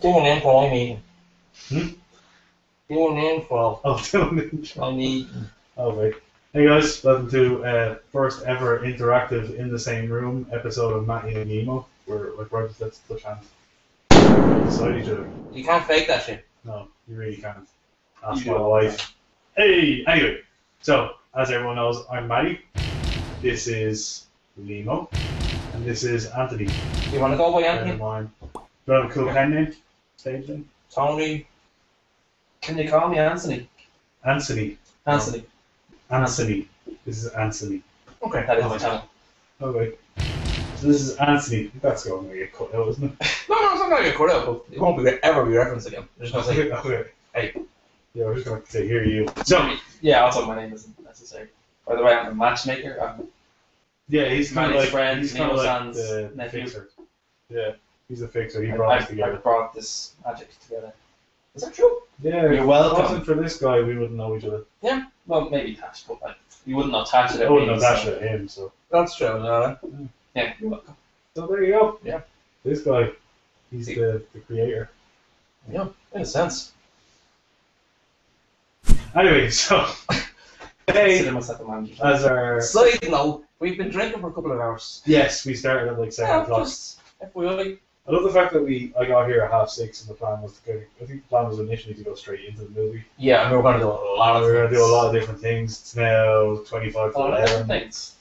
Doing in for I'm eating. Doing in for I'm eating. Okay. Hey guys, welcome to first ever interactive in the same room episode of Mattie and Liamo. We're like right, let's touch hands beside each other. You can't fake that shit. No, you really can't. Ask my wife. Hey, anyway. So as everyone knows, I'm Mattie. This is Liamo, and this is Anthony. You want to go by Anthony? Do you have a cool pen name? Stage name? Tony. Can you call me Anthony? Anthony. Anthony. Anthony. This is Anthony. Okay, that is my channel. Okay. So this is Anthony. That's going to get cut out, isn't it? No, it's not going to get cut out, but it won't be ever be referenced again. I'm just going to say, Okay. hey. Yeah, we're just going to say, hear you. So, yeah, also my name isn't necessary. By the way, I'm a matchmaker. Yeah, he's kind of like, friend, he's kind of like the nephew. fixer. Yeah, he's a fixer. He brought us together. I brought this magic together. Is that true? Yeah, you're welcome. If it wasn't for this guy, we wouldn't know each other. Yeah, well, maybe Tash, but like, you wouldn't know Tash at I wouldn't know Tash at him, so. That's true, no. Yeah, you're welcome. So there you go. Yeah. This guy, he's the creator. Yeah, in a sense. Anyway, so. Hey, as our. Side note, we've been drinking for a couple of hours. Yes, we started at like 7 o'clock. Just FYI. I love the fact that I got here at 6:30 and the plan was to go. I think the plan was initially to go straight into the movie. Yeah, and we were going to do a lot of We're going to do a lot of different things. It's now 25 to 11. Things.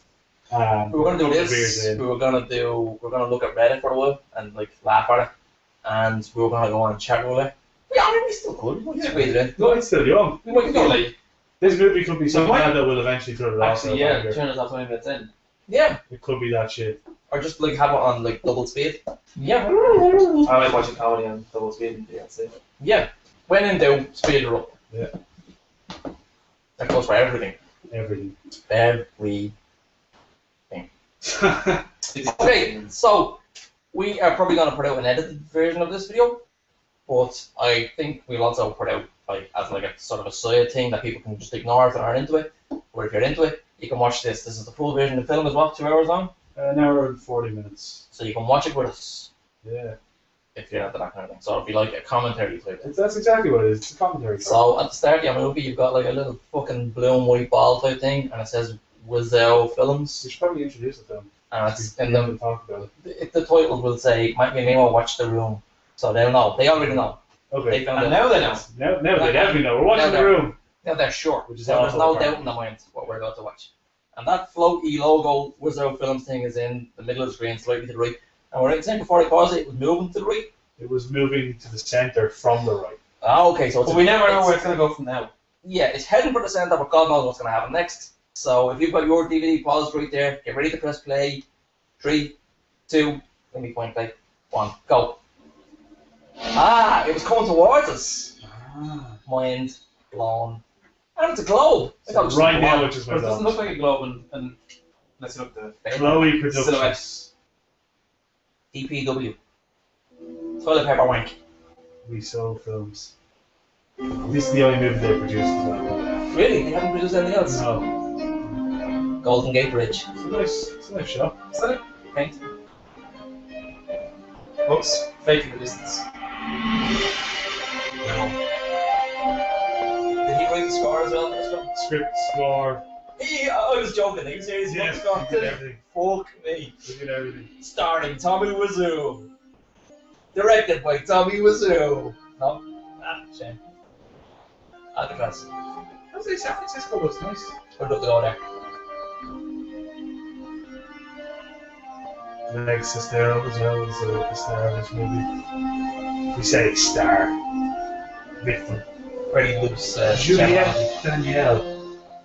We were going to do this. We were going to look at Reddit for a while and like laugh at it, and we were going to go on chat roulette. Yeah, I mean, we still could. We might squeeze it in. No, it's still young. We might go like. This movie could be something that will eventually throw it off. Actually, yeah, turn us off 20 minutes in. Yeah. It could be that shit. Or just like have it on like double speed. Yeah. I like watching comedy on double speed. Yeah. When in doubt, speed it up. Yeah. That goes for everything. Everything. Everything. Okay, so we are probably going to put out an edited version of this video, but I think we'll also put out like as like a sort of a side thing that people can just ignore if they aren't into it. Or if you're into it, you can watch this. This is the full version of the film as well, 2 hours long. An hour and 40 minutes. So you can watch it with us. Yeah. If you're into that kind of thing. So if you like a commentary type. That's exactly what it is. It's a commentary. So at the start of your movie, you've got like a little fucking blue and white ball type thing, and it says Wazell Films. You should probably introduce the film. And it's in the talk about it. The title will say Mattie and Liamo watch The Room. So they'll know. They already know. Okay. They found now they know. Now they definitely know. We're watching The Room. Now they're sure. Which is so there's no doubt in their mind what we're about to watch. And that floaty logo Wazell Films thing is in the middle of the screen, slightly to the right. And we're saying before I pause it was moving to the right. It was moving to the centre from the right. Ah, okay, so we never know where it's going to go from now. Yeah, it's heading for the centre, but God knows what's going to happen next. So if you've got your DVD paused right there, get ready to press play. 3, 2, let me point play. 1, go. Ah, it was coming towards us. Ah. Mind blown. And it's a globe. So right now, which is but it doesn't look like a globe, and let's look at the Chloe Productions. silhouette. DPW. Toilet paper wank. We Sow Films. This is the only movie they produced as well. Really? They haven't produced anything else? No. Golden Gate Bridge. It's a nice shot. Is that it? Paint. Oops, fake in the distance. Did he write the score as well for this film? Script, score. I was joking. Are you serious? Yes, Score? he did everything. Fuck me. He did everything. Starring Tommy Wiseau. Directed by Tommy Wiseau. No? Ah, shame. Alcatraz. I would say San Francisco looks nice. I'd love to go there. Meg Sestero as well as the star of this movie. We say star. Victim. Pretty loose. Juliette Danielle.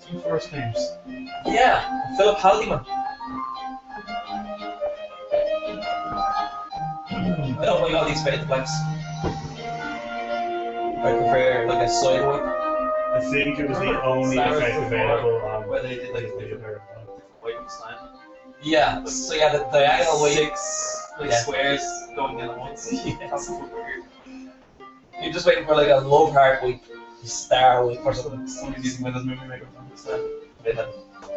2 first names. Yeah, Philip Haldiman. I don't like all these fade flags. I prefer like a side one. I think it was the only effect available on where they did like a video. White style. Yeah, so yeah, the diagonal way. 6 like squares going down at once. Yeah. That's weird. You're just waiting for like a love heart week, star week or something. Somebody's using Windows Movie Maker from this time. They have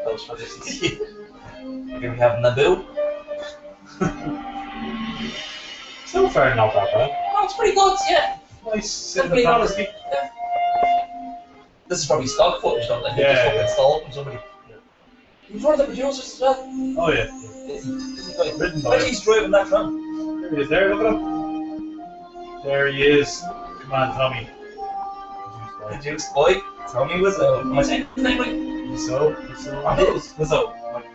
those traditions. Here we have Naboo. So far, not that bad. Not it's pretty good, yeah. Nice Definitely honest. cinematography. Yeah. This is probably stock footage, though. Like, Yeah, just fucking yeah. stole it from somebody. Yeah. He's one of the producers as well. Oh yeah. Is he like, Written I by bet he's driving that from. There he is. There, look at him. There he is. Come on, Tommy. The Duke's boy. Tommy Wiseau. Am I saying his name right? So, Wiseau.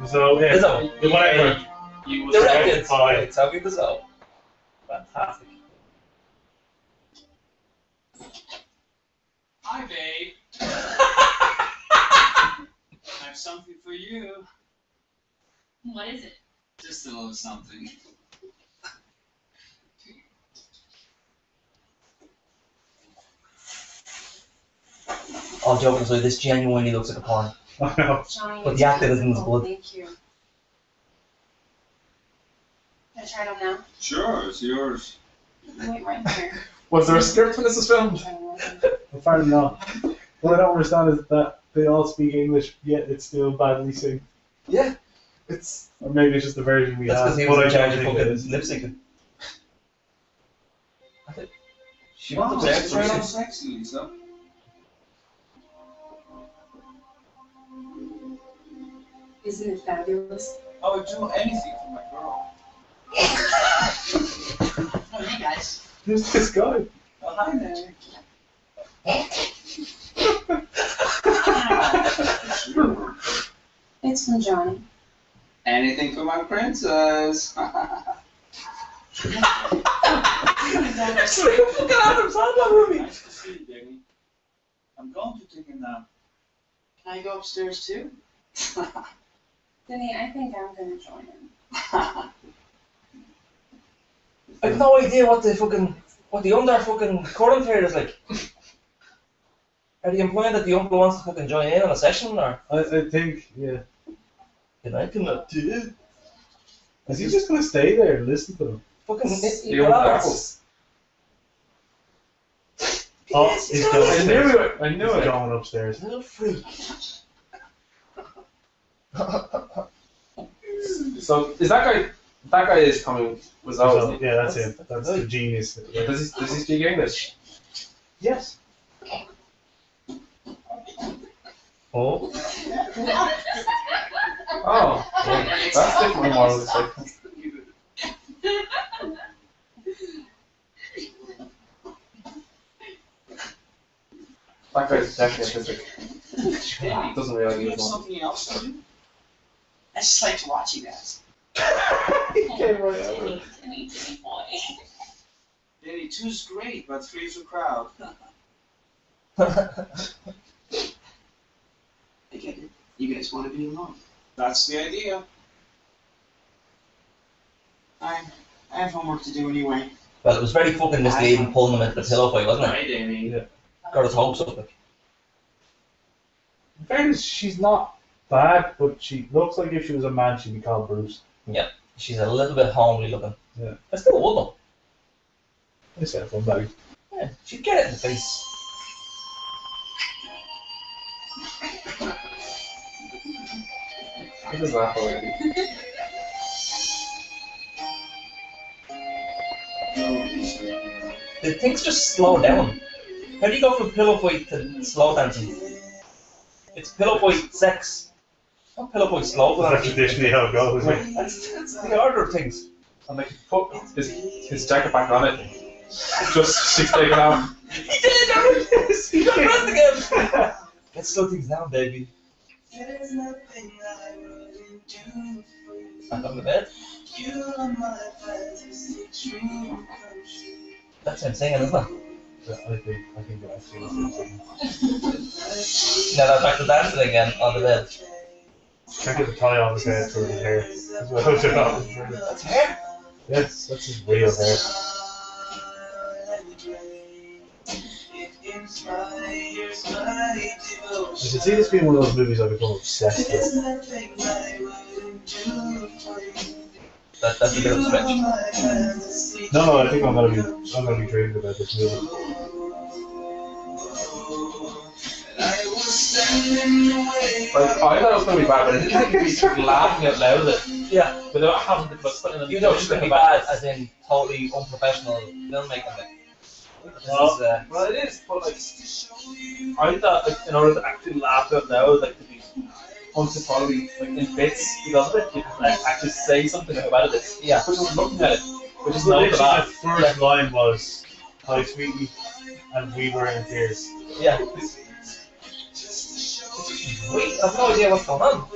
so yeah. Wiseau. Whatever. Directed by by Tommy Wiseau. Fantastic. Hi, babe. I have something for you. What is it? Just a little something. All joking aside, this genuinely looks like a porn. I know. Johnny, But the acting is in his blood. Thank you. Can I try it on now? Sure, it's yours. Wait right here. Was there a script when this was filmed? Apparently not. What I don't understand is that they all speak English, yet it's still badly synced. Yeah. It's. Or maybe it's just the version we That's have. because he but was in I charge don't of think it fucking is. lip syncing. I think. She Wow, wants to it's say so it. sexy, Lisa. Isn't it fabulous? I would do anything for my girl. Oh, hey guys. Who's this guy? Oh, hi there. It's from Johnny. Anything for my princess. Fucking Adam Sandler movie. Nice to see you, Dagny. I'm going to take a nap. Can I go upstairs too? Denny, I think I'm gonna join him. I have no idea what the under fucking current here is like. Are they implying that the uncle wants to fucking join in on a session, or? I think, yeah. Can I cannot do? Is he just going to stay there and listen to them? Fucking The old apples. Oh, Yes, he's he's going going I knew it. I knew He's it. going upstairs. Little freak. So is that guy? That guy is coming. Was always. Yeah, that's him. That's the genius. Does he speak English? Yes. Oh. Oh, that's different more looks like. That guy's definitely autistic. Doesn't really Do you use have one. something else to do? I just like to watch you guys. He came right over. Denny boy. Danny, two's great, but three's a crowd. I get it. You guys want to be alone. That's the idea. I have homework to do anyway. Well, it was very fucking misleading pulling them into the pillow fight, wasn't it? Right, Danny. Yeah. Got his hopes up. Like. In fairness, she's not bad, but she looks like if she was a man, she'd be called Bruce. Yeah, she's a little bit homely looking. Yeah. I still would though. I said fun bag. Yeah, she'd get it in the face. He does laugh already. Did things just slow down? How do you go from pillow fight to slow dancing? It's pillow fight sex. Not pillow fight slow That's dancing. traditionally how it goes. Isn't it? That's the order of things. And like put his jacket back on it. Just she's taken off. He did it! He got dressed again! Let's slow things down, baby. Back on the bed. That's him singing, isn't it? Yeah, I think that's it. Now they're back to dancing again on the bed. Can't get the tie off his head through his hair. That's what I was about. That's hair. Yes, that's his real hair. I can see this being one of those movies I become obsessed with. That's a bit of a stretch. No, I think I'm gonna be dreaming about this movie. Like I thought it was gonna be bad, but I didn't think it'd be laughing out loud at it. Yeah. Without having to put something in the You know it's going to be bad, as in totally unprofessional filmmaking. Like. Well, it is, but like, I thought like in order to actually laugh out loud, like to be punted probably like in bits because of it, you have to like, actually say something about it. Yeah. Which was looking at it, which is Well, not literally bad. the first line was, "Hi, sweetie," and we were in tears. Yeah. Wait, I have no idea what's going on.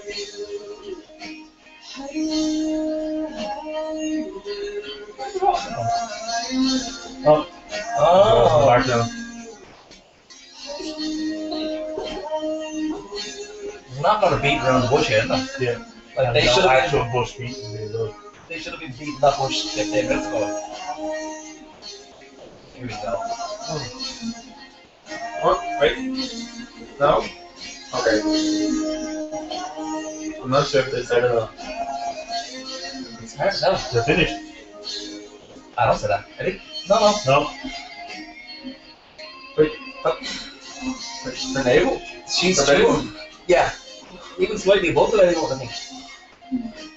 Oh, Oh. background. There's not another beat around the bush here, is there? Yeah. Like And they no should have actual bush beat in there, though. been beating that bush 15 minutes ago. Here we go. Oh, wait. No? Okay. I'm not sure if they said it or not. It's hard to know. They're finished. I don't say that. Ready? No. No. Wait. The navel? She's The navel? true. Yeah. Even slightly above the navel, I think.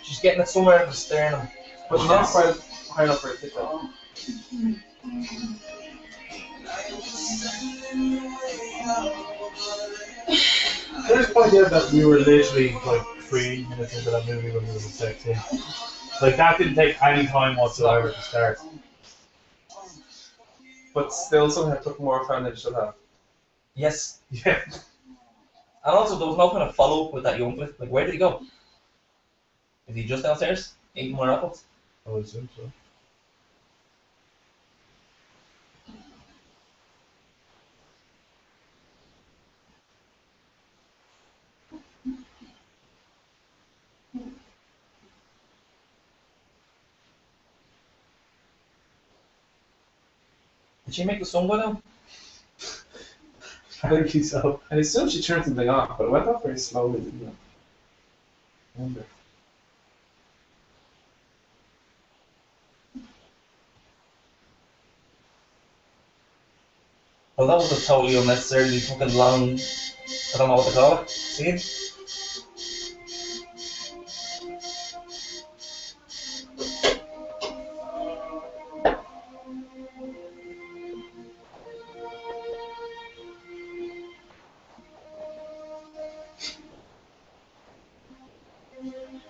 She's getting it somewhere in the sternum. But not quite high enough for a tick though. I just pointed out that we were literally like 3 minutes into that movie when we were sex in. Like that didn't take any time whatsoever to start. But still somehow took more time than it should have. Yes. Yeah. And also, there was no kind of follow up with that young flip. Like, where did he go? Is he just downstairs eating more apples? I would assume so. Did she make the sun go down? I think so. I assume she turned something off, but it went off very slowly, didn't it? I wonder. Well, that was a totally unnecessarily fucking long, I don't know what to call it, scene.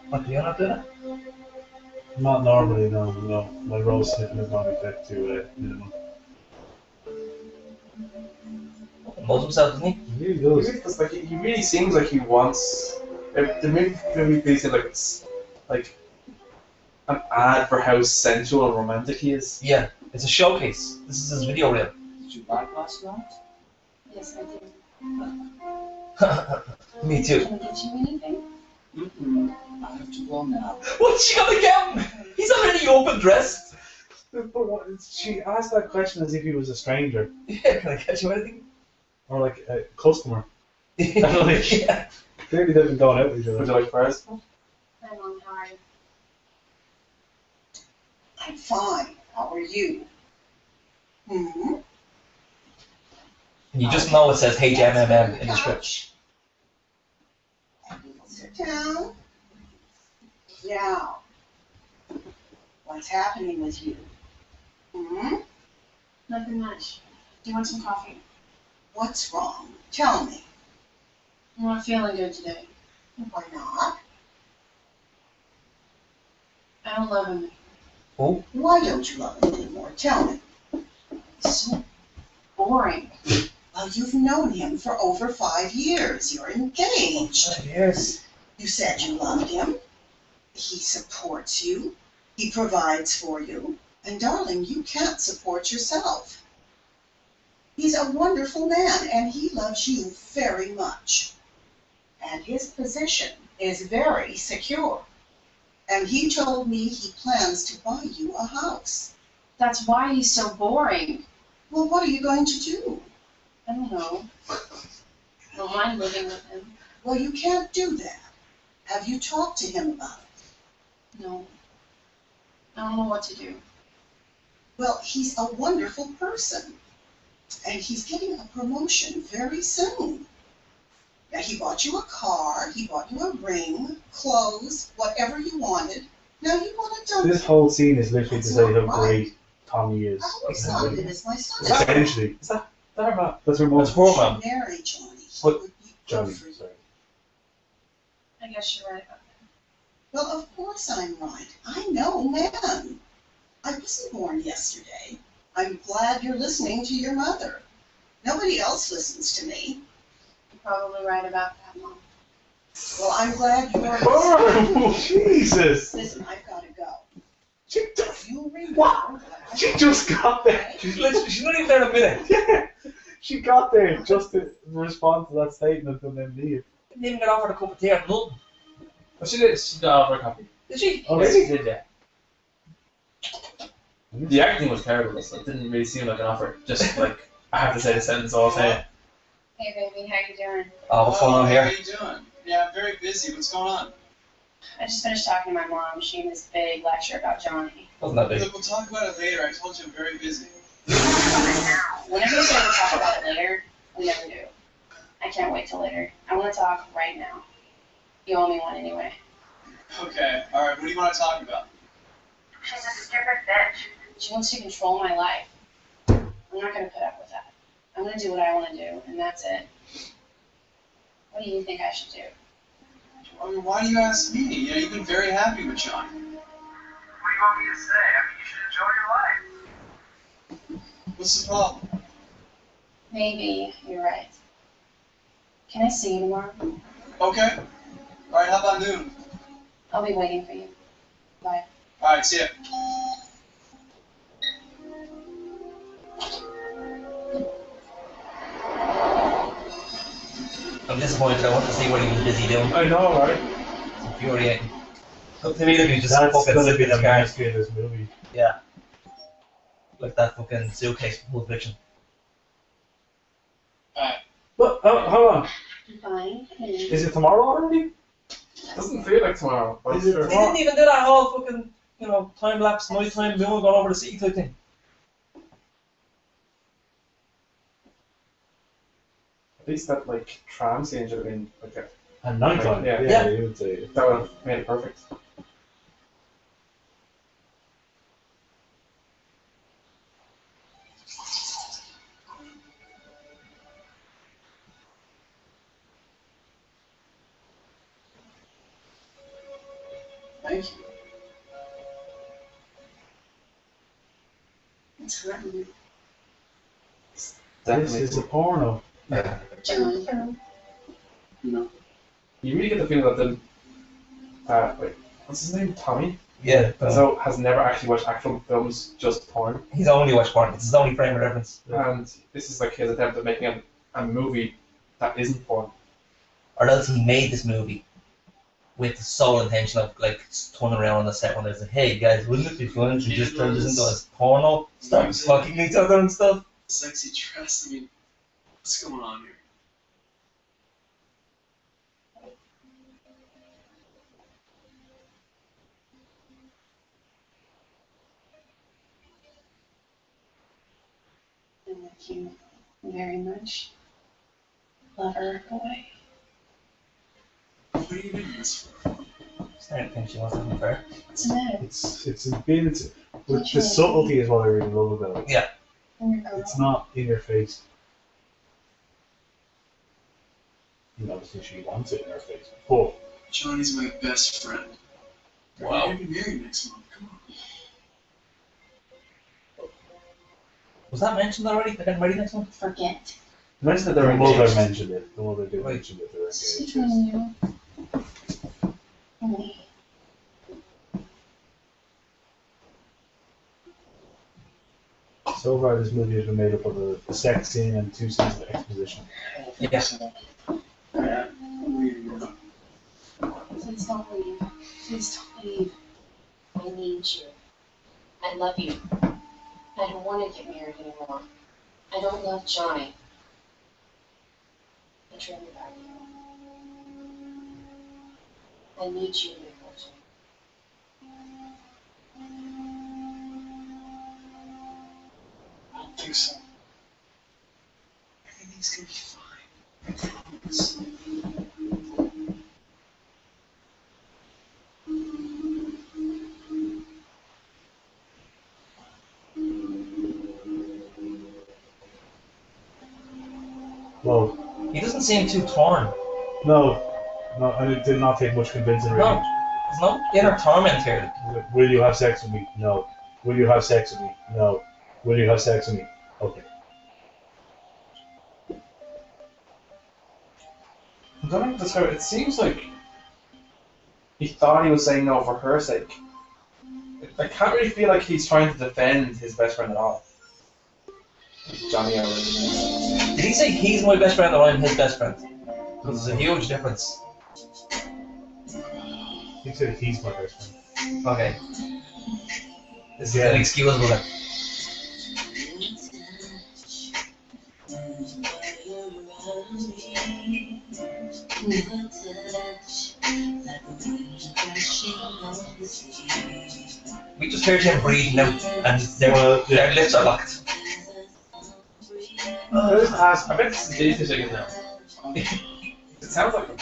What, do you not do that? Not normally, no. My rose sniffing is not effect to minimum. Knows himself, doesn't he? He really does. Because like he really seems like he wants. The movie plays it like it's like an ad for how sensual and romantic he is. Yeah, it's a showcase. This is his video reel. Did you back last night? Yes, I did. Me too. Can I get you anything? Mm-mm. I have to go now. What's she gonna get him? He's already open dressed. But what, she asked that question as if he was a stranger Yeah, can I get you anything? or like a customer. Yeah. Clearly they've been going out with each Would other. you like fries? I'm on hard. I'm fine. How are you? Hmm? And you just know it says HMMM in the script. Sit down. Now, what's happening with you? Hmm? Nothing much. Do you want some coffee? What's wrong? Tell me. I'm not feeling good today. Why not? I don't love him. Why don't you love him anymore? Tell me. He's so boring. Well, you've known him for over 5 years. You're engaged. 5 years. You said you loved him. He supports you. He provides for you. And darling, you can't support yourself. He's a wonderful man, and he loves you very much. And his position is very secure. And he told me he plans to buy you a house. That's why he's so boring. Well, what are you going to do? I don't know. I don't mind living with him. Well, you can't do that. Have you talked to him about it? No. I don't know what to do. Well, he's a wonderful person. And he's getting a promotion very soon. Now, he bought you a car, he bought you a ring, clothes, whatever you wanted. Now you want to dump This whole scene is literally to say how great Tommy is. Responded as my son. Essentially. Is that her mom? That's her mom. That's her mom. Marry Johnny. He What? would be good Johnny, for you. sorry. I guess you're right about Well, of course I'm right. I know, man. I wasn't born yesterday. I'm glad you're listening to your mother. Nobody else listens to me. that. You're probably right about that, Mom. Well, I'm glad you're listening. Oh, Jesus! Listen, I've got to go. She just, You remember What? that she just got there. She's not even there in a minute. Yeah, she got there just to respond to that statement and then leave. Didn't even get offered a cup of tea or nothing. But she did. She got offered a copy. Did she? Oh, Yes, really? she did, yeah. The acting was terrible, so it didn't really seem like an offer. Just like I have to say the sentence, so I'll say it. Hey, baby, how you doing? Oh, what's going on How here? are you doing? Yeah, I'm very busy. What's going on? I just finished talking to my mom. She gave this big lecture about Johnny. Wasn't that big? Look, we'll talk about it later. I told you I'm very busy. Whenever you say we'll talk about it later, we never do. I can't wait till later. I want to talk right now. You owe me one anyway. Okay, alright, what do you want to talk about? She's a stupid bitch. She wants to control my life. I'm not going to put up with that. I'm going to do what I want to do, and that's it. What do you think I should do? I mean, why do you ask me? You know, you've been very happy with Johnny. What do you want me to say? I mean, you should enjoy your life. What's the problem? Maybe you're right. Can I see you tomorrow? Okay. Alright, how about noon? I'll be waiting for you. Bye. Alright, see ya. I'm disappointed. I want to see what he was busy doing. I know, right? It's infuriating. Look, to me, look, he's just That's fucking gonna be sitting in the his car. mystery of this movie. Yeah. Like that fucking suitcase from Pulp Fiction. But, hold on. Fine. Is it tomorrow already? Doesn't feel like tomorrow. But Is it sure. They didn't even do that whole fucking, time lapse, night time, moon going over the city type thing. At least that like tram scene should have been like a, At night time? Yeah. Yeah. you would say it. that would have made it perfect. Thank you. It's hurting. This is a porno. Yeah. John. No. You really get the feeling that like what's his name? Tommy? Yeah. So has never actually watched actual films, just porn. He's only watched porn. It's his only frame of reference. And this is like his attempt at making a movie that isn't porn. Or else he made this movie with the sole intention of like turning around on the set when there's like, hey guys, wouldn't it be fun if we just turned this into a porno, start fucking each other and stuff? Sexy dress. I mean, what's going on here? I like you very much. Lover boy. What are you doing this for? Starting to think she wants something fair. What's the matter? It's been, but the subtlety is what I really love about it. Yeah. I'm your girl. It's not in your face. You know, obviously she wants it in her face. But Johnny's my best friend. Wow. We're gonna be married next month. Come on. Was that mentioned already? They're getting ready next month? Forget. Mention that the they're mother engaged. mentioned it. The mother did Right. mention that they're It's engaged. between you and me. So far, this movie has been made up of a sex scene and 2 scenes of exposition. Yeah. Alright, I'm leaving you. Please don't leave. Please don't leave. I need you. I love you. I don't want to get married anymore. I don't love Johnny. I dream about you. I need you, Nicole. I don't think so. Everything's gonna be fine. I promise. Well, He doesn't seem too torn. no, and it did not take much convincing, really. No, there's no inner torment here. Will you have sex with me? No. Will you have sex with me? No. Will you have sex with me? Okay. I don't know describe it. It seems like he thought he was saying no for her sake. I can't really feel like he's trying to defend his best friend at all. Johnny already. Did he say he's my best friend or I'm his best friend? Because there's a huge difference. He said he's my best friend. Okay. This is Yeah. inexcusable then. We just heard him breathing out and their lips are locked. I bet this is Daisy singing now. It sounds like him.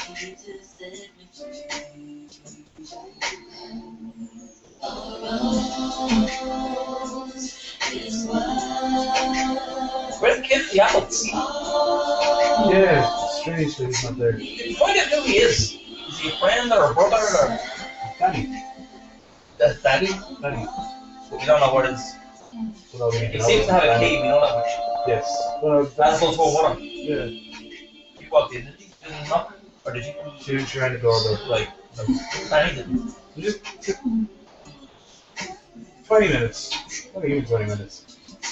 Where's the kid with the apples? Yeah, strange that he's not there. Did you find out who he is? Is he a friend or a brother or Danny. daddy? Danny. But we don't know what it is. Well, we need He know seems to have a Danny. key, we know that much. Yes. Well, That's supposed to a woman. yeah. He walked in, did he? Didn't knock? Or did you? She rang the doorbell. Like, Danny didn't. Just 20 minutes. Not even 20 minutes.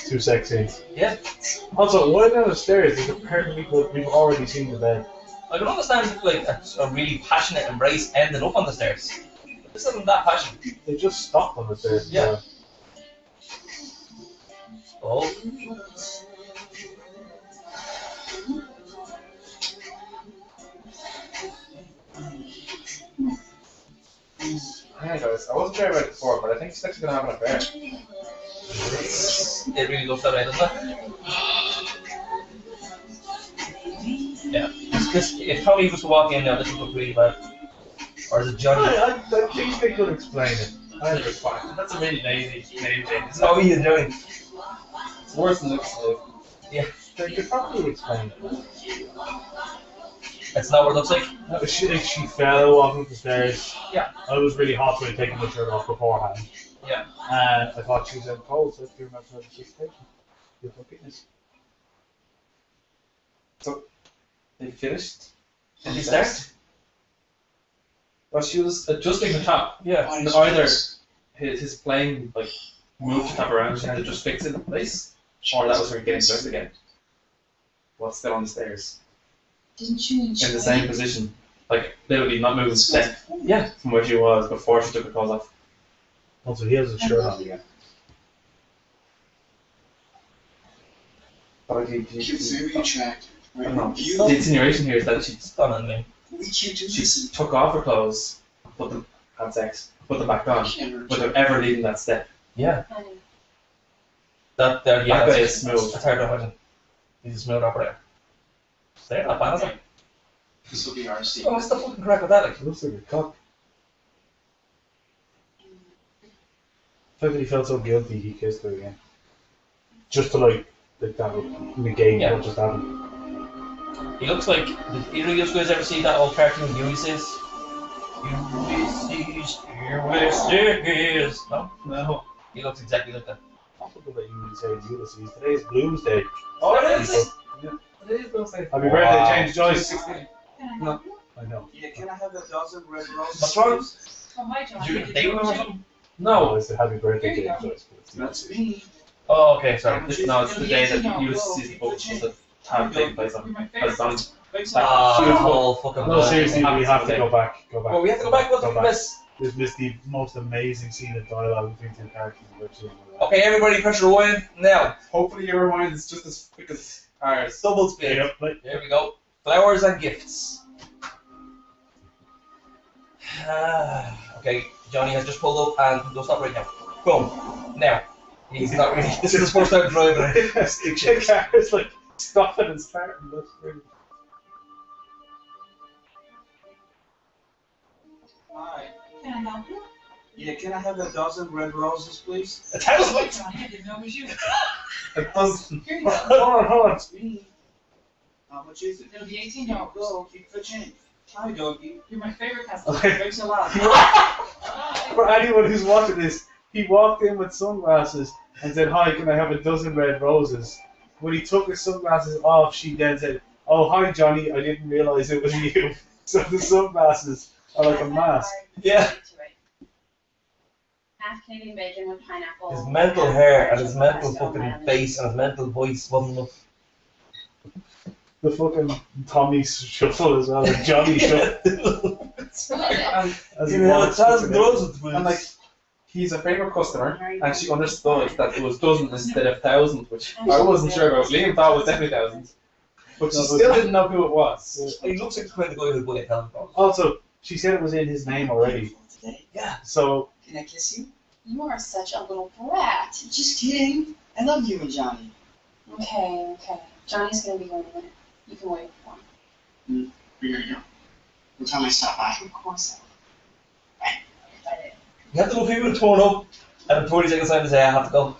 2 sex scenes. Yeah. Also, why down the stairs? There's apparently people we've already seen today. I can understand like a really passionate embrace ended up on the stairs. But this isn't that passionate. They just stopped on the stairs. Yeah. Oh. Hey guys, I wasn't sure about it before, but I think she's actually gonna have an affair. It really looks that way, doesn't it? Yeah. If Tony was to walk in now, this would look really bad. Or is it Johnny? I think they could explain it. I think it's fine. That's a really lazy name change. Oh, he's Johnny. It's worse than looks like. Yeah. They could probably explain it. That's not what it looks like. No, she fell walking up the stairs. Yeah. I was really hot when taking my shirt off beforehand. Yeah. And I thought she was out cold, so I threw her outside the station. Beautiful fitness. So, they finished? Did he start? Well, she was adjusting the top. Yeah. And either his plane like moved the top around, she had to just fix it in place, or that was her getting dressed again. While still on the stairs. Didn't you enjoy In the same position. Like, literally not moving a step from where she was before she took her clothes off. Also, he has a shirt on again. But She's very attractive. I don't know. You, The insinuation here is that she Done on me. we can't do she this. took off her clothes, put them, had sex, put them back on, Can't without ever leaving that step. Yeah. That there, yeah. I bet That's it's smooth. That's hard to imagine. He's a smooth operator. Stay not bad, is it? This will be our Oh, secret. what's the fucking crack with that? Like, It looks like a cock. The fact that he felt so guilty, he kissed her again. Just to like that would negate Yeah. what just happened. he looks like. Did either of you guys ever see that old cartoon Ulysses? Ulysses, Ulysses. No? No. He looks exactly like that. Possible that you would say Ulysses. Today's Blues Day. Oh, it is! Yeah. It is, don't say. Happy Wow. birthday, James Joyce. 16. No. I know. Yeah, can I have a dozen red roses? What's wrong? Oh, hi, John. Did you date him or something? No, it's a happy birthday, Here you James go. Joyce. That's me. Oh, okay, sorry. No, it's the day that Ulysses' boat was supposed to have taken place on. But it's on. Oh, fucking No, bad. seriously, we have to go back. Go back. Well, we have to go back. What's Go the back. miss? This is the most amazing scene of dialogue between two characters I've ever seen. Okay, everybody, press rewind now. Hopefully your rewind is just as quick as ours. Double speed. Yep, like, There we go. Flowers and gifts. Okay, Johnny has just pulled up and go stop right now. Boom. Now. He's not really. This is his first time driving a stick the shift. car is like stopping and starting. That's really... Hi. Can I help you? Yeah, can I have a dozen red roses, please? A thousand. Johnny, I didn't know it was you. It does. Here you go. Hold on. It's me. How much is it? It'll be $18. Go, keep for change. Hi, doggy. You're my favorite customer. Okay. Thanks a lot. For anyone who's watching this, he walked in with sunglasses and said, "Hi, can I have a dozen red roses?" When he took his sunglasses off, she then said, "Oh, hi, Johnny. I didn't realize it was you." So the sunglasses are like a mask. Yeah. Half Canadian bacon with pineapple. His mental hair and his mental fucking face and his mental voice wasn't enough. The fucking Tommy shuffle as well, the Johnny shuffle. And, As You he know, walks it has up grows with and like, he's a favourite customer, and she understood that it was dozens instead of thousands, which I wasn't sure about. Liam thought it was definitely thousands. But she No, but- still didn't know who it was. He looks like the kind of guy who'd buy a telephone. Also, she said it was in his name already. Today. So, Can I kiss you? You are such a little brat. Just kidding. I love you and Johnny. Okay. Johnny's gonna be home in a minute. You can wait for him. Here you go. What time I stop by? Of course You have to go for people to turn up and in 30 seconds time to say I have to go.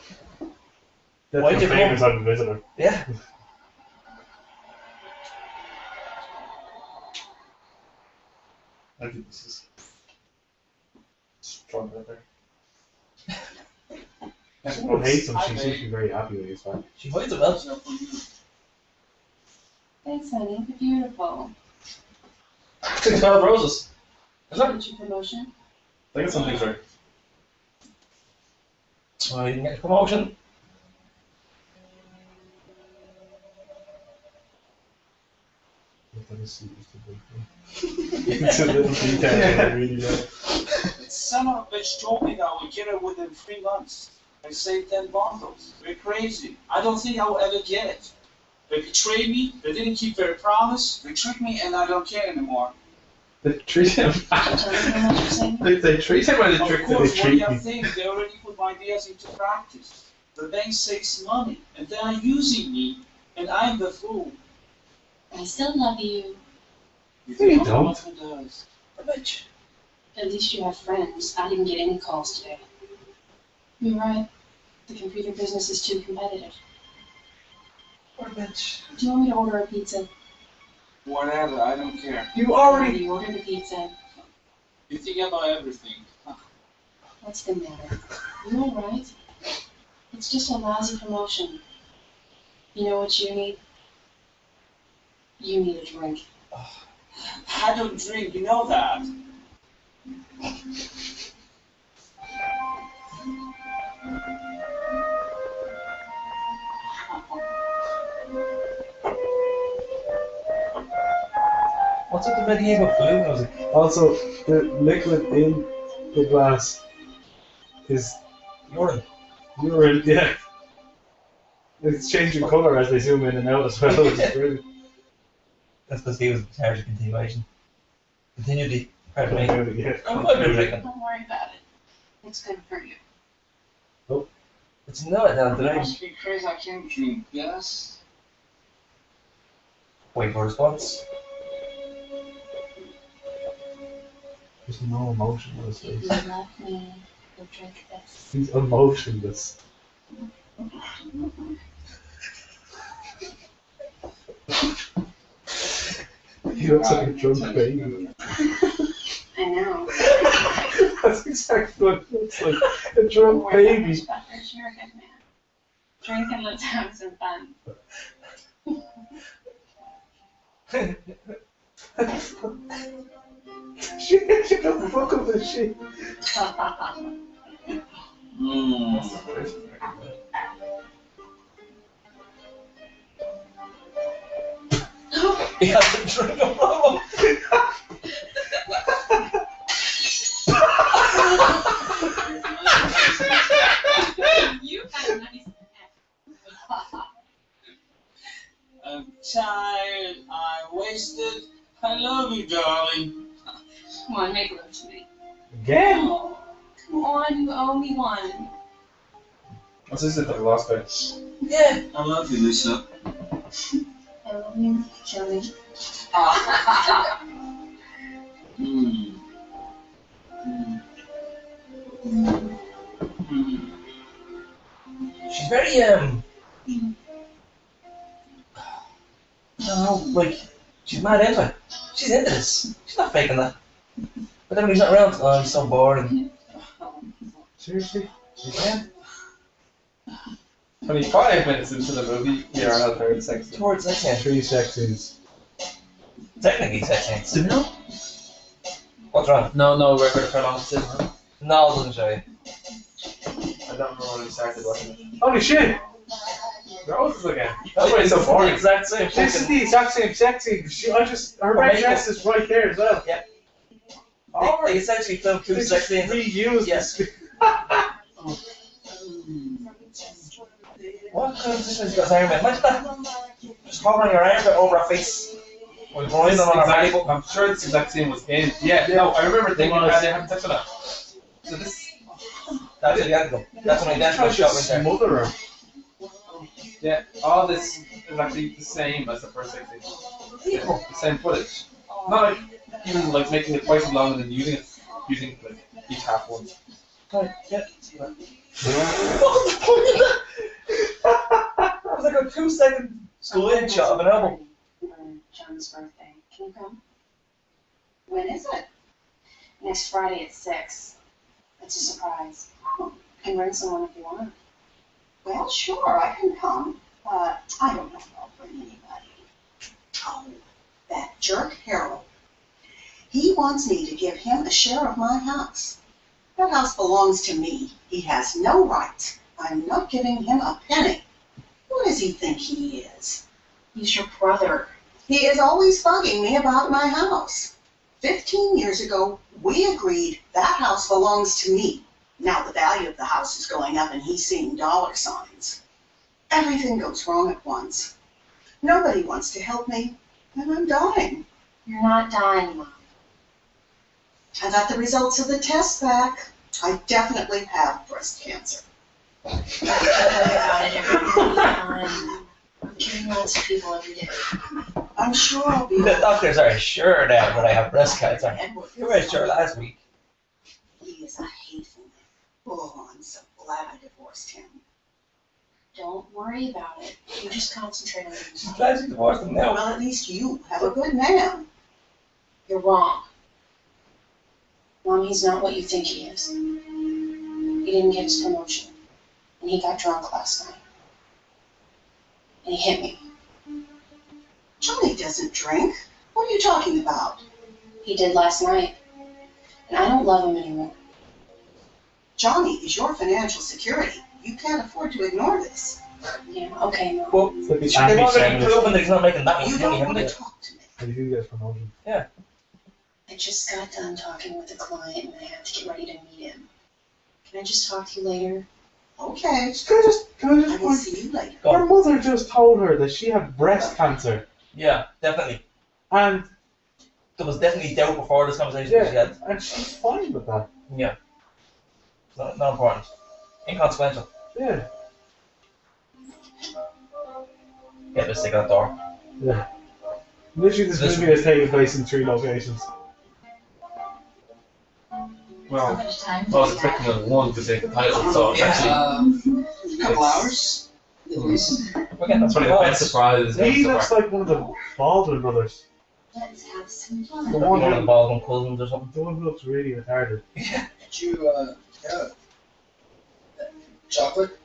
that's Why my did you favourite come? type of visitor. Yeah. I think this is strong right there. Everyone hates him, she seems to be very happy with his fan. She hides it well. Thanks, honey. You're beautiful. 12 roses. Is that? What's your promotion? I think something's right. Oh, you didn't get a promotion. It's a little detail, I really know. Son of a bitch told me that I would get it within 3 months. I saved 10 bundles. They're crazy. I don't think I will ever get it. They betrayed me, they didn't keep their promise, they tricked me, and I don't care anymore. They treat him. Tell me how much you're saying. They treat him or they Of trick him? course, They what do treat you me. think? They already put my ideas into practice. The bank saves money, and they are using me, and I'm the fool. I still love you. You don't. Who does? A bitch. At least you have friends. I didn't get any calls today. You're right. The computer business is too competitive. Poor bitch. Do you want me to order a pizza? Whatever, I don't care. You already. You ordered a pizza. You think about everything. What's the matter? You alright? It's just a lousy promotion. You know what you need? You need a drink. I don't drink, you know that. What's with the medieval flute music? Also, the liquid in the glass is Urine. urine, yeah. It's changing colour as they zoom in and out as well, which is brilliant. That's because he was in charge of continuation. Continuity. Pardon me. Yeah. I'm drinking. Don't worry about it. It's good for you. It's not down It today. must be crazy I can't drink, yes? Wait for a response. There's no emotion on his If face. you love me, you'll drink this. He's emotionless. He looks like a drunk baby. I know. That's exactly what it looks like. A Don't drunk worry that baby. much about this. You're a good man. Drink and let's have some fun. She got the fuck of this shit. He has a drinking problem. You had a nice I'm tired, I'm wasted. I love you, darling. Come on, make love to me. Again? Oh, come on, you owe me one. What's this at the last bit? Yeah. I love you, Lisa. I love you, Johnny. Mm. Mm. Mm. She's very No. She's mad into it. She's into this. She's not faking that. But then when he's not around, oh, he's so boring. Seriously? Yeah. 25 minutes into the movie, we are on a third sex scene. Towards sex scene. 3 sex scenes. Technically sex scenes. Do we know? What's wrong? No record of how long it's in, huh? No, it doesn't show you. I don't remember when we started watching it. Holy shit! Roses again. That's why it's so boring. The exact same. This is the exact same sex scene. Her red dress is right there as well. Yeah. Oh, They essentially filmed 2 they sex just scenes. reused Yes. this. What kind of position has he got his arm in? Imagine that. Just hovering your arm over her face. Or going on her belly button. I'm sure this exact scene was in. Yeah, no, I remember thinking about it having sex with her. So this. That's identical. That's an identical shot right there. Smother her. Yeah, all this is actually the same as the first sex scene. Yeah, the same footage. Not like even like making it twice as long and then using like each half once. Right, yeah. What the fuck is that? That was like a 2-second split shot of an elbow. For John's birthday. Can you come? When is it? Next Friday at 6. It's a surprise. Can bring someone if you want. Well, sure, I can come. I don't know if I'll bring anybody. Oh, that jerk Harold. He wants me to give him a share of my house. That house belongs to me. He has no right. I'm not giving him a penny. Who does he think he is? He's your brother. He is always bugging me about my house. 15 years ago, we agreed that house belongs to me. Now the value of the house is going up and he's seeing dollar signs. Everything goes wrong at once. Nobody wants to help me, and I'm dying. You're not dying, Mom. I got the results of the test back. I definitely have breast cancer. Don't worry about it. Everything will be fine. I'm killing lots of people every day. I'm sure I'll be The doctors are sure now that I have breast cancer. Edward. You were sure last week. He is a hateful man. Oh, I'm so glad I divorced him. Don't worry about it. You just concentrate on She's yourself. glad she divorced him now. Well, at least you have a good man. You're wrong. Mom, he's not what you think he is. He didn't get his promotion. And he got drunk last night. And he hit me. Johnny doesn't drink. What are you talking about? He did last night. And I don't love him anymore. Johnny is your financial security. You can't afford to ignore this. Yeah, okay, Mom. Well, It's like the they've already anti-Semitic. proven that he's not making that much You money, don't haven't want they? to talk to me. How do you get his promotion? I just got done talking with the client and I have to get ready to meet him. Can I just talk to you later? Okay, Can I I will just see you later. Go her on. mother just told her that she had breast cancer. Yeah, definitely. And There was definitely doubt before this conversation that she yeah, had. and she's fine with that. Yeah. Not important. Inconsequential. Yeah. Get this stick out the door. Yeah. Literally this This- movie has taken place in 3 locations. Well, much time I was expecting only one to take the title, so it's actually A couple hours. At least. We're getting that's probably the best surprise. He ever looks so far. like one of the Baldwin brothers. Let's have some The fun. one one of the who, Baldwin cousins or something. the one who looks really retarded. Did you, chocolate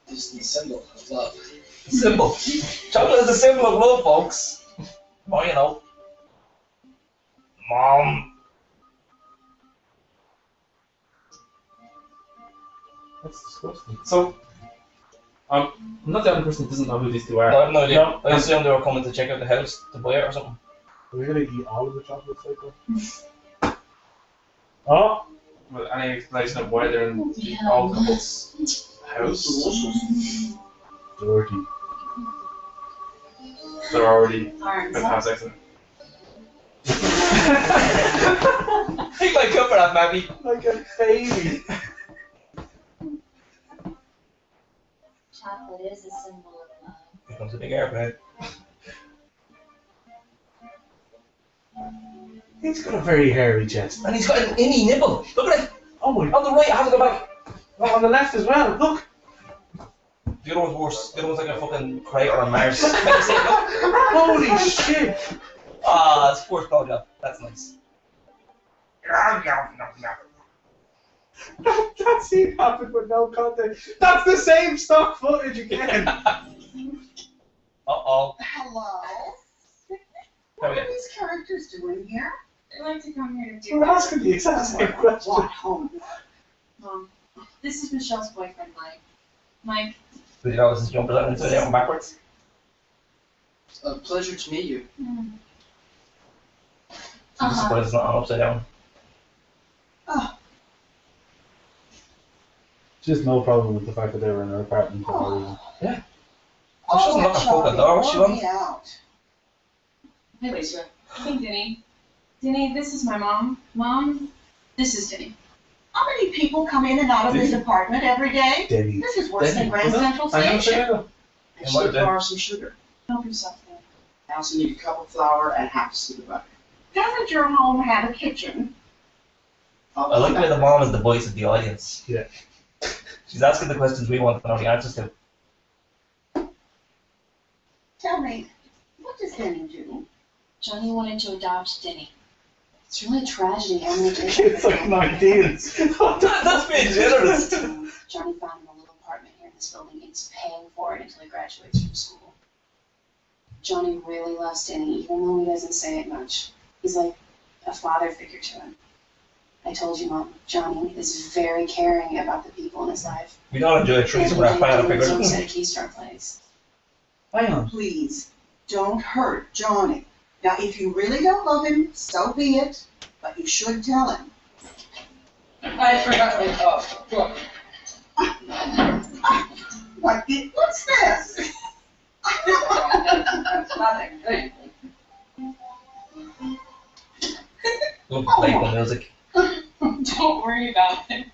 is the symbol of love. Symbol. Chocolate is a symbol of love, folks. Well, you know. Mom. That's disgusting. So, I'm not the only person who doesn't know who these two are. No, I have no idea. No. I assumed they were coming to check out the house to buy it or something. Are we gonna eat all of the chocolates like that? Oh! Well, any explanation of why they're in the old couple's house? Dirty. They're already Arms going to up. have sex in it. Take my cup for that, Maggie. Like a baby. Chocolate is a symbol of love. Here comes a big airplane. He's got a very hairy chest. And he's got an innie nipple. Look at it. Oh my! On the right, I have to go back. Oh, on the left as well. Look. The other one's worse. The other one's like a fucking crater on Mars. Can you see it? Look. Holy shit! Ah, it's forced blowjob. That's nice. That scene happened with no context. That's the same stock footage again. Uh-oh. Hello. What are these characters doing here? I'd like to come here to do We're asking the exact same question. What home? Mom, this is Michelle's boyfriend, Mike. Mike, Did you know this is jumping out into it backwards? A pleasure to meet you. I'm surprised it's not on upside down. She has no problem with the fact that they were in her apartment for no reason. Yeah. Oh, she doesn't look a fucking door, what she wants? Out. hey Lisa. Hey Denny. Denny, this is my mom. Mom, this is Denny. How many people come in and out of this apartment every day? Denny. This is worse Denny, than Grand Central I know, Station. Sarah. I should borrow some sugar. Help yourself, Denny. I also need a cup of flour and half a scoop of butter. Doesn't your home have a kitchen? I like the way the mom is the voice of the audience. Yeah. She's asking the questions we want to know the answers to. Tell me, what does Denny do? Johnny wanted to adopt Denny. It's really a tragedy how many days. It's like 19. That's being generous. Johnny found him a little apartment here in this building and he's paying for it until he graduates from school. Johnny really loves Denny, even though he doesn't say it much. He's like a father figure to him. I told you, Mom, Johnny is very caring about the people in his life. We don't enjoy trees when our father He figures. set a keys to our place. Hang on. Please, don't hurt Johnny. Now, if you really don't love him, so be it, but you should tell him. I forgot my cup. Look. What's this? Nothing. Hey. Look, playful music. Don't worry about it.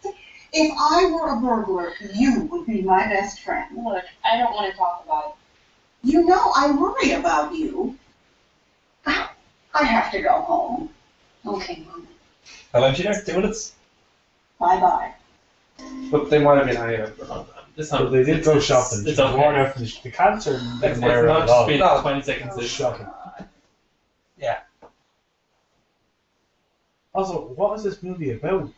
If I were a burglar, you would be my best friend. Look, I don't want to talk about it. You know I worry about you. I have to go home. Okay, Mom. How long she there? 2 minutes? Bye-bye. But they might have been hanging out. So they did go shopping. It's She okay. wore her the cancer It's didn't wear her not at just all. been No. 20 seconds. It's shocking. Yeah. Also, what is this movie about?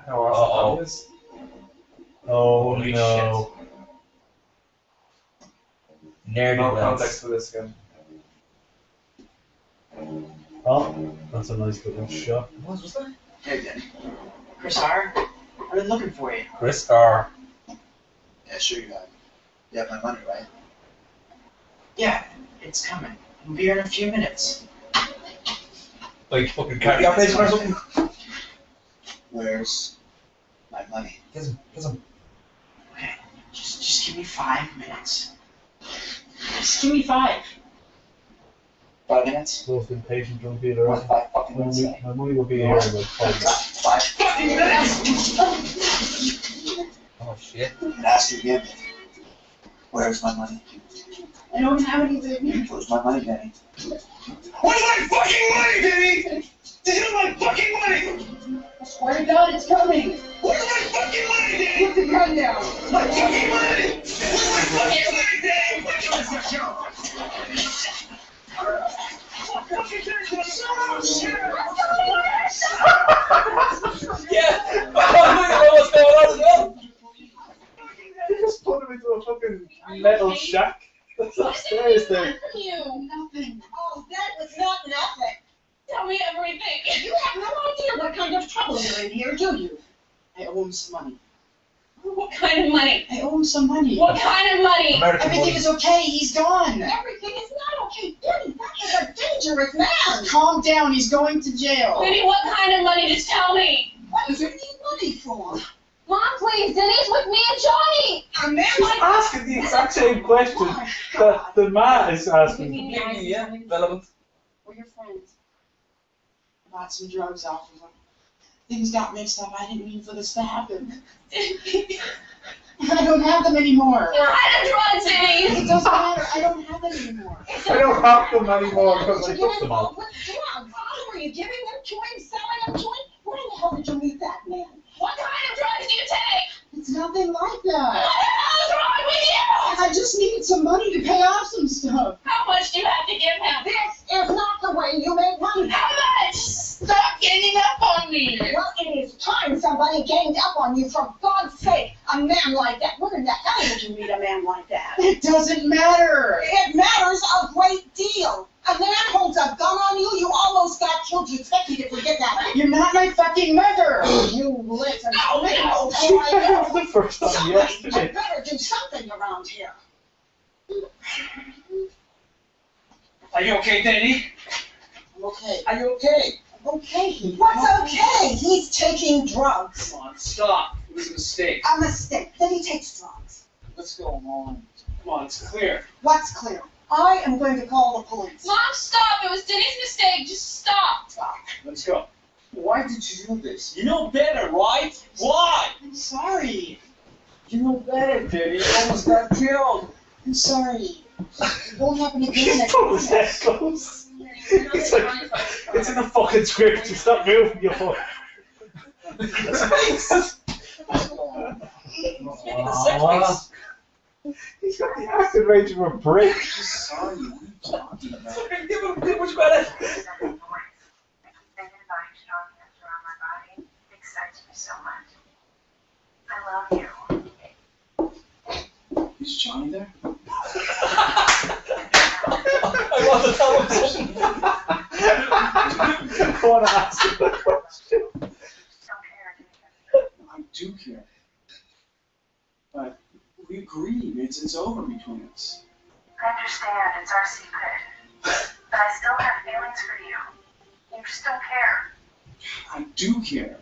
How awesome that is. Oh Holy no. Nerdy No wells. context for this again. Oh, that's a nice little shot. What was that? Hey, Denny. Chris R. I've been looking for you. Chris R. Yeah, sure you have. You have my money, right? Yeah, it's coming. I'll be here in a few minutes. Like fucking carry operation or something? Where's my money? Get some. Okay, just give me 5 minutes. Just give me 5. 5 minutes? Most impatient drunk dealer. What 5 fucking minutes? My money will be here in about 5 minutes. 5 fucking minutes! Oh shit. I'm gonna ask you again. Where's my money? I don't have anything. Where's my money, Denny? Where's my fucking money, Denny? Did you my fucking money? I swear to God, it's coming. Where's my fucking money, Denny? Put the gun down. My fucking money! Where's my fucking money, Denny? Where's Yeah! I don't know what's going on as well! You just put him into a fucking metal shack. That's upstairs there. Nothing. Oh, that was not nothing. Tell me everything. You have no idea what kind of trouble you're in here, do you? I owe him some money. What kind of money? I owe him some money. What kind of money? American Everything money. is okay, he's gone. Everything is not okay. Denny, that is a dangerous man. Calm down, he's going to jail. Denny, what kind of money? Just tell me. What do you need money for? Mom, please, Denny's with me and Johnny! A man She's asking the exact same question that the man is asking. Yeah, relevant. We're your friends. I bought some drugs off of him. Things got mixed up. I didn't mean for this to happen. I don't have them anymore. What kind of drugs, Denny? It doesn't matter. I don't have them anymore. I don't have them anymore because I Get took them all. involved with drugs. Who were you giving them to him, selling them to him? Where in the hell did you meet that man? What kind of drugs do you take? It's nothing like What that. the hell is wrong with you? I I just needed some money to pay off some stuff. How much do you have to give him? This is not the way you make money. How much? Stop ganging up on me. Well, it is time somebody ganged up on you, for God's sake. A man like that. Where in the hell did you meet a man like that? It doesn't matter. It matters a great deal. A man holds a gun on you, you almost got killed. You expect me to forget that? You're not my fucking mother. You listen No, to me, no. old She boy. did it the first time You yesterday. better do something around here. Are you okay, Danny? I'm okay. Are you okay? Okay. What's okay? He's taking drugs. Come on, stop. It was a mistake. A mistake. Then he takes drugs. Let's go home. Come on, it's clear. What's clear? I am going to call the police. Mom, stop. It was Denny's mistake. Just stop. Let's go. Why did you do this? You know better, right? Why? I'm sorry. You know better, Danny. You almost got killed. I'm sorry. It won't happen again next It was that close. It's like, it's in the fucking script. Just stop moving your foot. He's got the acid range of a brick. Sorry, what are you talking about? Give him too much credit. Thinking about each object around my body excites me so much. I love you. Is Johnny there? I want the television. I want to ask him that question. Don't care, do you? I do care. But we agreed. It's over between us. I understand, it's our secret. But I still have feelings for you. You just don't care. I do care.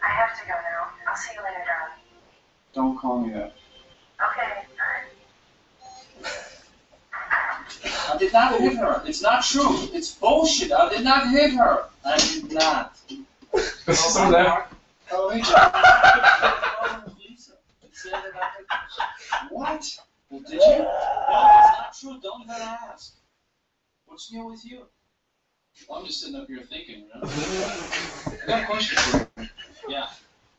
I have to go now. I'll see you later, darling. Don't call me that. Okay, alright. I did not hit her. It's not true. It's bullshit. I did not hit her. I did not. Some there. Oh, hey, John. Lisa. Said that I hit- What? Well, did you? No, it's not true. Don't even ask. What's new with you? Well, I'm just sitting up here thinking, you know? I got a question for you. Yeah.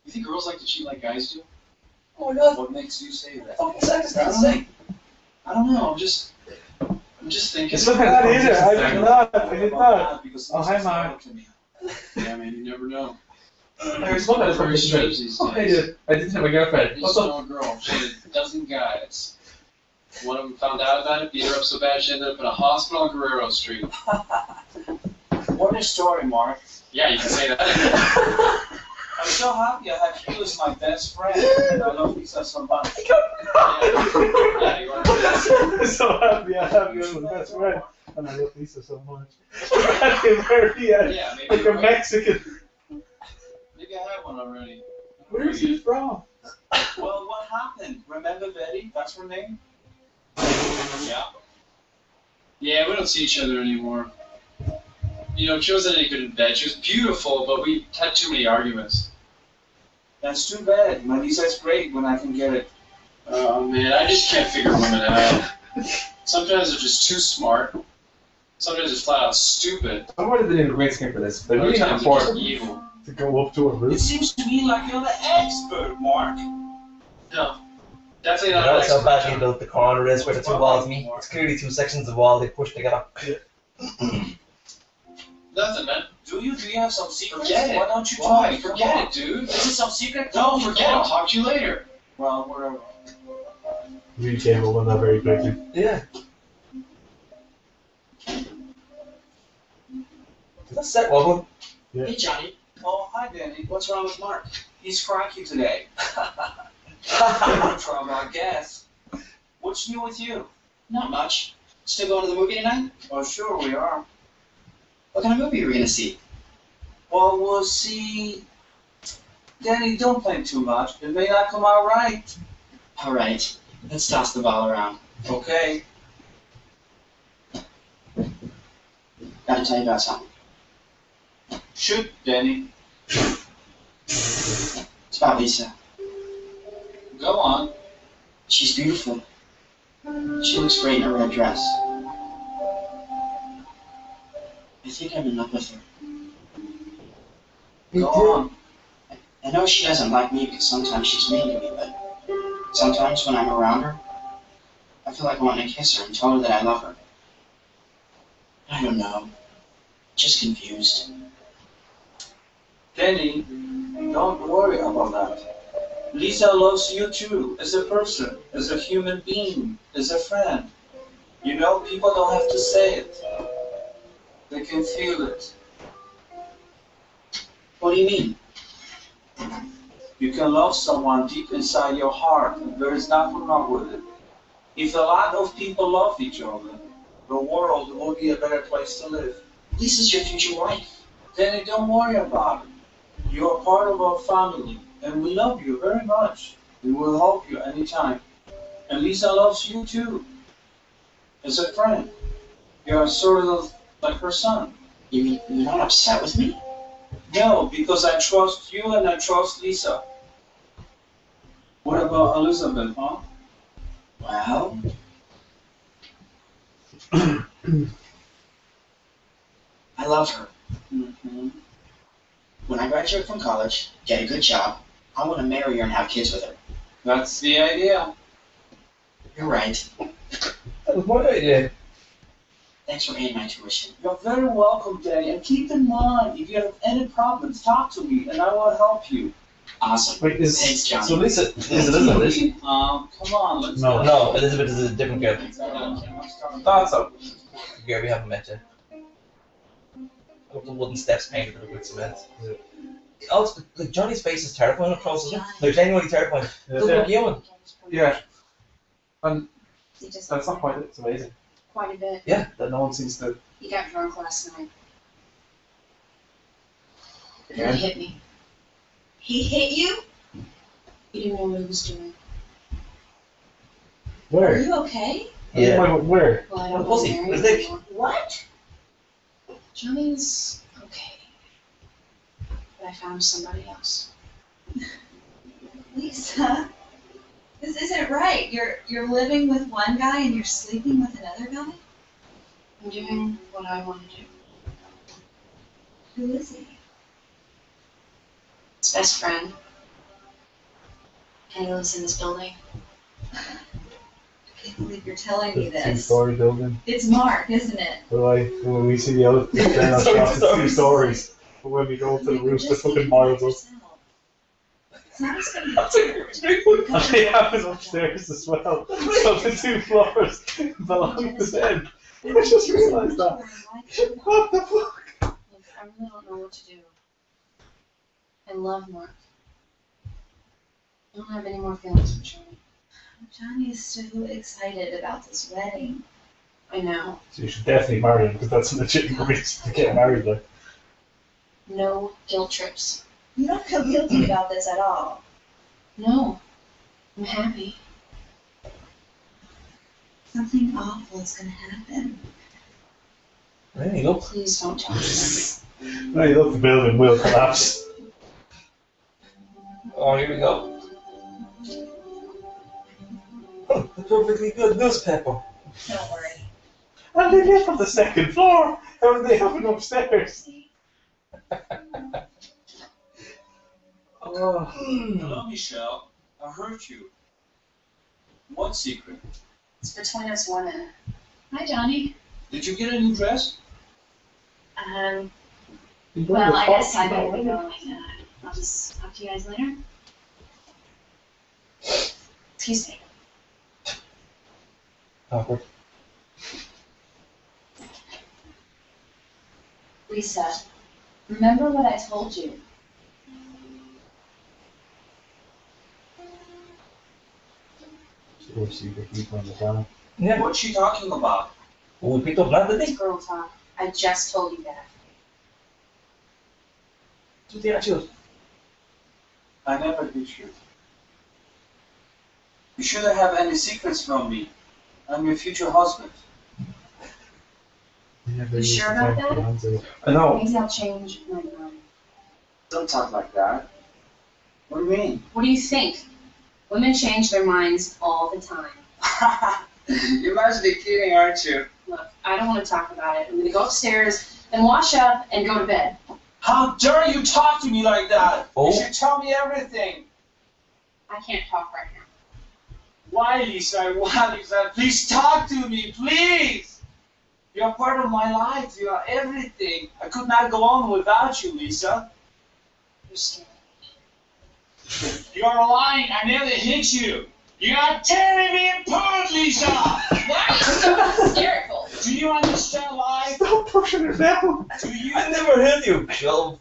You think girls like to cheat like guys do? Oh my god. What makes you say that? Fucking sex is insane. I don't know. I'm just thinking. It's not that either. I did not. I did not. Because Oh, hi, Mark. to me. Yeah, man, you never know. I was looking at it from Very strange yesterday. these Oh, I days. did. I didn't have my girlfriend. I used What's to up? know a girl. She had a dozen guys. One of them found out about it, beat her up so bad she ended up in a hospital on Guerrero Street. What a story, Mark. Yeah, you can say that. I'm so happy I have you as my best friend. And I love Lisa so much. Yeah, you are. I'm so happy I have you as my best friend. And I love Lisa so much. Very, Yeah, maybe like a you're right. Mexican. Maybe I have one already. Where is he from? Well, what happened? Remember Betty? That's her name? Yeah. Yeah, we don't see each other anymore. You know, she wasn't any good in bed. She was beautiful, but we had too many arguments. That's too bad. My Lisa's great when I can get it. Oh man, I just can't figure women out. Sometimes they're just too smart. Sometimes they're flat out stupid. I would have been in a great skin for this, but I Other really can't times they're afford just it. evil. To go up to a It roof. seems to me like you're the expert, Mark. No, definitely You not. know an that's how expert. badly built the corner is where the two walls meet. It's clearly two sections of wall they pushed together. Nothing, man. Do you have some secrets? Forget it. Why don't you Why? tell me? Forget it, dude. Is it some secret? No, forget it. I'll talk to you later. Well, whatever. We came up on that very quickly. Yeah. That's set wobble. Hey, Johnny. Oh, hi, Danny. What's wrong with Mark? He's cranky today. No trouble, I guess. What's new with you? Not much. Still going to the movie tonight? Oh, sure we are. What kind of movie are we going to see? Well, we'll see. Danny, don't play too much. It may not come out right. All right. Let's toss the ball around. Okay. Gotta tell you about something. Shoot, Danny. It's about Lisa. Go on. She's beautiful. She looks great in her red dress. I think I'm in love with her. Go on. I know she doesn't like me because sometimes she's mean to me, but sometimes when I'm around her, I feel like wanting to kiss her and tell her that I love her. I don't know. Just confused. Danny, don't worry about that. Lisa loves you too, as a person, as a human being, as a friend. You know, people don't have to say it. They can feel it. What do you mean? You can love someone deep inside your heart, and there is nothing wrong with it. If a lot of people love each other, the world will be a better place to live. Lisa's your future wife. Danny, don't worry about it. You are part of our family, and we love you very much. We will help you anytime. And Lisa loves you too. As a friend, you are sort of like her son. You mean you're not upset with me? No, because I trust you and I trust Lisa. What about Elizabeth, huh? Well... I love her. Mm-hmm. When I graduate from college, get a good job, I want to marry her and have kids with her. That's the idea. You're right. That was my idea. Thanks for paying my tuition. You're very welcome, Danny. And keep in mind, if you have any problems, talk to me and I will help you. Awesome. Wait, Thanks, Johnny. So Lisa is Elizabeth, is she? Come on, let's No. go. No, Elizabeth is a different girl. Thought so. Girl we haven't met yet. Up the wooden steps painted with cement. Also, like Johnny's face is terrifying across, isn't it? Like genuinely terrifying. Doesn't look human. Yeah. And He just that's not quite it. It's amazing. quite a bit. Yeah. That no one seems to... He got drunk last night. Yeah. He hit me. He hit you? He didn't know what he was doing. Are Where? you okay? Yeah. Where? Well, I don't Pussy, want to marry his him dick. anymore. What? Johnny's okay. But I found somebody else. Lisa, this isn't right. You're living with one guy and you're sleeping with another guy? I'm doing what I want to do. Who is he? His best friend. And he lives in this building. I can't believe you're telling me The this. two-story building. It's Mark, isn't it? When we see the other then on top, it's 2 stories. But when we go to the roof, they're fucking miles up. It's not as good. That's a great one. And they have it upstairs as well. So the 2 floors belong to them. I just realised that. What the fuck? Look, I really don't know what to do. I love Mark. I don't have any more feelings for Johnny. Johnny is so excited about this wedding. I know. So you should definitely marry him because that's a legitimate reason to get married. Like, No guilt trips. You don't feel guilty about this at all. No. I'm happy. Something awful is going to happen. There you go. Please don't tell me this. no, you look, the building will collapse. Oh, here we go. Oh, the perfectly good newspaper. Don't worry. And they live on the 2nd floor. How do they have it upstairs? Oh. Hello, Michelle. I hurt you. What secret? It's between us women. Hi, Johnny. Did you get a new dress? Well, I guess I better be going. I'll just talk to you guys later. Excuse me. Awkward. Lisa, remember what I told you. Or secret people on the planet. Yeah. What's she talking about? Oh, we picked up that, didn't It's he? girl talk. I just told you that. Do the actual. I never hit you. You shouldn't have any secrets from me. I'm your future husband. You sure about that? I know. Maybe I'll change my mind. Don't talk like that. What do you mean? What do you think? Women change their minds all the time. You must be kidding, aren't you? Look, I don't want to talk about it. I'm going to go upstairs, then wash up, and go to bed. How dare you talk to me like that? Oh. You should tell me everything. I can't talk right now. Why, Lisa? Why, Lisa? Please talk to me, please. You're part of my life. You are everything. I could not go on without you, Lisa. You're scared. You're lying. I nearly hit you. You're tearing me apart, Lisa. Why are you so hysterical? Do you understand life? Stop pushing her down. Do you? I never hit you, Shove.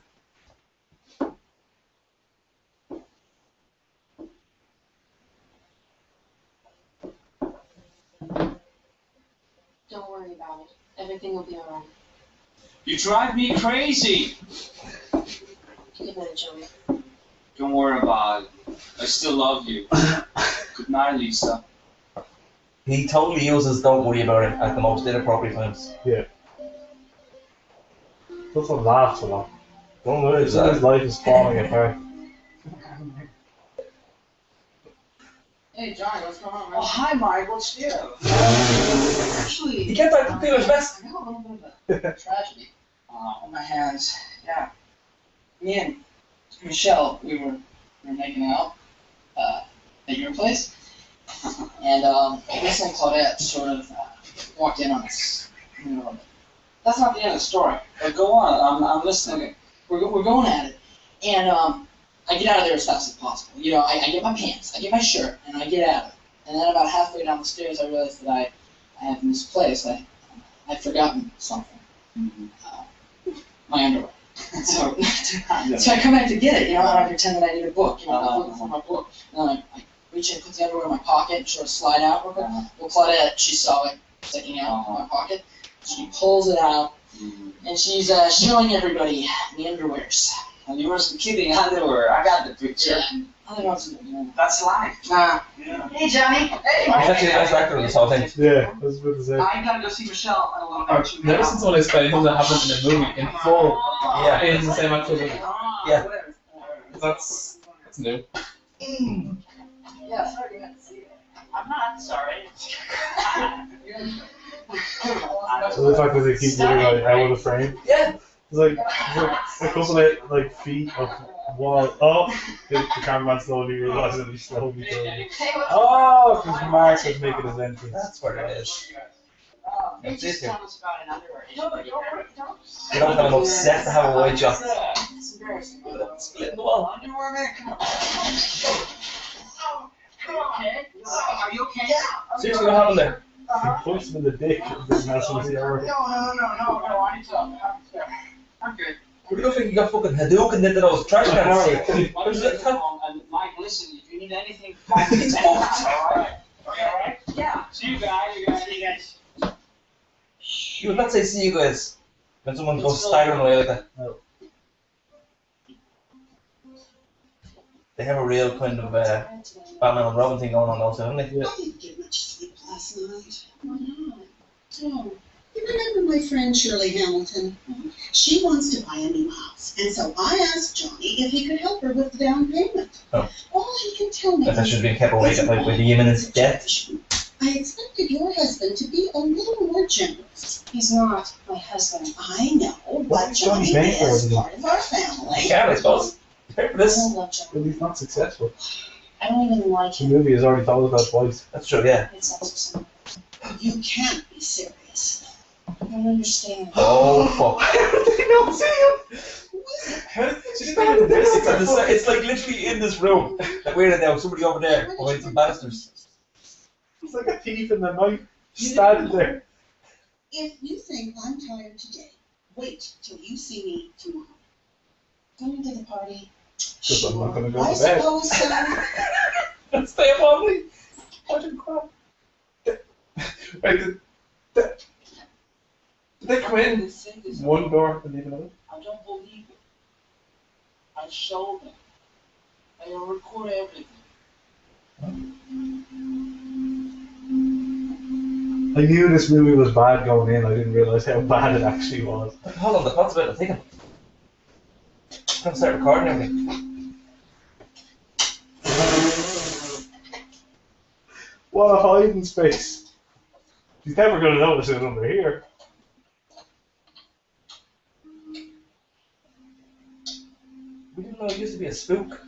Don't worry about it. Everything will be alright. You drive me crazy. Good night, Joey. Don't worry about it. I still love you. Good night, Lisa. He totally uses "don't worry about it" at the most inappropriate times. Doesn't laugh a lot. Don't worry His about it. life is falling apart. Hey, Johnny, what's going on, man? Oh, hi, Mike. What's new? Actually, He kept back feeling his best. I got a little bit of a tragedy on my hands. Yeah. Me and Michelle, we were making out at your place. And Miss and Claudette sort of walked in on us. You know, that's not the end of the story. But go on. I'm listening. Okay. We're going at it. And I get out of there as fast as possible. You know, I get my pants, I get my shirt, and I get out of it. And then about halfway down the stairs, I realized that I had misplaced. I'd forgotten something. My underwear. So I come back to get it, you know, and I pretend that I need a book. You know, I'm looking for my book. And then I reach in, put the underwear in my pocket, and sort of slide out real quick. Well, Claudette, she saw it sticking out of my pocket. She pulls it out, and she's showing everybody the underwears. And you were some kidding underwear. I got the picture. Yeah. I don't know what's in it. That's life. Yeah. Hey, Johnny. Hey, He's actually the best actor in this whole thing. Yeah, I was about to say. I gotta go see Michelle in a little bit. Never seen someone explain things that happened in a movie in full. Yeah. In the same actual movie. Yeah. That's new. Yeah, sorry, you had to see it. I'm not sorry. So the fact that they keep moving like out of the frame. Yeah. It's like a couple of like feet of wall. Oh, the cameraman slowly realizes he's slowly going. Hey, what's Oh, because Mark was making his entrance. That's what it is. Hey, That's just it. tell us about an underwear issue. Don't. You don't have enough set to have a wide shot. It's embarrassing. Split in the wall. Underwear, man, come on. Okay. Are you okay? Seriously, what happened there? He punched him in the dick and didn't have some zero. No. I need to. I'm good. What do you think you got fucking Hadouken into those trash cans? Why don't you get home? And Mike, listen, if you need anything, call me. It's all right. Alright? Yeah. See you guys. You would not say see you guys when someone goes staggering away like that. No. They have a real kind of Batman and Robin thing going on also, haven't they? Yeah. I didn't get much sleep last night. Why not? Oh. You remember my friend Shirley Hamilton? She wants to buy a new house, and so I asked Johnny if he could help her with the down payment. Oh. All he could tell me That should have been kept awake at night with the imminent death. I expected your husband to be a little more generous. He's not my husband. I know, What but is Johnny Johnny paying for, is isn't he? part of our family. Yeah, I suppose. Pay for I this. don't love Johnny. But he's not successful. I don't even like The him. movie has already told us that twice. That's true, yeah. It's not so simple. You can't be serious. I don't understand. Oh, fuck. How did he not see him? How did she didn't even notice it? It's like literally in this room that we're in now. Somebody over there behind some banisters. It's like a thief in the night, standing there. If you think I'm tired today, wait till you see me tomorrow. Going to the party. Because I'm not going to go I to bed. suppose so. And stay up all night. Watching crap. Wait, did they come in one door and leave another? I don't believe it. I showed them. I will record everything. I knew this movie was bad going in. I didn't realize how bad it actually was. Hold on, the plot's about to take him. I'm going to start recording everything. What a hiding space. He's never going to notice it under here. We didn't know it used to be a spook.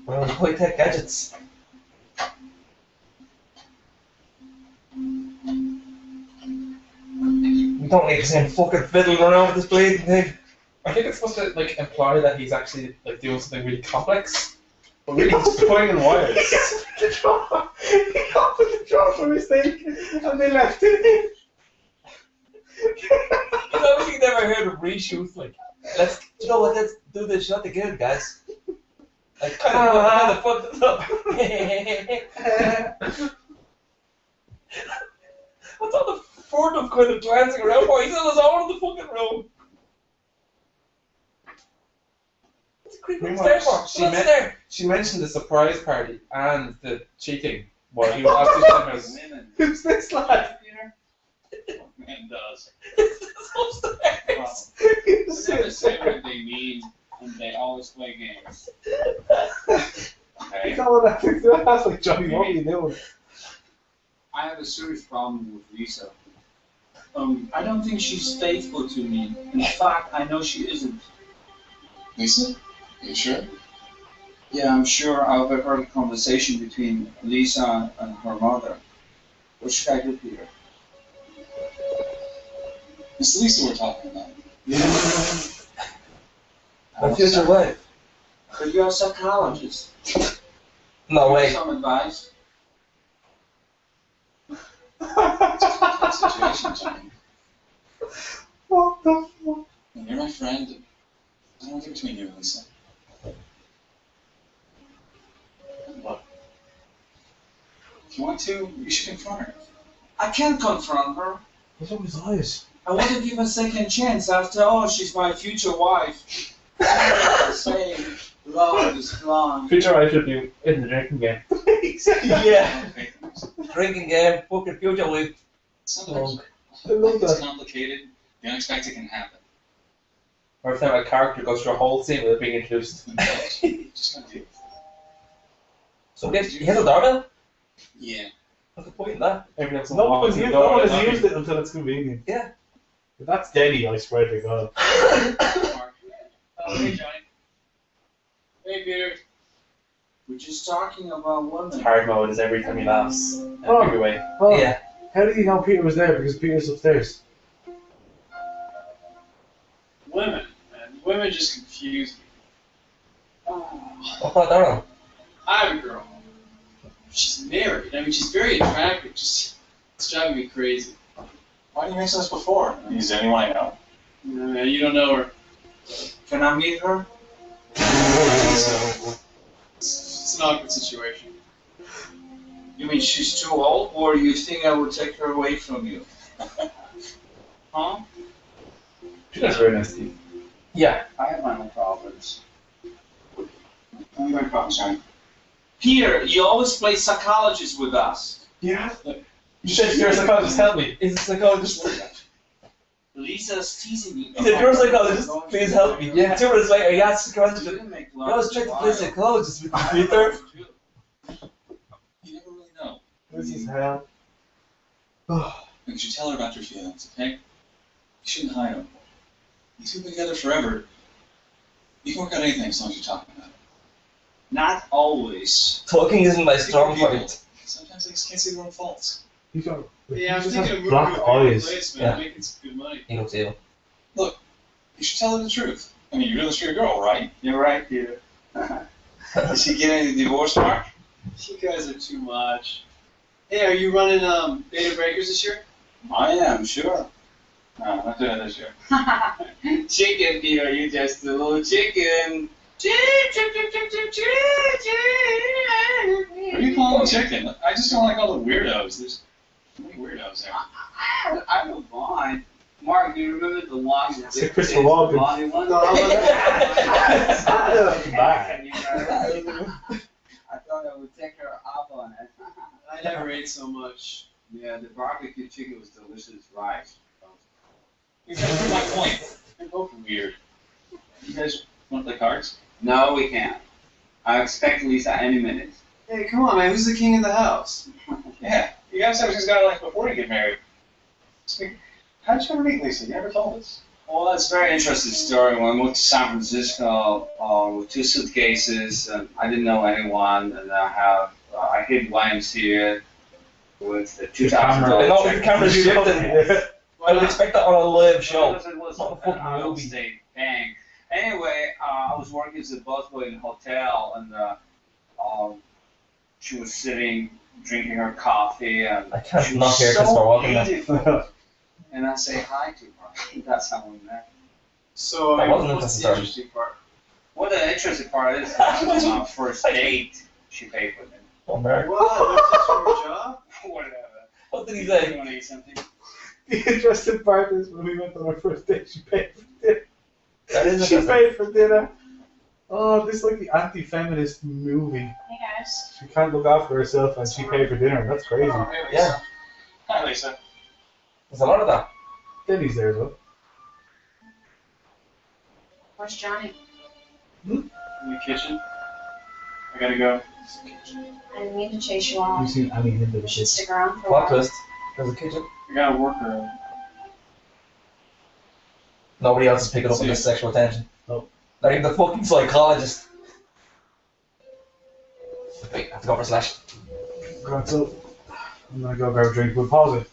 One of the high-tech gadgets. don't need to say fucking fiddling around with this bleeding thing. I think it's supposed to like imply that he's actually like doing something really complex. But really he's pulling wires. He got the drawer for mistake, and they left it in. He's obviously never heard of reshoots. Like, you know what? Let's do this shot again, guys. Like, kind of fucked it up. What's all the furtive kind of glancing around for? He's on his own in the fucking room. What's the creepy upstairs for? She mentioned the surprise party and the cheating while he was asking Who's this lad? Man does. It's upstairs. They never say what they mean, and they always play games. Okay. You know what that's like, Johnny, what are you doing? I have a serious problem with Lisa. I don't think she's faithful to me. In fact, I know she isn't. Lisa? Are you sure? Yeah, I'm sure. I've heard a conversation between Lisa and her mother. What should I do, Peter? It's Lisa we're talking about. My future wife. But you're a psychologist. No way. Some advice? Situation, Johnny. What the fuck? You're my friend, and I don't want to get between you and Lisa. Look, if you want to, you should confront her. I can't confront her. What's up with his eyes? I want to give her a second chance. After all, she's my future wife. Say, love is blind. Future I should be in the drinking game. Yeah. Drinking game, fucking future wife. Sometimes I love it's that. complicated. The unexpected can happen. Every time a character goes through a whole scene without being introduced. Just gotta deal with it. So, he has a doorbell? Yeah. What's the point in that? Every time No someone one walks has in the used, door, no one it's has knocking. used it until it's convenient. Yeah. But that's Denny, I swear to God. Oh, hey, Johnny. Hey, Peter. We're just talking about women. Hard mode is every time he laughs. Oh. Every way. Oh, Yeah. how did you know Peter was there? Because Peter's upstairs. Women, man. Women just confuse me. What about that one? I have a girl. She's married. I mean, she's very attractive. Just, it's driving me crazy. Why didn't you mention this before? Is there anyone I know? No, man, you don't know her. Can I meet her? It's an awkward situation. You mean she's too old, or you think I would take her away from you? Huh? That's very nice, Steve. Yeah. I have my own problems. I'm going to promise, Johnny. Peter, you always play psychologist with us. Yeah. You said you're a psychologist, help me. Is a psychologist? Lisa's teasing me. He said, you're a psychologist, please help me. Yeah. 2 minutes later, he asked the You question. didn't make I love was to trying to a play while. psychologist with you, Peter. You never really know. This is hell. You should tell her about your feelings, okay? You shouldn't hide them. You two have been together forever. You can work out anything as long as you're talking about it. Not always. Talking isn't my strong People- point. Sometimes they just can't see their own faults. You got. Yeah, I'm just thinking of has moving black to a bigger eyes. place, man. Yeah. Making some good money. He looks evil. You should tell her the truth. I mean, you're really sure girl, right? You're right, Peter. Did she get any divorce, Mark? You guys are too much. Hey, are you running Beta Breakers this year? I am, sure. No, I'm not doing it this year. Chicken, Peter, you just a little chicken. What are you calling chicken? I just don't like all the weirdos. There's so many weirdos there. I don't mind. Mark, do you remember the one with Say Christopher Walken. Lonnie one? Bye. I thought I would take her up on it. I never ate so much. Yeah, the barbecue chicken was delicious, right? You guys prove my point. They're both weird. You guys want to play cards? No, we can't. I expect Lisa any minute. Hey, come on, man. Who's the king of the house? Yeah. You guys have this guy like before you get married. How did you ever meet Lisa? You never told us. Well, that's a very interesting story. When I moved to San Francisco with 2 suitcases, and I didn't know anyone, and I hid YMCA with the $2,000 I know check. the camera's shifting. I would expect that on a live show. It was Not a fucking Iowa movie. State. Bang. Anyway, I was working as a busboy in a hotel, and she was sitting, drinking her coffee, and I can't she not was hear Chris for so walking there. beautiful. And I say hi to her. That's how we met. So, That wasn't what's the necessary. interesting part? What the interesting part is, on our first date, she paid for them. Oh, Mary. Wow, that's your job? Whatever. What did he You say? want to eat something? The interesting part is when we went on our first date, she paid for dinner. That is She interesting. paid for dinner. Oh, this is like the anti-feminist movie. Hey guys. She can't look after herself and she paid for dinner. That's crazy. Oh, hey, Lisa. Yeah. Hi, Lisa. There's a lot of that. Denny's there as well. Where's Johnny? In the kitchen. I gotta go. I didn't mean to chase you Have you off. seen any hint of You the should shit? stick around for a Plot while. twist. There's a kitchen. I gotta work early. Nobody else is picking up on this sexual tension. Nope. Not even the fucking psychologist. Wait, I have to go for a slash. Right, so I'm gonna go grab a drink. We'll pause it.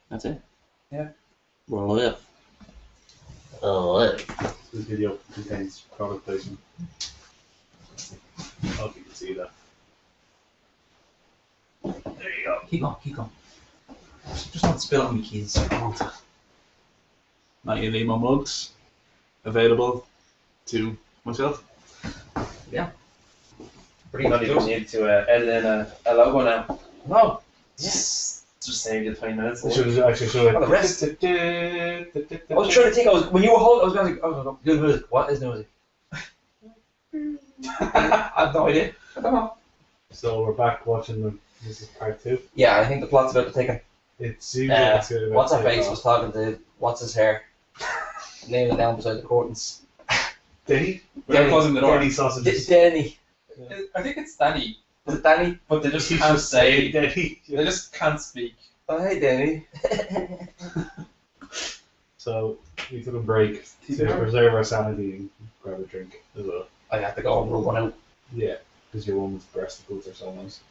That's it? Yeah. We're live. Live. This video contains product placement. I hope you can see that. There you go. Keep going, keep going. Just don't spill on me keys. Mattie and Liamo mugs available to myself. Pretty Not even need to edit in a logo now. No. Just save you 20 minutes. I should have actually showed Oh, the rest. I was trying to think. When you were holding, I was going to go, do the music. What is the music? I have no idea. I don't know. So we're back watching this is part 2. Yeah, I think the plot's about to take him. It seems like it's gonna be What's her about to face take was talking to what's his hair, nailing it down beside the curtains. Denny? We're closing the door. Denny sausages. Danny. I think it's Danny, Was it Danny? but they just He's can't just say. saying Denny. They just can't speak. Oh, hey, Danny. So we took a break to preserve our sanity and grab a drink as well. I have to go and rub one out. Yeah, because your woman's breasticles are so nice.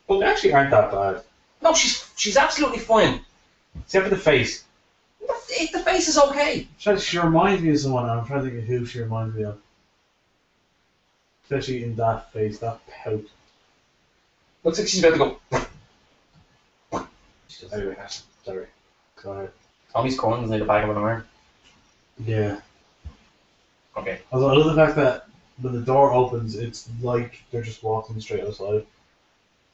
But they actually aren't that bad. No, she's absolutely fine. Except for the face. The face is okay. She reminds me of someone, and I'm trying to think of who she reminds me of. Especially in that face, that pout. Looks like she's about to go. Anyway, sorry. Go ahead. Tommy's corns need a bag of an iron. Yeah. Okay. Although I love the fact that when the door opens, it's like they're just walking straight outside.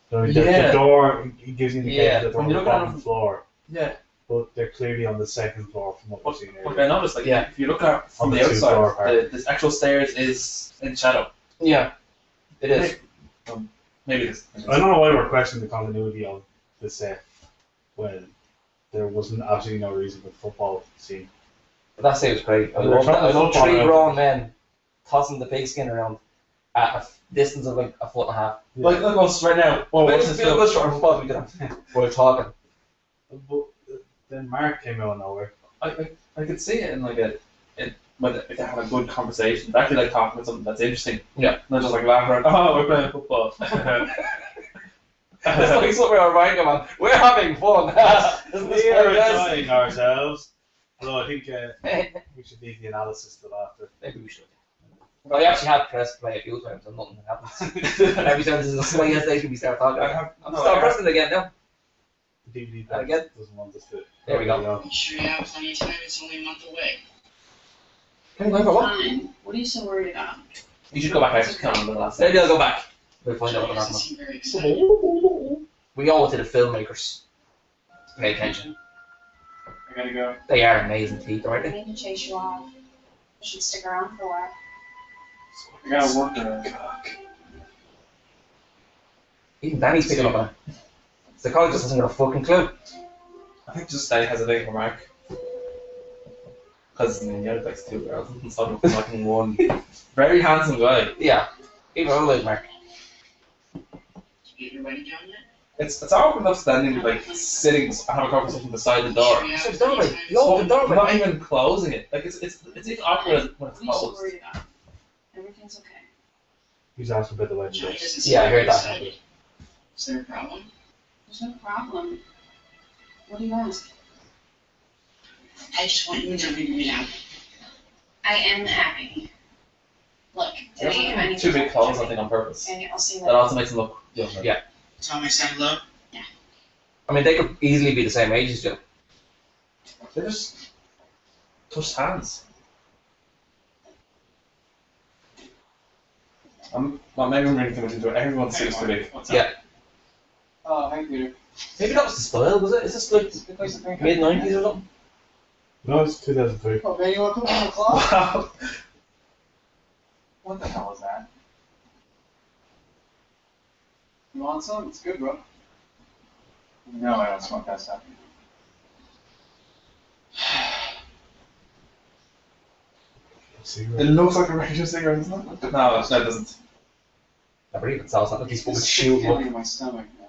So the door it gives you the indication that they're on the bottom floor, Yeah. but they're clearly on the second floor from what we've seen But earlier. I noticed, like, if you look at it from On the the two-floor outside, part. this actual stairs is in shadow. Yeah, it is. Maybe it is. I don't know why we're questioning the continuity of the set when there wasn't absolutely no reason for the football scene. But that scene was great. I We were love trying to I love football 3 out. grown men tossing the pigskin around at a distance of like a foot and a half. Like, look us right now. Well, Wait, what's let's this feel film? good short football we did. We're talking. But then Mark came out of nowhere. I could see it in like when they have a good conversation. They actually like talking about something that's interesting. Yeah. Not just like laughing around, oh, we're playing football. It's like something we were writing about. We're having fun. Isn't this We're fun, guys? enjoying ourselves. Although I think we should leave the analysis till after. Maybe we should. Well, we actually had press play a few times and nothing happens. Every time there's a slight station we start talking. Start pressing it again now. The DVD And again. doesn't want us to. There we go. You sure you have plenty of time? It's only a month away. Can we go for what? Fine. What are you so worried about? You should go back next to the last Maybe I'll go back. We'll find out Johnny what doesn't happens. seem very excited. We owe it to the filmmakers. Pay attention. I gotta go. They are amazing teeth, I aren't didn't they? mean to chase you off. You should stick around for a while. I gotta work early. Even Danny's picking up on it. The college just hasn't got a fucking clue. I think just Danny has a big remark. Because the other likes 2 girls instead of fucking 1. Very handsome guy. Yeah. Even I like Mark. Did you get your wedding gown yet? It's awkward enough standing like sitting and have a conversation beside the door. Sure you have So it's plenty of doorway. time? You open the doorway. Not even closing it. Like it's even awkward when it's What are you so closed. worried about? Everything's okay. He's asking about the wedding Johnny dress. doesn't seem Yeah, I very heard that. excited. Is there a problem? There's no problem. What do you ask? I just want you and Johnny to meet out. I am happy. Look, today I need Two to big talk clothes, to I think, on purpose. Johnny. Okay, I'll see you That later. also makes them look younger. Yeah. Tell me say hello. I mean, they could easily be the same age as you. They just touched hands. Well, maybe I'm reading too much into it. Everyone seems to be. Yeah. Oh, hey, Peter. Maybe that was the style, was it? Is this like Good place to drink. mid-90s or something? No, it's 2003. Oh, man, you want to come on the club? Wow. What the hell is that? You want some? It's good, bro. No, I don't smoke that stuff. It Cigarette. looks like a regular cigarette, doesn't it? No, it doesn't. I believe it sounds like he's fucking This shield feeling look. in my stomach, man.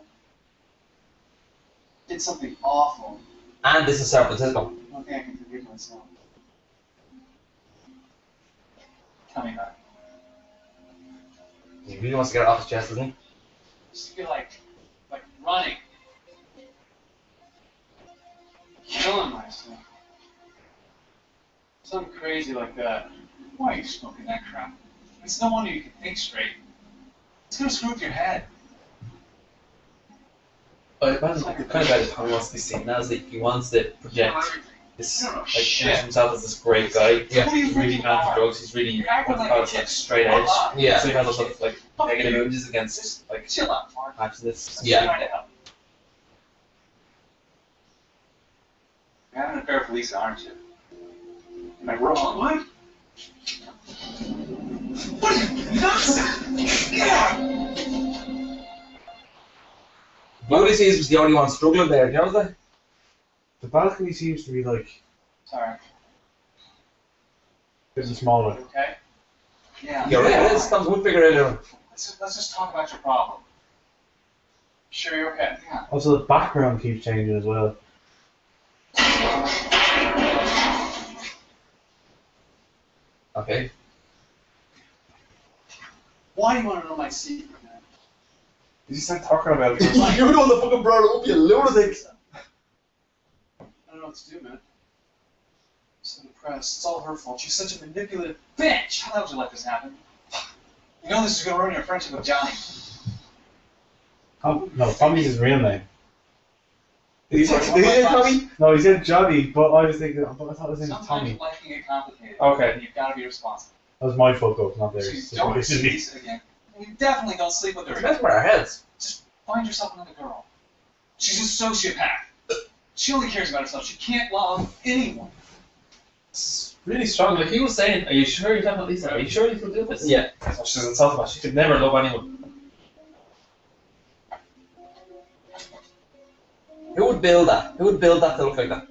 Did something awful. And this is San Francisco. I don't think I can forgive myself. Tell me about it. He really wants to get it off his chest, doesn't he? Just feel like running. Killing myself. Something crazy like that. Why are you smoking that crap? It's no wonder you can think straight. It's gonna screw with your head. But imagine the kind of guy that Tommy wants to be seen as, that he wants to project this, like, image himself as this great guy. Yeah. He's really anti-drugs, he's really, like, straight edge. Yeah. So he has lots of, like, negative images against, like, Chill out, Mark. abstinence. Yeah. Trying to help. You're having an affair with Lisa, aren't you? Am I wrong? What? What are you nuts? Yeah. Ulysses was the only one struggling there, do you know that? The balcony seems to be like Sorry. a bit smaller. Okay? Yeah. You're right, it is. Comes one figure earlier. Let's just talk about your problem. Sure you're okay? Yeah. Also, the background keeps changing as well. Okay. Why do you want to know my secret, man? Did you start talking about it? You're the one that fucking brought it up, you lunatic! I don't know what to do, man. I'm so depressed. It's all her fault. She's such a manipulative bitch. How the hell would you let this happen? You know this is going to ruin your friendship with Johnny. No, Tommy's his real name. Did he say Tommy? No, he said Johnny, but I was thinking, I thought his name was Sometimes Tommy. life can get complicated. Okay. And you've got to be responsible. That was my fuck up, not So theirs. you don't This is see me. Lisa again. And you definitely don't sleep with her It's again. messing with our heads. Just find yourself another girl. She's a sociopath. She only cares about herself. She can't love anyone. It's really strong. Like, he was saying, are you sure you're talking about Lisa? Are you sure you can do this? Yeah. That's what she's insulted about. She could never love anyone. Who would build that? Who would build that to look like that?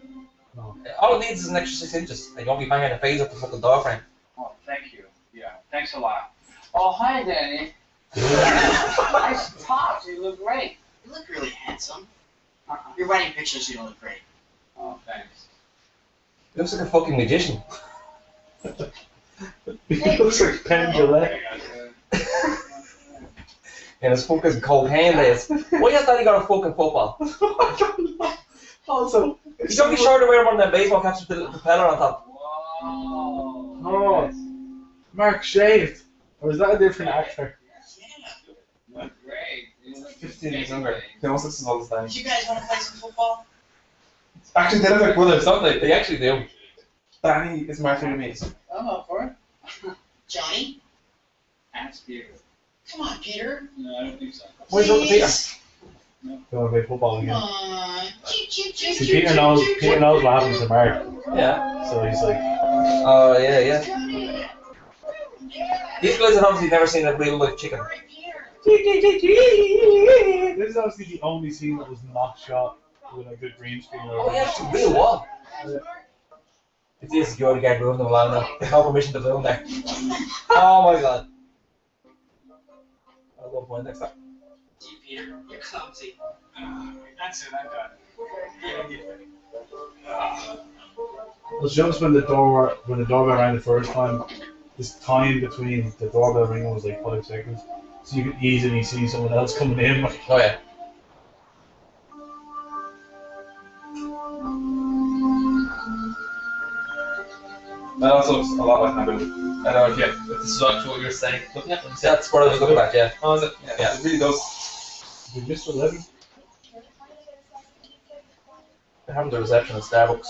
No. All it needs is an extra 6 inches, and you won't be banging a phase up the fucking door frame. Oh, thank you. Yeah, thanks a lot. Oh, hi, Danny. Nice to talk to you. You look great. You look really handsome. Your wedding pictures, you don't look great. Oh, thanks. He looks like a fucking magician. He looks like Penn Gillette. In his fucking cocaine days. Why has Daddy got a fucking football? Also, He's don't be sure to wear one of them baseball caps with the propeller on top. Whoa. Oh, Mark shaved. Or is that a different actor? You look great. You look 15 years younger. He almost looks as old as Danny. You guys want to play some football? Actually, they look like brothers, don't they? They actually do. Danny is Martin to me. I'm up for it. Johnny? Ask Peter. Come on, Peter. No, I don't think so. Where's up Peter? You want to play football Come again? on. See, Peter knows what happened to Mark. Yeah. So he's like, Oh, yeah. These guys have obviously never seen a real life chicken. this is obviously the only scene that was not shot with a good green screen. Oh, yeah, it's a real wall. It's the security guard moving them along now. They have no permission to film there. Oh my god. I'll go point next time. Gee, Peter, you're clumsy. That's it, I'm done. it was just when the doorbell rang the first time, this time between the doorbell ringing was like 5 seconds. So you could easily see someone else coming in. Like, Oh yeah. That also looks a lot like Naboo. I don't know if this is actually what you're saying. Looking at them. That's what I was looking at, yeah. Oh, is it? Yeah. It really does. Did Mr. Levy? They're having the reception at Starbucks.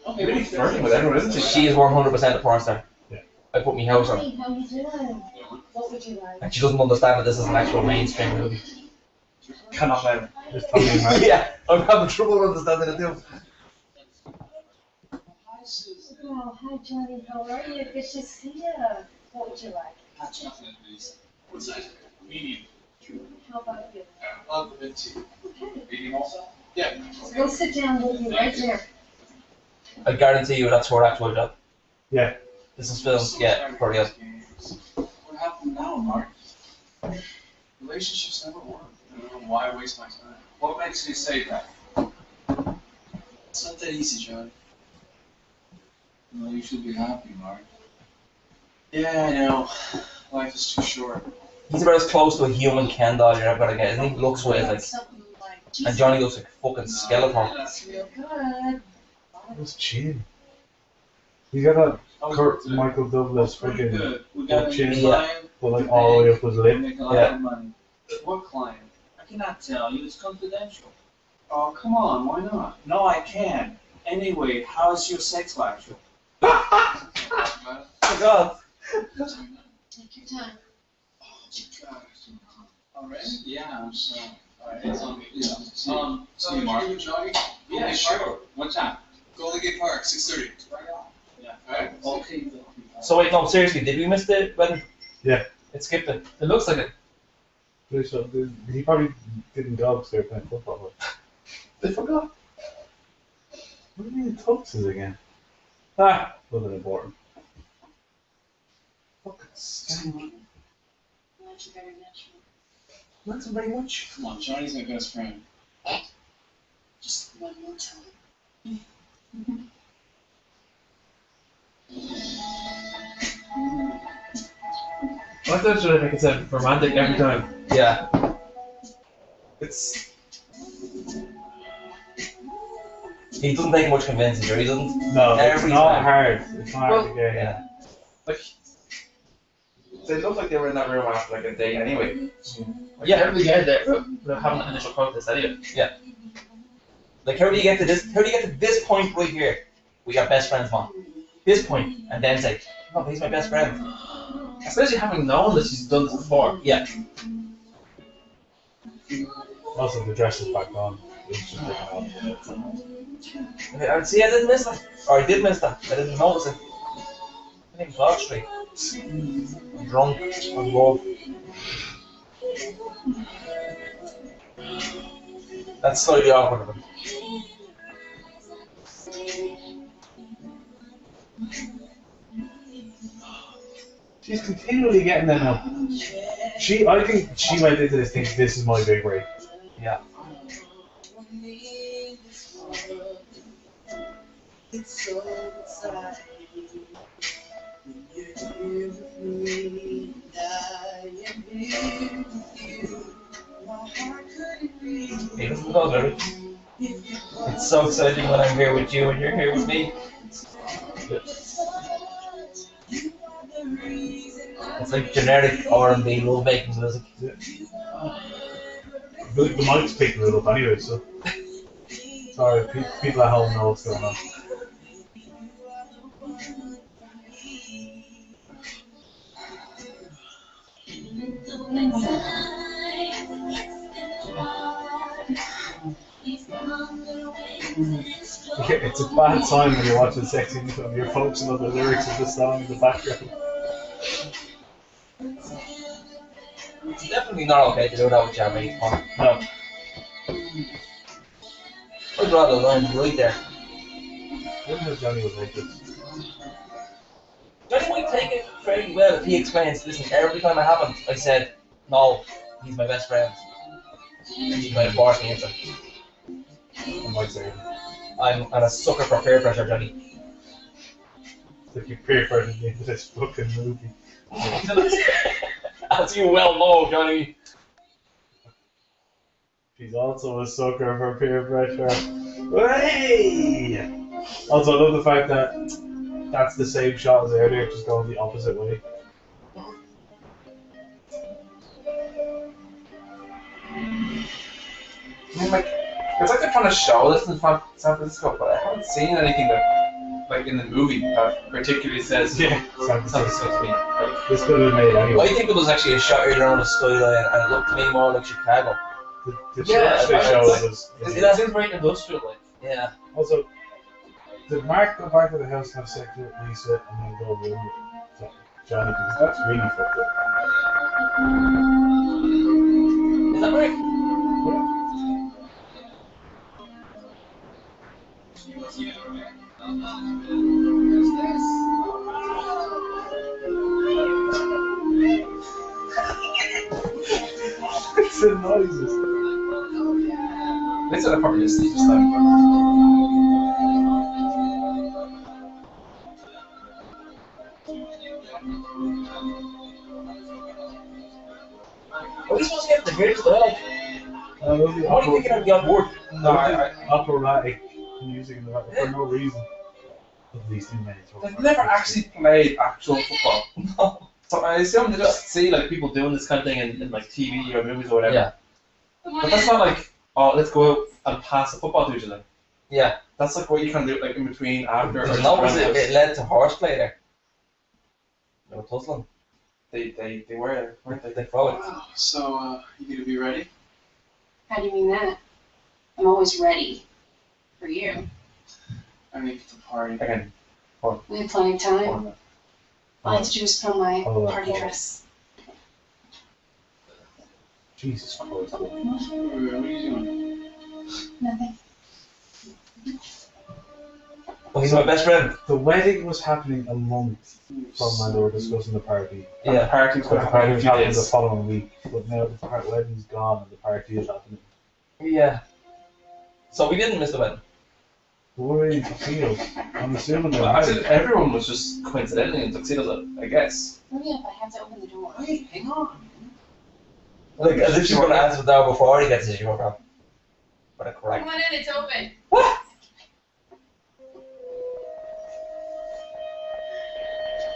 Okay, really flirting with everyone, isn't she? She is 100% a porn star. Yeah. I put my house on. Hey, how you doing? What would you like? And she doesn't understand that this is an actual mainstream movie. Cannot let her. Just tell me, man. Yeah, I'm having trouble understanding it too. Oh, hi Johnny, how are you? Good to see you. What would you like? Hot chocolate, please. What size? Medium. How about you? Love the mint tea. Okay. Medium also? Yeah. Go sit down, we'll be right there. I guarantee you that's her actual job. Yeah. This is filmed, yeah, for real. What happened now, Mark? Relationships never work. I don't know why waste my time. What makes you say that? It's not that easy, John. Well, you should be happy, Mark. Yeah, I know. Life is too short. He's about as close to a human Ken doll you're ever gonna get, isn't he? Looks weird, like. Something like And Johnny looks like a fucking skeleton. That's real good. What's chin? You got that Kurt Michael Douglas freaking Good. We got a chin, new client. but like all the way up his We lip. make a lot Yeah. of money. What client? I cannot tell you. It's confidential. Oh, come on. Why not? No, I can. Anyway, how's your sex life? Oh god. Take your time. Alright? Yeah, I'm sorry. Alright, it's on me. Yeah. See See you, Mark. Johnny? Yeah, sure. What's that? Golden Gate Park, 6:30. Right on. Yeah. Alright? Okay. So wait, no, seriously, did we miss the wedding? Yeah. It skipped it. It looks like it. He probably didn't go upstairs playing football. But They forgot. what do you mean tuxes again? Ah. Wasn't important. Fucking scam. Thank you very much. Not so very much. Come on, Johnny's my best friend. Just one more time. I thought it should make it sound romantic every time. Yeah. It's. He doesn't take much convincing here, he doesn't. No, it's Every not time. hard. It's not hard Well, to get. Yeah. Like. They look like they were in that room after like a day anyway. Like, Yeah. How did they get there without having an initial protest anyway? Like, how do you get to this? How do you get to this point right here? We are best friends, Mom. This point, and then say, "No, he's my best friend." Especially having known that she's done this before. Yeah. Also, the dress is back on. It's just taken off. Okay, see, I didn't miss that. Or I did miss that. I didn't notice it. I didn't Clark Street. I'm drunk. I'm bored. That's slightly awkward of him. She's continually getting them up. I think she went into this thinking this is my big break. Yeah. He doesn't know that. It's so exciting when I'm here with you and you're here with me. It's like generic R&B love-making music. The mic's picking it up anyway, so. Sorry, people at home know what's going on. It's a bad sign when you're watching sexy film. You're focusing on the lyrics of the song in the background. It's definitely not okay to do that with your mate, Connor. No. I'd draw the line right there. I don't know if Johnny would like this. Johnny might take it fairly well if he explains, listen, every time it happened, I said, no, he's my best friend. And he might force me into it. I might say. I'm a sucker for peer pressure, Johnny. It's like you peer pressured me into this fucking movie. As you well know, Johnny. She's also a sucker for peer pressure. Hey! Also, I love the fact that that's the same shot as earlier, just going the opposite way. I mean, like, it's like they're trying to show this in San Francisco, but I haven't seen anything that, like, in the movie that particularly says Yeah, San Francisco to me. Like, this could have been made anyway. I think it was actually a shot right around the skyline, and it looked to me more like Chicago. The Yeah, church they it's showed like- was. That seems very industrial, like. Yeah. Also, did Mark go back to the house and have sex with Lisa and then go room with Johnny? Because that's really fucked up. Is that right? It's the noises. they said I probably just like. Are we supposed to get the greatest dialogue? I love the What do you think I'd be on board? No, operatic music in the background for no reason. At least in minutes. They've never actually played actual football. No. So I assume they just see like people doing this kind of thing in like TV or movies or whatever. Yeah. But that's not like, oh, let's go out and pass the football to each other. Yeah. That's like what you can do like in between, after. Did or you notice around the it house. led to horseplay there? They were tussling. They were, weren't they? They followed. So, you gonna be ready? How do you mean that? I'm always ready. For you. I mean, the party. Again. We have plenty of time. All I have to do is put on my Oh, party oh. dress. Jesus Christ. What are you doing? Nothing. Oh, he's my best friend. The wedding was happening a month from when they were discussing the party. And the party was going to happen in a was few happening the days. following week, but now the wedding's gone and the party is happening. Yeah. So we didn't miss the wedding. But we're in tuxedos. I'm assuming they're Well, married. actually, everyone was just coincidentally in tuxedos, I guess. Hurry up, I have to open the door. Wait, hang on. Like, as if she's going to answer the door before he gets his uniform. What a correct. Come on in, it's open. What?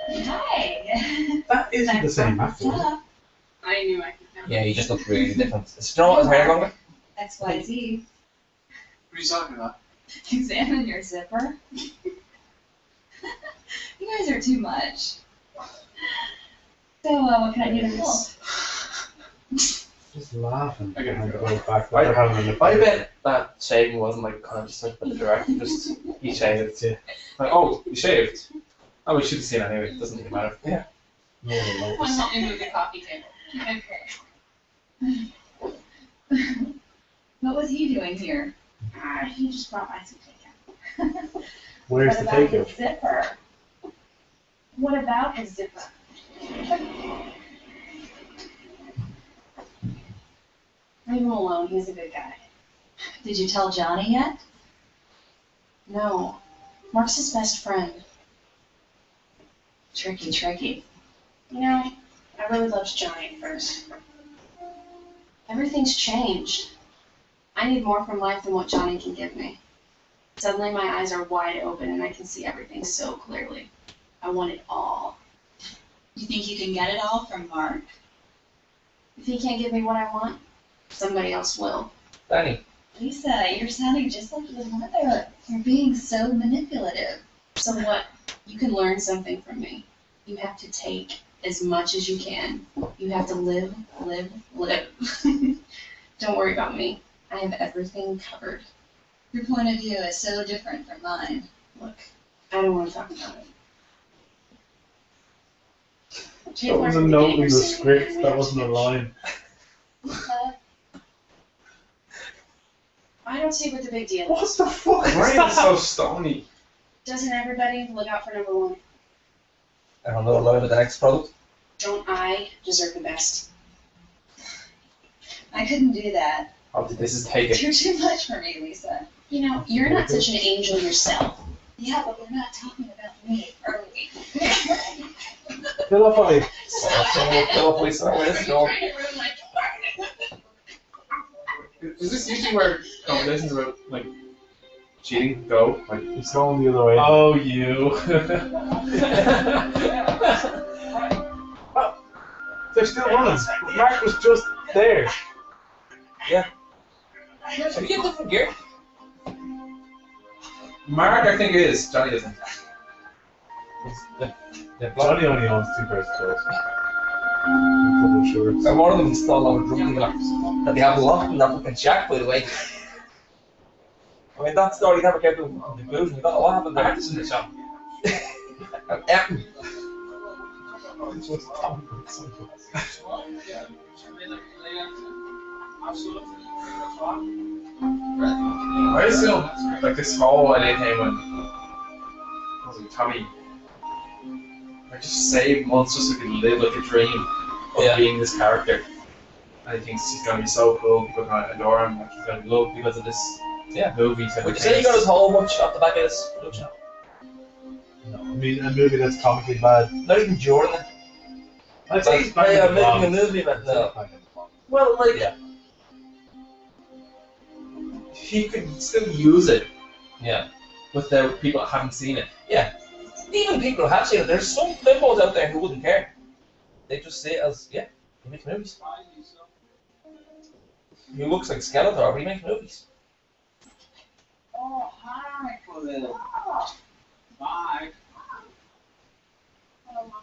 Hi. That isn't the same actor. is it? I knew I could know. Yeah, he just looks really different. Do you know what his hair longer? XYZ. What are you talking about? Examine your zipper. You guys are too much. So, what can I do to help? Just laughing. Okay. And go back. They're having a I bet that shaving wasn't like conscious by the director, just he shaved. Yeah. Like, oh, he shaved. Oh, we should have seen it anyway, it doesn't even matter. Yeah. No one will Come on, notice. help me move the coffee table. Okay. What was he doing here? He just brought my some takeout. Where's What the about takeout? his zipper? What about his zipper? Leave him alone, he's a good guy. Did you tell Johnny yet? No. Mark's his best friend. Tricky, tricky. You know, I really loved Johnny at first. Everything's changed. I need more from life than what Johnny can give me. Suddenly my eyes are wide open and I can see everything so clearly. I want it all. You think you can get it all from Mark? If he can't give me what I want, somebody else will. Danny. Lisa, you're sounding just like your mother. You're being so manipulative. So what? You can learn something from me. You have to take as much as you can. You have to live, live, live. Don't worry about me. I have everything covered. Your point of view is so different from mine. Look, I don't want to talk about it. That was a note in the script, that wasn't a line. I don't see what the big deal What is. the fuck is Why are you that? so stony? Doesn't everybody look out for number one? I don't know about the next product. Don't I deserve the best? I couldn't do that. Oh, this is take it. You're too much for me, Lisa. You know, you're not such an angel yourself. Yeah, but we're not talking about me, are we? Fill up on it. Is this usually where conversations about like cheating go? Like It's going the other way. oh you. They're still running. Mark was just there. Have you get different gear? Mark, I think it is. Johnny doesn't. Johnny only owns 2 pairs of clothes. A couple of shorts. And one of them installed on a drum dealer that they have locked in that fucking shack, by the way. I mean, that story never came to conclusion. You got what happened there? Mark's in the shop. I assume like this whole idea came when was it Tommy I just saved months just so he could live like a dream of being this character. And he thinks he's gonna be so cool, people are gonna adore him, like he's gonna be loved because of this movie. Would you say you got his whole much off the back of this production? No, I mean a movie that's comically bad. Not even during it. I'd say he's back yeah, in the making a box. movie, but no. Back in the box. Well, like, He could still use it yeah. without people that haven't seen it. Yeah. Even people who have seen it, there's some bimbos out there who wouldn't care. They just see it as, he makes movies. He looks like Skeletor, but he makes movies. Oh, hi, Khalil. Bye.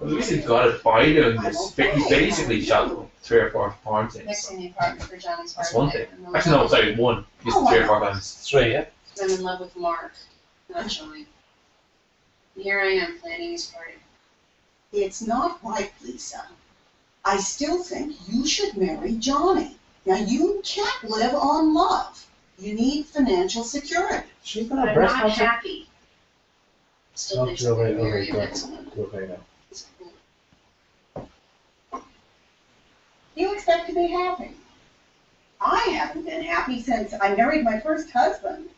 At least he's got it by doing this. He basically shot 3 or 4 porn things. Fixing the apartment for Johnny's That's party. one thing. Actually, no, sorry, 1. He's 3 or 4 times. 3, yeah. I'm in love with Mark, not Johnny. Here I am planning his party. It's not right, Lisa. I still think you should marry Johnny. Now, you can't live on love. You need financial security. She's But gonna I'm breast not cancer. happy. Still No, think you're right, I'll marry you're you right, next month. you're okay now. You expect to be happy. I haven't been happy since I married my first husband.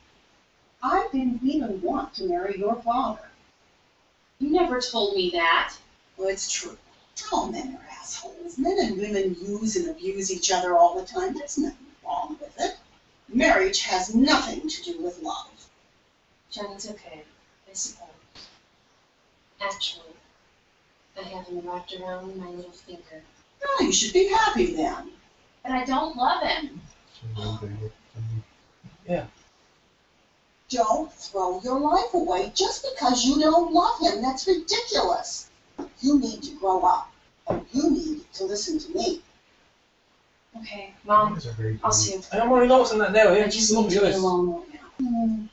I didn't even want to marry your father. You never told me that. Well, it's true. All men are assholes. Men and women use and abuse each other all the time. There's nothing wrong with it. Marriage has nothing to do with love. Johnny's okay, I suppose. Actually, I have him wrapped around my little finger. Oh, you should be happy then. But I don't love him. Don't throw your life away just because you don't love him. That's ridiculous. You need to grow up, and you need to listen to me. Okay, Mom, I'll see you. I'm already noticing that now, yeah. I just need to be alone right now.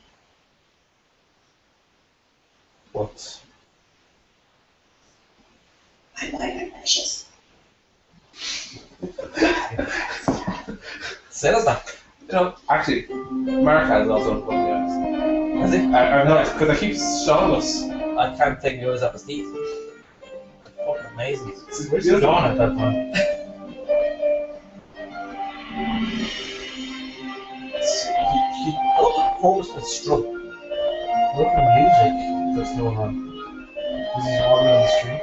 What? I'm precious. Say that. You know, actually, Mark has also put me eyes. Has he? I know, because I keep showing us. I can't take yours off his teeth. Fucking amazing. Where's he going at that time? I love the purposeful strut. What kind of music that's going on? Is he walking on the street?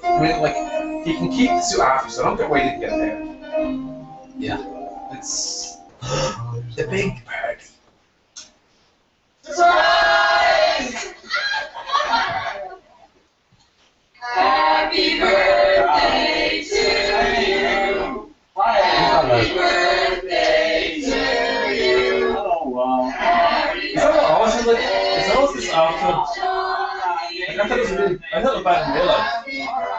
I mean, like, he can keep the suit after, so I don't get why he didn't get there. Yeah. It's The big party. Surprise! Happy birthday to you. Happy birthday to you. Oh, wow. Happy Is that what always is like? Is that always this after? Like, I thought it was really, I thought it was bad in real life.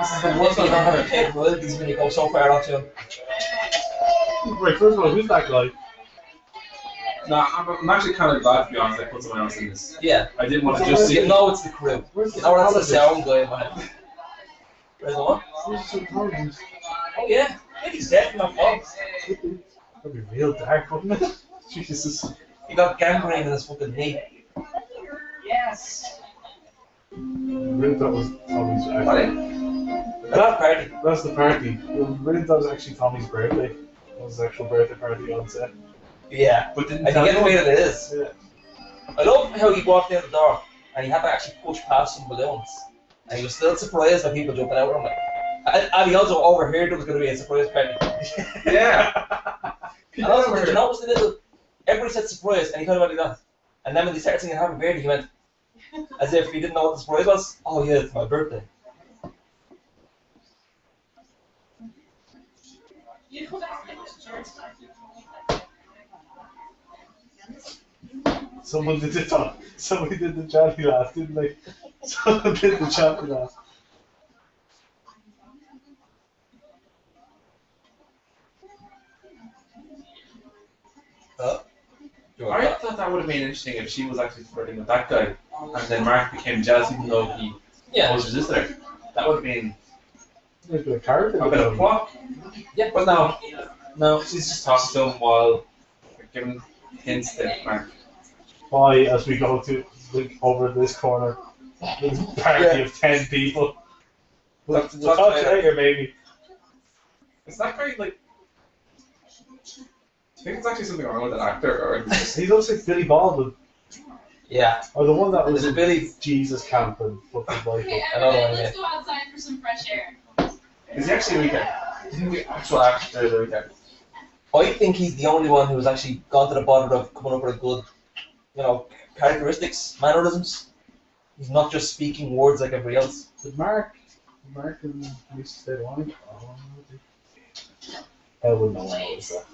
This is the worst I've ever had a capabilities when you go so far up to him. Right, first of all, who's that guy? Nah, I'm actually kind of glad, to be honest, I put someone else in this. Yeah. I didn't want to just see You it. know it's the crew. You know that's the sound guy in my head. Where's the what? Oh yeah. Maybe he's dead from that fall. That'd be real dark, wouldn't it? Jesus. He got gangrene in his fucking knee. Yes. I really thought it was Tommy's That party. That's the party. I really thought it was actually Tommy's birthday. It was his actual birthday party on set. Yeah. But didn't I can get the feeling it is. Yeah. I love how he walked in the door and he had to actually push past some balloons. And he was still surprised by people jumping out at him. Like, And he also overheard there was going to be a surprise party. Yeah. And also, did you notice the little... Everybody said surprise, and he kind of went like that. And then when they started singing Happy Birthday, he went, as if he didn't know what the surprise was. Oh yeah, it's my birthday. Someone did the Johnny laugh, didn't they? Someone did the Johnny laugh. I thought that would have been interesting if she was actually flirting with that guy, and then Mark became jealous even though he was resisting her. That would have been There's a bit of character. a bit of plot. Yeah, But no, she's just talking to him while giving hints to Mark. Why, as we go to over this corner, there's a party of 10 people. We'll talk to you later, maybe. Is that guy like? Do you think it's actually something wrong with that actor, or He looks like Billy Baldwin. Yeah. Or the one that was it Billy? Jesus Camp and fucking Michael. Okay, I don't know, everybody, let's yeah. go outside for some fresh air. is he actually a weekend? Do you think the actual actor is a weekend? I think he's the only one who's actually gone to the bother of coming up with a good, characteristics, mannerisms. He's not just speaking words like everybody else. Did Mark and used to stay wine? I wouldn't know what was that.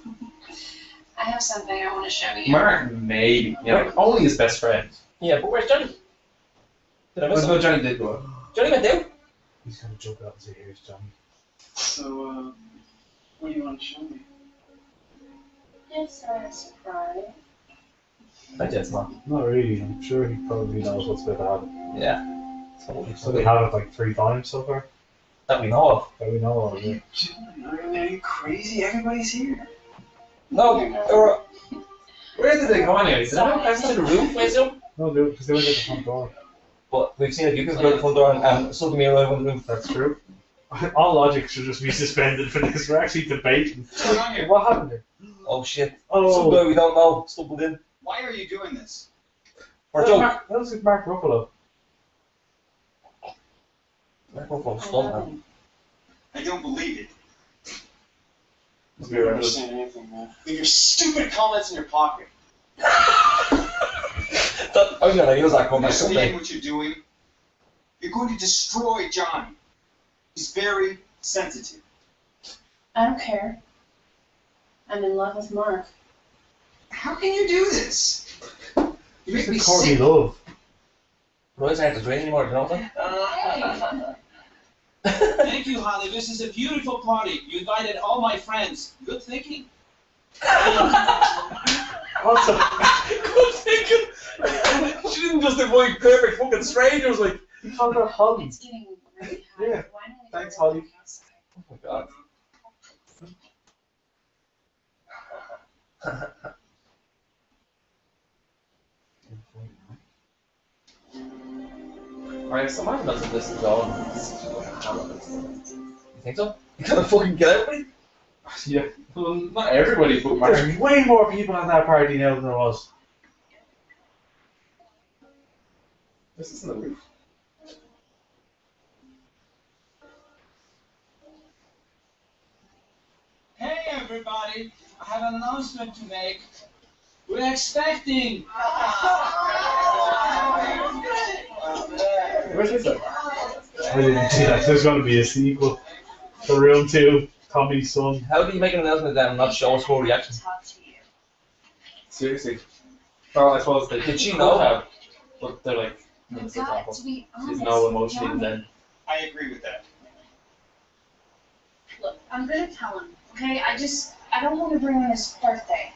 I have something I want to show you. Mark, maybe. Yeah, only his best friend. Yeah, but where's Johnny? Did I miss No, him? Johnny did go. Johnny went down. He's gonna jump out and say, "Here's Johnny." So, what do you want to show me? It's a surprise. I guess not. Not really. I'm sure he probably knows what's about to happen. Yeah. So they have it like 3 times so far. That we know of. That we know of. Yeah. Are you crazy? Everybody's here. No, where did they go anyway? Did they pass to the roof, I assume? No, dude, because they went out the front door. But we've seen a few people go to the front door and something me arrive on the roof. That's true. All logic should just be suspended for this. We're actually debating. What's going on here? What happened there? Oh shit. Oh. Some guy we don't know stumbled in. Why are you doing this? For a joke. That looks like Mark Ruffalo. Mark Ruffalo stunned. I don't believe it. I don't understand anything, man. Leave your stupid comments in your pocket. I'm gonna use that comment Understand someday. what you're doing? You're going to destroy Johnny. He's very sensitive. I don't care. I'm in love with Mark. How can you do this? You make me Courtney sick. Love. Roy's aren't as rain anymore, do you know that? Thank you, Holly. This is a beautiful party. You invited all my friends. Good thinking. What's up? Good thinking. She didn't just avoid perfect fucking strangers like. He called her Holly. It's getting really hot. Yeah. Why don't we Thanks, go Holly. outside? Oh my god. Alright, so my notes of this is all. You think so? You gonna fucking kill everybody? Yeah, well, not everybody, but Mark. There's way more people at that party now than there was. This isn't the roof. Hey, everybody. I have an announcement to make. We're expecting. Where's this at? I didn't see that. There's going to be a sequel. The Room 2, Tommy's son. How do you make an announcement then and not show us full reaction? Seriously. Well, I suppose they Did she could know? have, but they're like, You've it's got awful. to be There's honest. no emotion in Johnny. them. I agree with that. Look, I'm gonna tell him, okay? I don't want to bring on his birthday.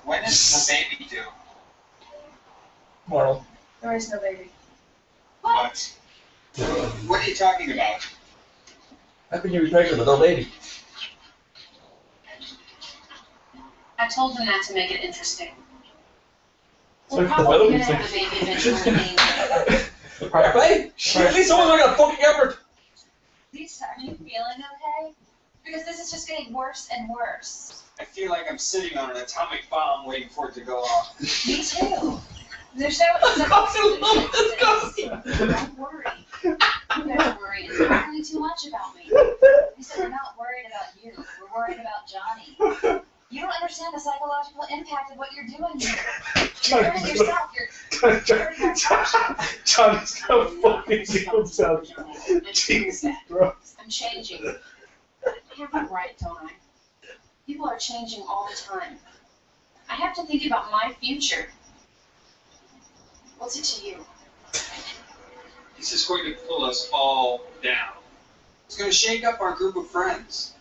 When is the baby due? Tomorrow. There is no baby. What? What are you talking about? How can you be pregnant with no baby? I told him not to make it interesting. So We're the probably fellow gonna was have the baby eventually. Fair play. At least someone's making a fucking effort. Lisa, are you feeling okay? Because this is just getting worse and worse. I feel like I'm sitting on an atomic bomb waiting for it to go off. Me too. There's no Don't worry. Don't worry. It's entirely too much about me. You said we're not worried about you. We're worried about Johnny. You don't understand the psychological impact of what you're doing here. You're hurting yourself. You're hurting yourself. Johnny's gonna fucking kill himself. Jesus Christ. I'm changing. I have it right, don't I? People are changing all the time. I have to think about my future. What's it to you? This is going to pull us all down. It's going to shake up our group of friends.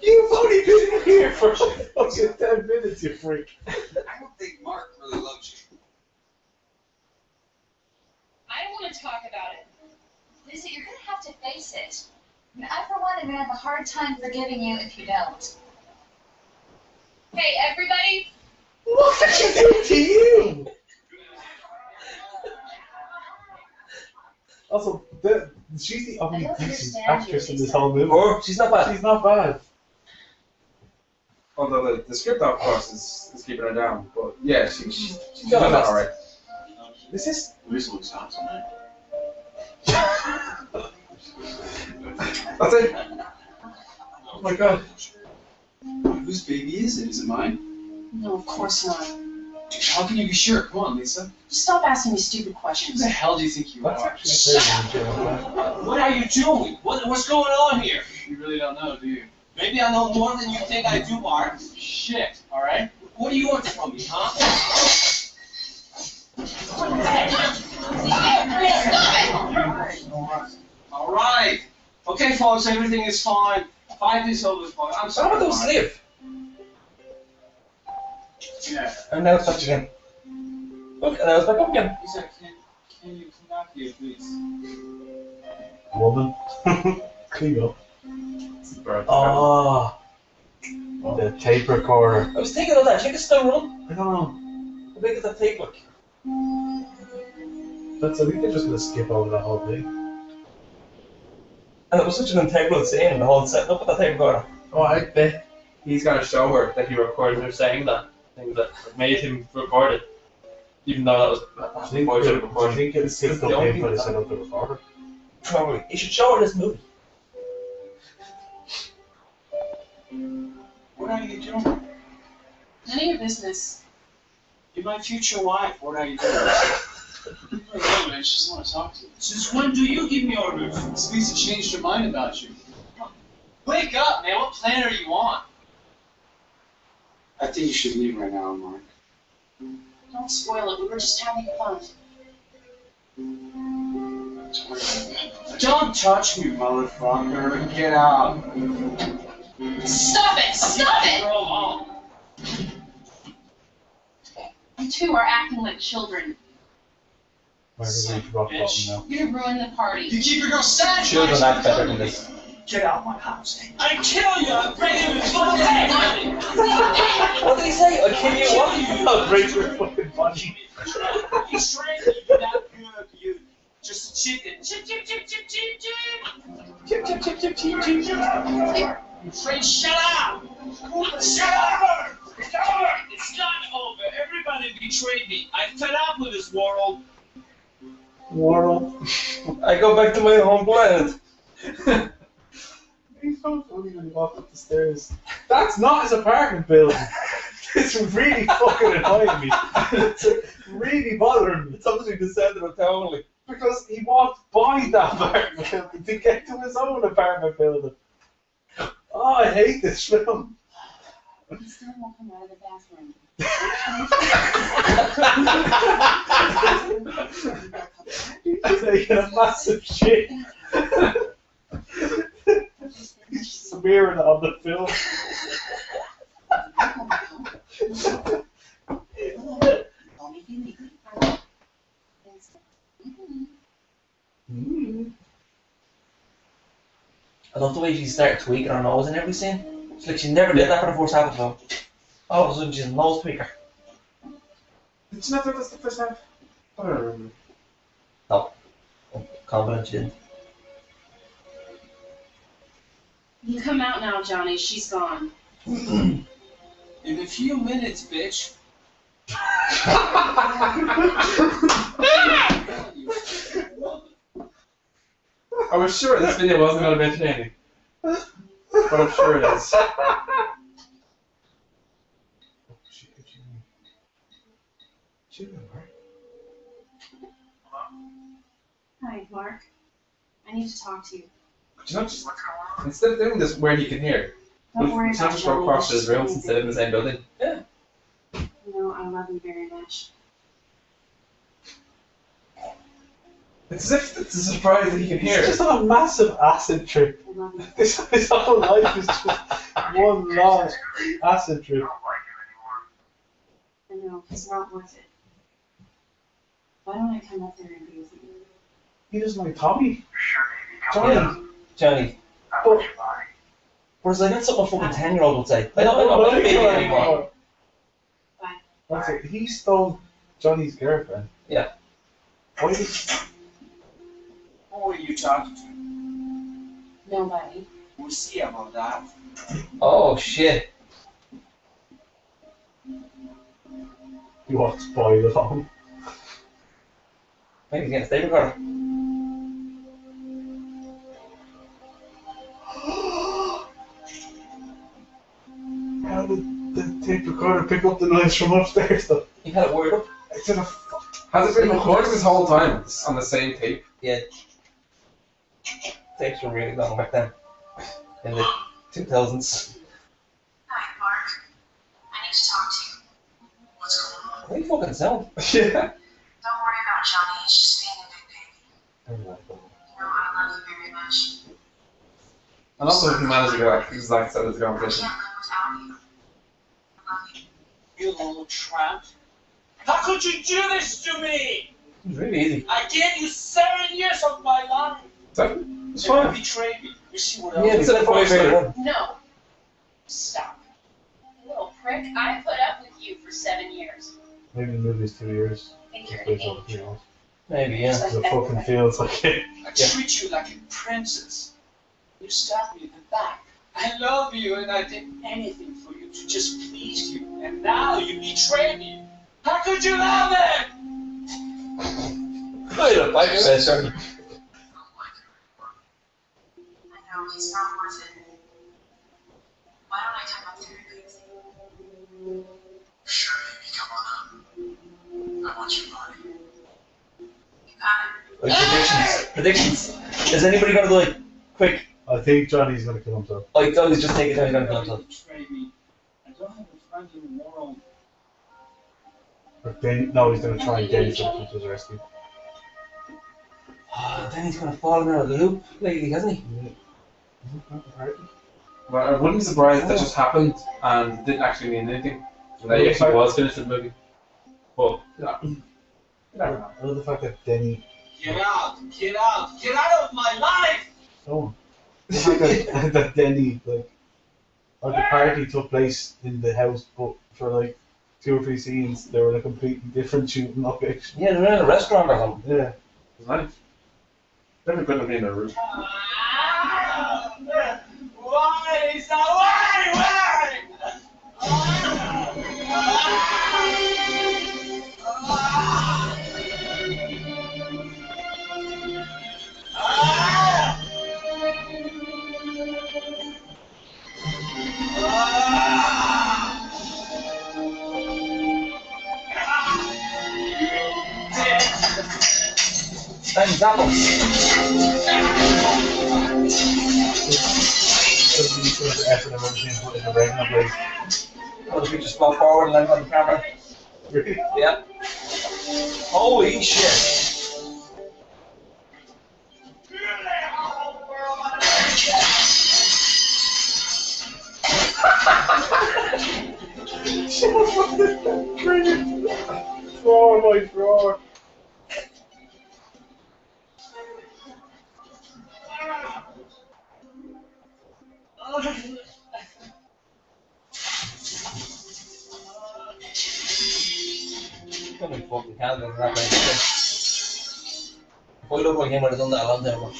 You've only been here for fucking 10 minutes, you freak. I don't think Mark really loves you. I don't want to talk about it. Lisa, you're going to have to face it. I mean, I, for one, am going to have a hard time forgiving you if you don't. Hey, everybody. What did she do to you? Also, she's the only decent actress in this whole movie. Or she's not bad. She's not bad. Although the script, of course, is keeping her down. But yeah, she's got doing it. alright. This is. This looks awesome, man. That's it. Oh my god. Whose baby is it? Is it mine? No, of course not. Dude, how can you be sure? Come on, Lisa. Just stop asking me stupid Who questions. the hell do you think you That's are? actually very legit. What are you doing? What's going on here? You really don't know, do you? Maybe I know more than you think I do, Mark. Shit, alright? What do you want from me, huh? All right. Okay, folks, everything is fine. 5 days old is fine. I'm How sorry. about those Mark. sleep? Yeah. And now it's back again. Look, and now it's back up again. Lisa, can you come back here, please? Woman. Clean up. Oh, The tape recorder. I was thinking of that. Check it's still run. I don't know. How big is that tape look? I think they're just gonna skip over that whole thing. And it was such an integral scene in the whole set. Look at that tape recorder. Oh, I bet. He's gonna show her that he recorded her saying that thing that made him record it, even though that was I think it's It's typical the only paper to thing set up the recorder. Probably. You should show her this movie. What are you doing? None of your business. You're my future wife. What are you doing? No, man, I just want to talk to you. Since when do you give me orders? This Lisa changed her mind about you. Wake up, man. What plan are you on? I think you should leave right now, Mark. Don't spoil it. We were just having fun. Don't touch me, motherfucker. Get out. Stop it! Stop it! Girl, home. You two are acting like children. Where's the rock bottom now? You're gonna ruin the party. You keep your girl sad. Children act better than this. Get out of my house. I kill you. I bring him to What did he say? I'll kill you what? I'll break your fucking body. You trained me. You're not good. You just a chicken. Chip, chip, chip, chip, chip, chip. Chip, chip, chip, chip, chip, chip, chip. You trained. Shut up. Shut up. It's over. It's not over. Everybody betrayed me. I'm fed up with this world. World. I go back to my home planet. He's so funny when he walked up the stairs. That's not his apartment building. It's really fucking annoying me. It's really bothering me. It's obviously the center of town, like. Because he walked by that apartment building to get to his own apartment building. Oh, I hate this film. He still won't come out of the bathroom. He's taking a massive shit. He's smearing it on the film. I love the way she started tweaking her nose in every scene. It's like she never did that for the first half of the film. All of a sudden she's a nose tweaker. Did you not do this the first half? I don't remember. No. I'm confident she didn't. You come out now, Johnny. She's gone. In a few minutes, bitch. I was sure this video wasn't going to be entertaining. But I'm sure it is. Hi, Mark. I need to talk to you. Could you not just, instead of doing this where he can hear, Don't worry could you not about just go Johnny. across to his rooms instead of in the same building? Yeah. You know, I love you very much. It's as if it's a surprise that he can hear. He's just on a massive acid trip. I love you. His whole life is just one long acid trip. I know, it's not worth it. Why don't I come up there and be with you? He doesn't like Tommy. Johnny. But, whereas I got something a fucking 10-year-old would say. I don't know baby anymore. Bye. That's it. He stole Johnny's girlfriend. Yeah. Why did Who are you talking to? Nobody. We'll see about that. Oh shit. he walks by the phone? Maybe he's getting a stable recorder. How did the tape recorder pick up the noise from upstairs though? He had it wired up. It's in a Has it been recorded this whole time on the same tape? Yeah. Tapes were really long back then. In the 2000s. Hi, Mark. I need to talk to you. What's going on? What do you fucking sound? Yeah. Don't worry about Johnny. He's just being a big baby. You know, I love you very much. And also if he managed to go like exact side of the I conversation. can't live without you. I love you. You little tramp. How could you do this to me? It's really easy. I gave you 7 years of my life. It's You fine. betrayed me. You see what else? Yeah, it's a funny video. No. Stop. You little prick. I put up with you for 7 years. Maybe the movie's 2 years. I think you're Just an based on the angel. Maybe, yeah. Because it fucking feels like it. I treat you like a princess. You stabbed me in the back. I love you and I did anything for you to just please you. And now you betray me. How could you love it? I don't like it. Sorry. I know, he's not worth it. Why don't I come up there and be with you? Sure, baby, come on up. I want your body. You got it. Like predictions. Is anybody gonna go like quick? I think Johnny's gonna kill himself. Like Johnny's just taking time to kill himself. You betray me. I don't have a friend in the world. Or then, no, he's gonna try and get himself to his rescue. Oh, then he's gonna fall out of the loop lately, hasn't he? But I wouldn't be surprised if that just happened and didn't actually mean anything. And that he actually was finished with the movie. But, yeah. You never know. I love the fact that Denny. Get out! Get out! Get out of my life! Oh. The fact that Denny, like the party took place in the house, but for like 2 or 3 scenes, they were in a completely different shooting location. Yeah, they're in a restaurant or something. Yeah. It's nice. Never could have been in a room. Why? So why? Thanks, Apple. The effort of everything put in the regular place. Oh, the picture spot forward and land on the camera. Really? Yeah. Holy shit. Drawer, my drawer. How many fucking candles in that place? If I look like him, I'd have done that a long time ago.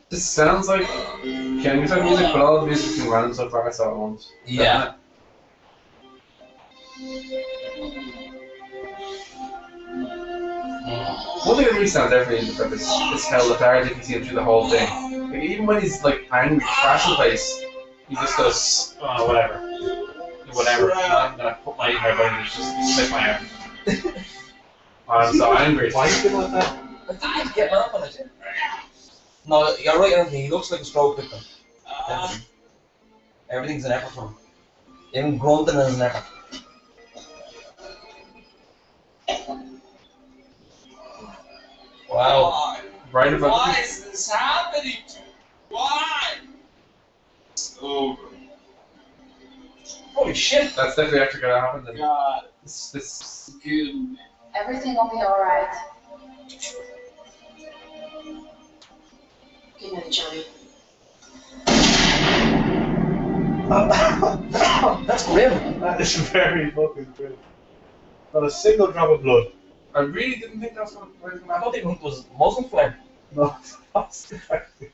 This sounds like Kenny type music, but all the music's been random so far, I saw it once. Yeah. One thing that really stands out for me is that this how lethargic you see him through the whole thing. Like, even when he's like angry, crashing the place, he just goes, oh, whatever. Whatever. I'm not gonna put my body and just spit my arm. I'm so angry. Why are you feeling like that? I think he's getting up on it. No, you're right, Anthony. He looks like a stroke victim. Everything's an effort for him. Even grunting is an effort. Wow. Right in front of Why me. is this happening to me? Why? It's over. Holy shit. That's definitely actually gonna happen. Then. God. This Good. Everything will be alright. Good night, Johnny. That's grim. That is very fucking grim. Not a single drop of blood. I really didn't think that's what was going to I happen. thought it was Muslim flame. No, that's effective.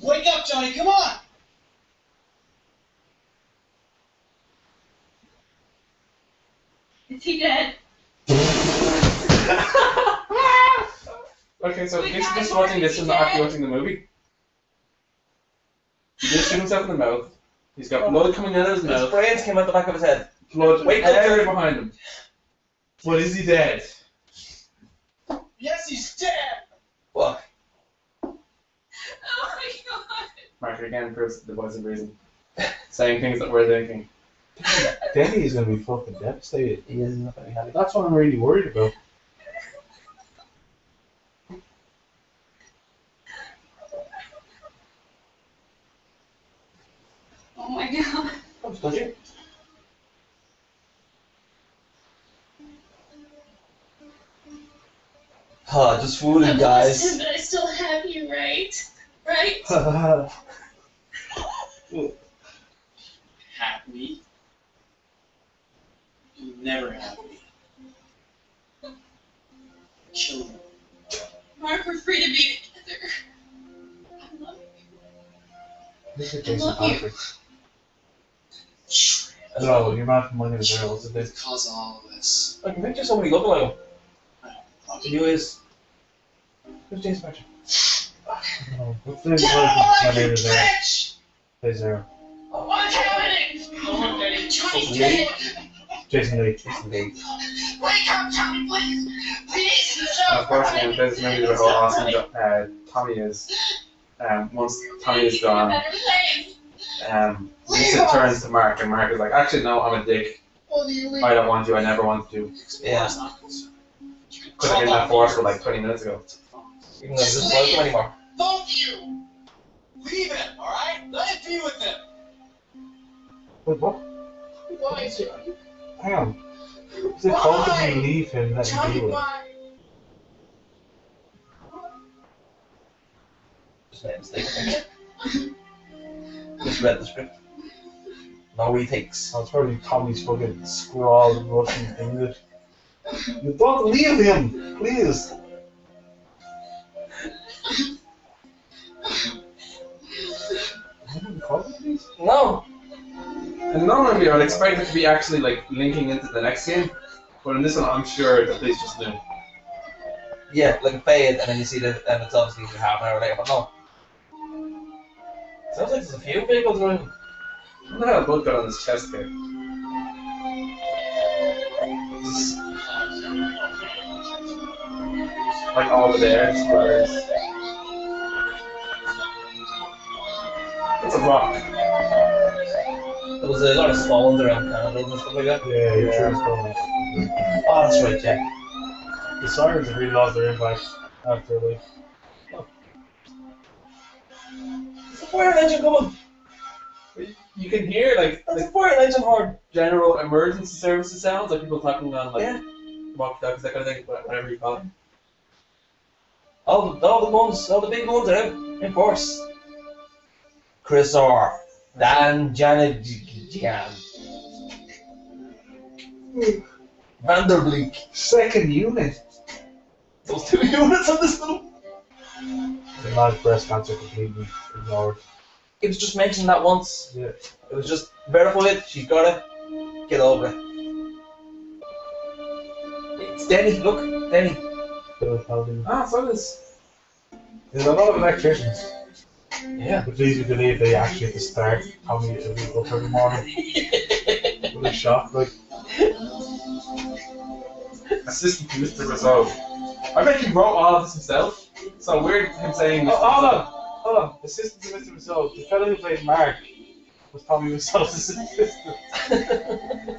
Wake up, Johnny, come on! Is he dead? Okay, so he's just watching this and not actually watching the movie. He just shoots himself in the mouth. He's got blood coming out of his His mouth. brains came out the back of his head. Blood Wait, everywhere behind him. But is he dead? Yes, he's dead! Fuck. Oh my god. Mark again proves the voice of reason. Saying things that we're thinking. Denny is going to be fucking devastated. He is not going to be happy. That's what I'm really worried about. Oh my god. I'm touching. Just fooling, I've guys. lost him, but I still have you, right? Right? Have me? You never have me. Kill me. Mark, we're free to be together. I love This is I Jason love you. Patrick. No, you're not from Money and the Girls, is it? Because of all of this. I can picture somebody looking like him. Fuck He is. Who's Jason Patrick? No, what's the name of My Name is Zero? Hey, Zero. What's happening? Johnny's dead. Jason Lee. Jason Lee. Wake up, Johnny, please. Please. And of course, in this movie, the whole awesome Tommy is. Once Tommy is gone, Lisa turns to Mark, and Mark is like, actually, no, I'm a dick. I don't want you, I never wanted to. Yeah. Could have been that force for like 20 minutes ago. Even though he doesn't like him anymore. Both you! Leave him, alright? Let it be with him! Wait, what? Why, Johnny? Hang on. Is it both of you leave him, let him be with him? Just made a mistake, I think. Just read the script. No retakes. That's probably Tommy's fucking scrawled Russian English. You don't leave him, please. No. And normally I would expect it to be actually like linking into the next game, but in this one I'm sure the police just knew. Yeah, like a fade, and then you see that, and it's obviously half an hour later, but no. Sounds like there's a few vehicles around. I wonder how blood got on his chest here. Like all the air splatters. That's a rock. There was a lot of spawns around Canada and stuff like that. Yeah, you're sure it's going. Oh, that's right, yeah. The sirens have really lost their impact after like. There's a fire engine coming! You can hear like There's a fire engine horn! general emergency services sounds, like people talking on like Yeah. walkie-talkies, that kind of thing, whatever you call it. All the guns, all the big guns are out in force. Chris R. Dan Janet Jan. Vanderbleek. Second unit. Those two units on this film. The man's breast cancer completely ignored. It was just mentioned that once. Yeah. It was just verified, she's got it. Get over it. It's Denny, look, Denny. Ah, so it is. There's a lot of electricians. Yeah. Which leads me to believe they actually have to start Tommy up every morning. What a shock, like. Assistant to Mr. Rousseau. I bet he wrote all of this himself. So weird him saying. Oh, hold on. Assistant to Mr. Rousseau. The fellow who played Mark was Tommy Rousseau's assistant.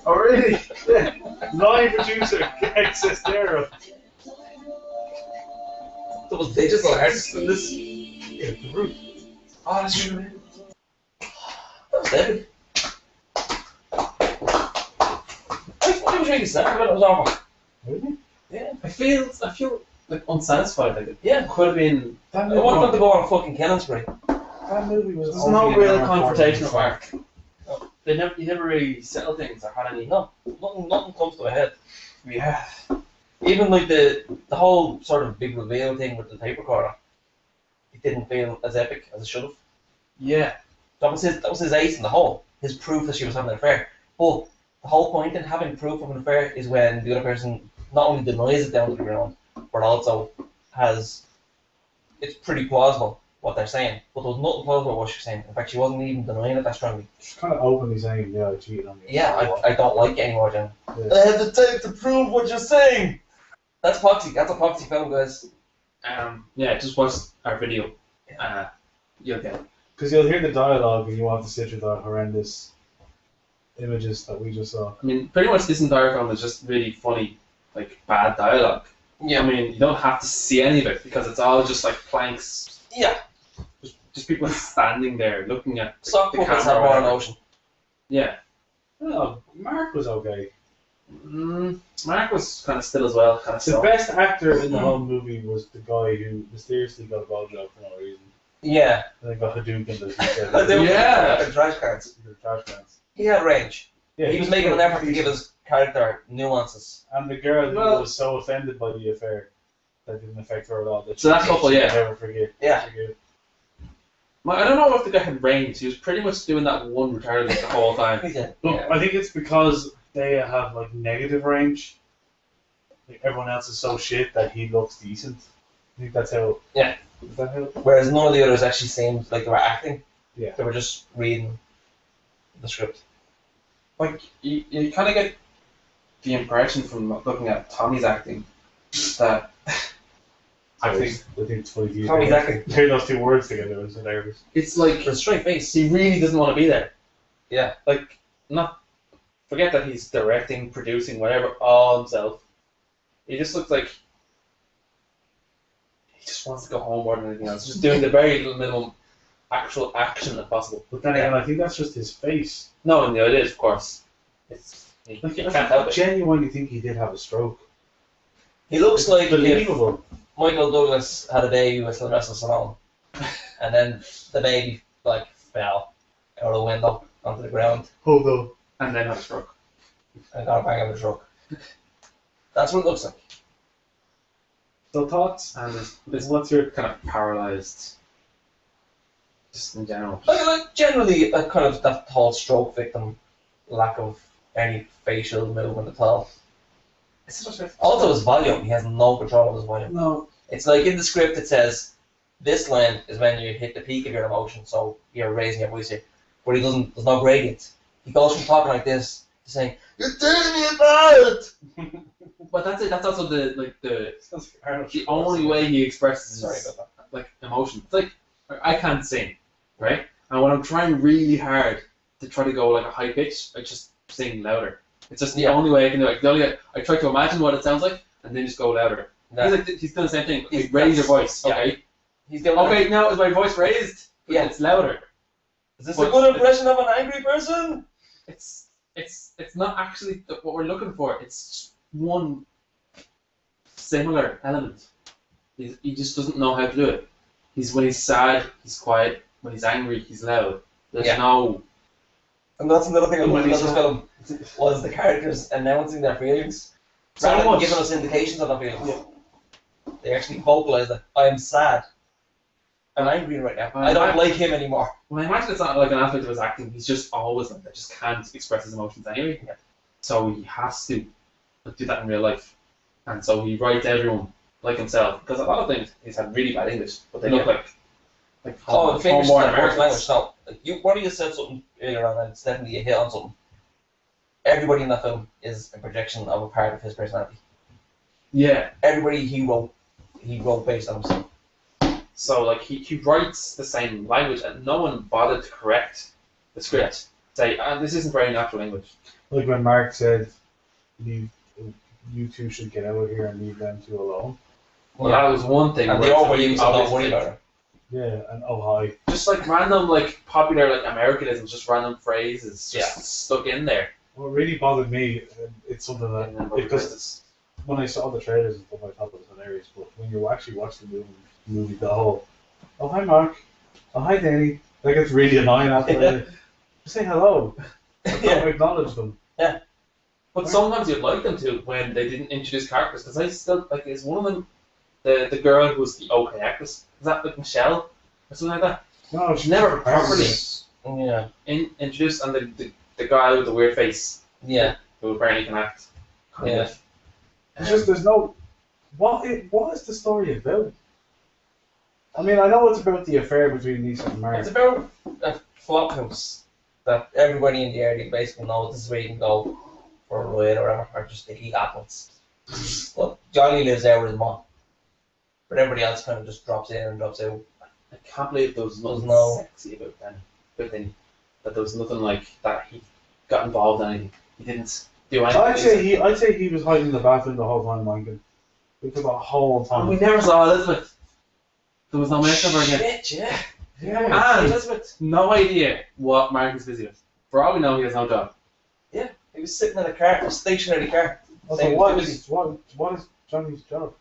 Oh, really? Yeah. Line producer, Greg Sestero. Those digital artists in this. Yeah, the roof. Oh, that's true, man. That was David. I was really sad when it was over. Really? Yeah. I feel like unsatisfied. Like it Yeah. could have been. I want them to go on a fucking killing spree. That movie was. There's no real confrontation with Mark. Mark. You never really settled things or had any. No, nothing comes to a head. Yeah. Even like the whole sort of big reveal thing with the tape recorder, it didn't feel as epic as it should have. Yeah. That was his ace in the hole. His proof that she was having an affair. But the whole point in having proof of an affair is when the other person not only denies it down to the ground, but also has. It's pretty plausible what they're saying, but there was nothing plausible what she's saying. In fact, she wasn't even denying it that strongly. She's kind of openly saying, "Yeah, I cheated on you." Yeah, I don't like it anymore, Jen. Yeah. I have the tape to prove what you're saying. That's Poxy. That's a Poxy film, guys. Yeah, just watch our video. You'll get it. Because you'll hear the dialogue and you want to sit through the horrendous images that we just saw. I mean, pretty much this entire film is just really funny, like bad dialogue. Yeah. I mean, you don't have to see any of it because it's all just like planks. Yeah. Just people standing there looking at Soft the puppets camera. have or more whatever. emotion. Yeah. Oh, Mark was okay. Mark was kind of still as well, kind of The still. best actor in the whole movie was the guy who mysteriously got a blowjob for no reason. Yeah. And then got Hadouken, as he said. Yeah. Trash cans. Trash cans. He had range. Yeah, he was making an effort to give his character nuances. And the girl who Well- was so offended by the affair that didn't affect her at all. That So that couple, she yeah. could never forget. Yeah. Well, I don't know if the guy had range. He was pretty much doing that one retarded the whole time. Look, I think it's because they have like negative range. Like everyone else is so shit that he looks decent. I think that's how. Yeah. Is that how? Whereas none of the others actually seemed like they were acting. Yeah. They were just reading the script. Like, you kind of get the impression from looking at Tommy's acting that I think it's funny. to Tommy's acting. Hear those two words together was hilarious. it's like With a straight face. he really doesn't want to be there. Yeah. Like, forget that he's directing, producing, whatever, all himself. He just looks like he just wants to go home more than anything else. Just doing the very little minimum actual action if possible. But then again, I think that's just his face. No, and it is, of course. It's you Like, can't I help it. genuinely think he did have a stroke. He looks like if Believable. Michael Douglas had a baby with Sylvester Stallone, and then the baby like fell out of the window onto the ground Hold on. And then had a stroke. and got a bang of a truck. That's what it looks like. So thoughts? And there's What's your kind of paralyzed, just in general. Like generally, a kind of that whole stroke victim, lack of any facial movement at all. Also, his volume, he has no control of his volume. No. It's like in the script it says, this line is when you hit the peak of your emotion, so you're raising your voice here. But he doesn't, there's no gradient. He goes from talking like this to saying, "You're telling me about!" But that's it. That's also the only way he expresses Sorry his about like emotion. It's like I can't sing, right? And when I'm trying really hard to try to go like a high pitch, I just sing louder. It's just the only way I can do it. I try to imagine what it sounds like and then just go louder. He's done the same thing. Like, raise your voice, okay? He's doing Okay, now is my voice raised? Yeah. It's louder. Is this a good impression of an angry person? It's not actually what we're looking for. It's just one similar element. He just doesn't know how to do it. When he's sad, he's quiet. When he's angry, he's loud. There's no. And that's another thing I loved When about this film, was the characters announcing their feelings. Rather than giving us indications of their feelings. They actually vocalize it. I am sad. I'm angry right now. I don't like him anymore. Well, I imagine it's not like an aspect of his acting. He's just always like that. Just can't express his emotions anyway. Yeah. so he has to do that in real life, and so he writes everyone like himself. Because a lot of things he's had really bad English, but they look like the home famous born language. Americans. No, like one of you said something earlier on, and it's definitely a hit on something. Everybody in that film is a projection of a part of his personality. Yeah. Everybody he wrote based on himself. So like he writes the same language, and no one bothered to correct the script. Say, this isn't very natural English. Like when Mark said, you two should get out of here and leave them two alone. Well, that was one thing. And they overused it, don't worry about it. Yeah, and oh hi. Just like random, like popular, like Americanisms, just random phrases, just stuck in there. What really bothered me, it's something that because when I saw the trailers and stuff, I thought it was hilarious. But when you actually watch the movie, the whole, oh hi Mark, oh hi Danny, like it's really annoying after that. Just say hello. Don't acknowledge them. Yeah. But sometimes you'd like them to when they didn't introduce characters, because I still like is one of them the girl who was the OK actress. Is that like Michelle or something like that? No, she's never properly introduced, and the guy with the weird face. Yeah. Who apparently can act. Yeah. It's just there's no. What is the story about? I mean, I know it's about the affair between Lisa and Mark. It's about a flop house that everybody in the area basically knows this is where you can go for a ride or whatever, or just to eat apples. Well, Johnny lives there with his mom, but everybody else kind of just drops in and drops out. I can't believe there was nothing sexy about Danny. That there was nothing like that he got involved in anything. He didn't do anything. I'd say he was hiding in the bathroom the whole time, wanking. For the whole time. And we never saw Elizabeth. There was no mention of her again. Shit, yeah. And Elizabeth. No idea what Mark is busy with. For all we know, he has no job. Yeah, he was sitting in a car, a stationary car. Also, what is Johnny's job?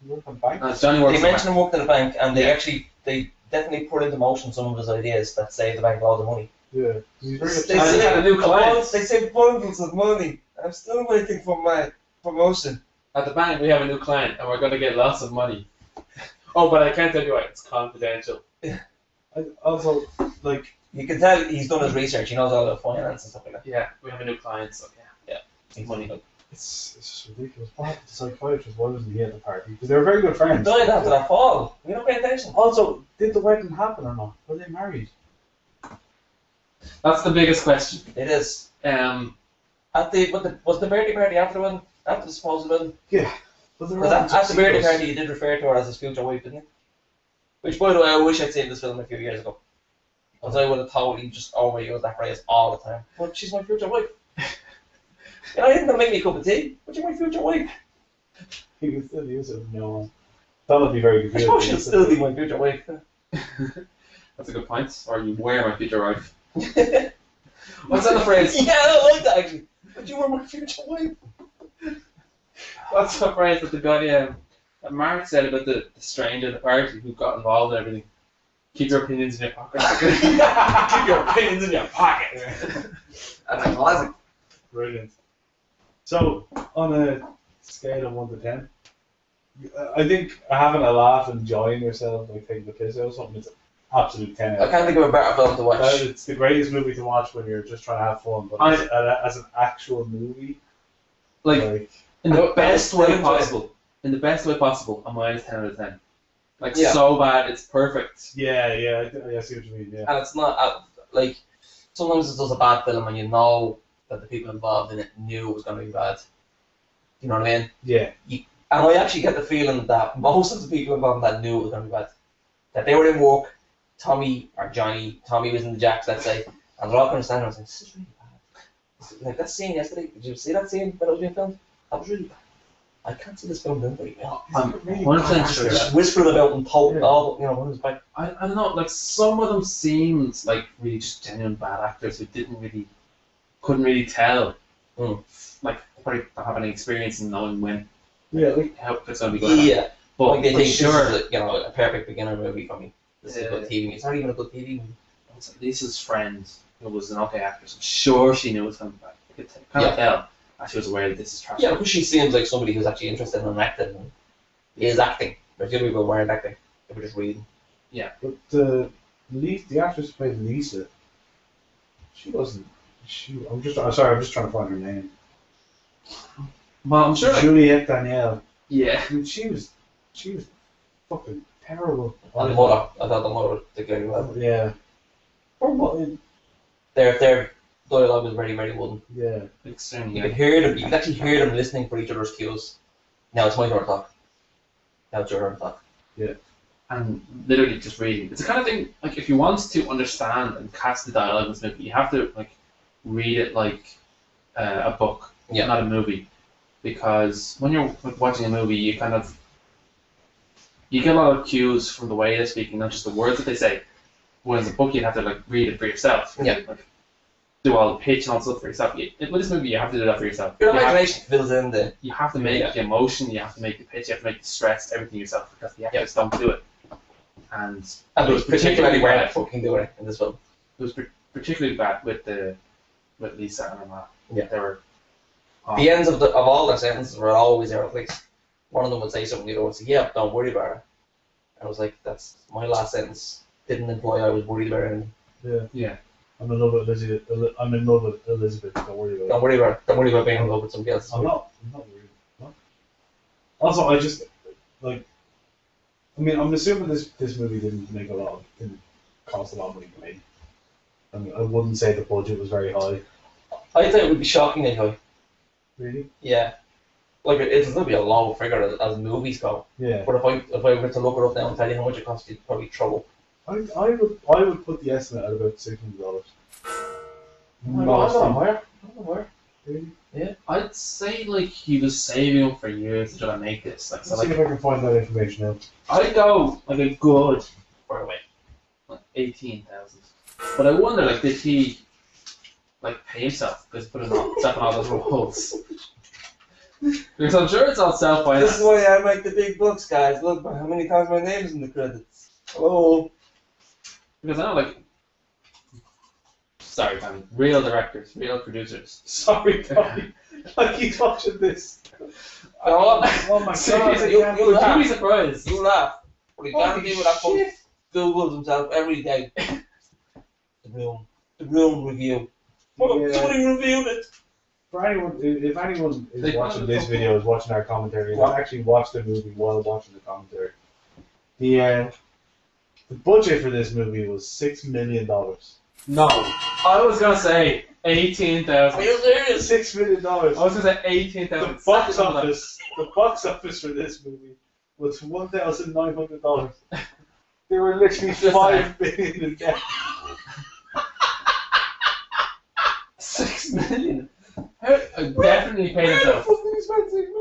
He worked on bank? Johnny works they mentioned him working at a bank, and they definitely put into motion some of his ideas that saved the bank all the money. Yeah. They had a new client. They saved bundles of money. I'm still waiting for my promotion. At the bank, we have a new client, and we're going to get lots of money. Oh, but I can't tell you why. It's confidential. Also, like... You can tell he's done his research. He knows all the finance and stuff like that. Yeah, we have a new client, so yeah. He's money. It's just ridiculous. What happened to the psychiatrist? Why wasn't he at the party? Because they were very good friends. He died after that fall. You don't pay attention. Also, did the wedding happen or not? Were they married? That's the biggest question. It is. Was the birthday party after the wedding? After the supposed wedding? Yeah. Because at the birthday party, you did refer to her as his future wife, didn't you? Which, by the way, I wish I'd seen this film a few years ago. Because I would have totally just overused that phrase all the time. But she's my future wife. You know, you're going to make me a cup of tea, but you're my future wife. He can still use it. No. That would be very good. I suppose she'll still be my future wife. That's a good point. Or you were my future wife. What's that the phrase? Yeah, I like that actually. But you were my future wife. What's the phrase that the guy that Mark said about the stranger at the party who got involved in everything? Keep your opinions in your pocket. Keep your opinions in your pocket. That's a classic. Brilliant. So, on a scale of 1 to 10, I think having a laugh, enjoying yourself, like taking the piss out of something, is an absolute 10 out of 10. I can't think of a better film to watch. It's the greatest movie to watch when you're just trying to have fun, but as an actual movie, like in the best way possible. In the best way possible, a minus 10 out of 10. Like so bad, it's perfect. Yeah, I see what you mean. Yeah. And it's not like sometimes it's just a bad film, and you know that the people involved in it knew it was going to be bad. You know what I mean? Yeah. And I actually get the feeling that most of the people involved in that knew it was going to be bad. That they were in work, Tommy was in the jacks, let's say, and they're all kind of standing there and saying, "This is really bad." Like that scene yesterday. Did you see that scene when it was being filmed? That was really bad. I can't see this film doing very well. I'm 100% sure. Just whispering about and told all, when it was back. I don't know, like some of them seemed like really just genuine bad actors who couldn't really tell. Like probably don't have any experience in knowing when. Yeah, like how it's gonna be good. Yeah. But like they think sure, this is a perfect beginner movie for me. This is a good TV. It's not even a good TV movie. Lisa's friend, who was an okay actress, I'm sure she knew it was coming back. I could kind of tell. She was aware that this is trash. Yeah, because she seems like somebody who's actually interested in acting and is acting. There's other people who weren't acting. They were just reading. Yeah. But the actress who played Lisa, she wasn't. I'm just trying to find her name. Well, I'm sure. Like, Juliette Danielle. yeah. I mean, she was fucking terrible. And the mother, I thought the mother did very well. Yeah. Their dialogue was very, very wooden. Yeah. Extremely. You could hear them. You could actually hear them listening for each other's cues. Now it's my turn to talk. Now it's your turn to talk. Yeah. And literally just reading. It's the kind of thing, like, if you want to understand and catch the dialogue in this movie, you have to, like, read it like a book, not a movie. Because when you're watching a movie, you get a lot of cues from the way they're speaking, not just the words that they say. Whereas a book, you'd have to, like, read it for yourself. Yeah. Like, do all the pitch and all the stuff for yourself. With this movie, you have to do that for yourself. Your imagination fills in the... You have to make the emotion, you have to make the pitch, you have to make the stress, everything yourself, because the actors don't do it. And it was particularly bad fucking doing it in this film. It was particularly bad with Lisa and her mom. Yeah. They were... The ends of all their sentences were always out of place. One of them would say something, the other would say, yeah, don't worry about it. And I was like, that's my last sentence. Didn't imply I was worried about anything. Yeah. Yeah. I'm in love with Elizabeth. Don't worry about it. Don't worry about it. Don't worry about being in love with somebody else. I'm not worried. No. Also, I just like. I mean, I'm assuming this movie didn't cost a lot of money to make. I mean, I wouldn't say the budget was very high. I think it would be shockingly high. Really? Yeah. Like it's going to be a low figure as movies go. Yeah. But if I were to look it up now and tell you how much it cost, you'd probably trouble. I would put the estimate at about $600. Where? Really? Yeah. I'd say like he was saving up for years to try to make this. Like, Let's see if I can find that information out. I'd go like a good far away, like 18,000. But I wonder, like, did he like pay himself because put himself in all those roles? Because I'm sure it's all self-financed. This is why I make the big bucks, guys. Look how many times my name is in the credits. Hello. Because I know, like, sorry, Tommy, real directors, real producers. Sorry, Tommy. I keep watching this. Oh my Seriously, God! You laugh. You'd be surprised. You laugh. But he can't be with that fucking Googles himself every day. The Bloom review. Somebody reviewed it. For anyone, if anyone is watching this video, is watching our commentary, and actually watch the movie while watching the commentary, the budget for this movie was $6 million. No, I was gonna say 18,000. Are you serious? $6 million. I was gonna say 18,000. The box office for this movie was $1,900. They were literally $5 billion in debt. 6 million. Definitely paid itself.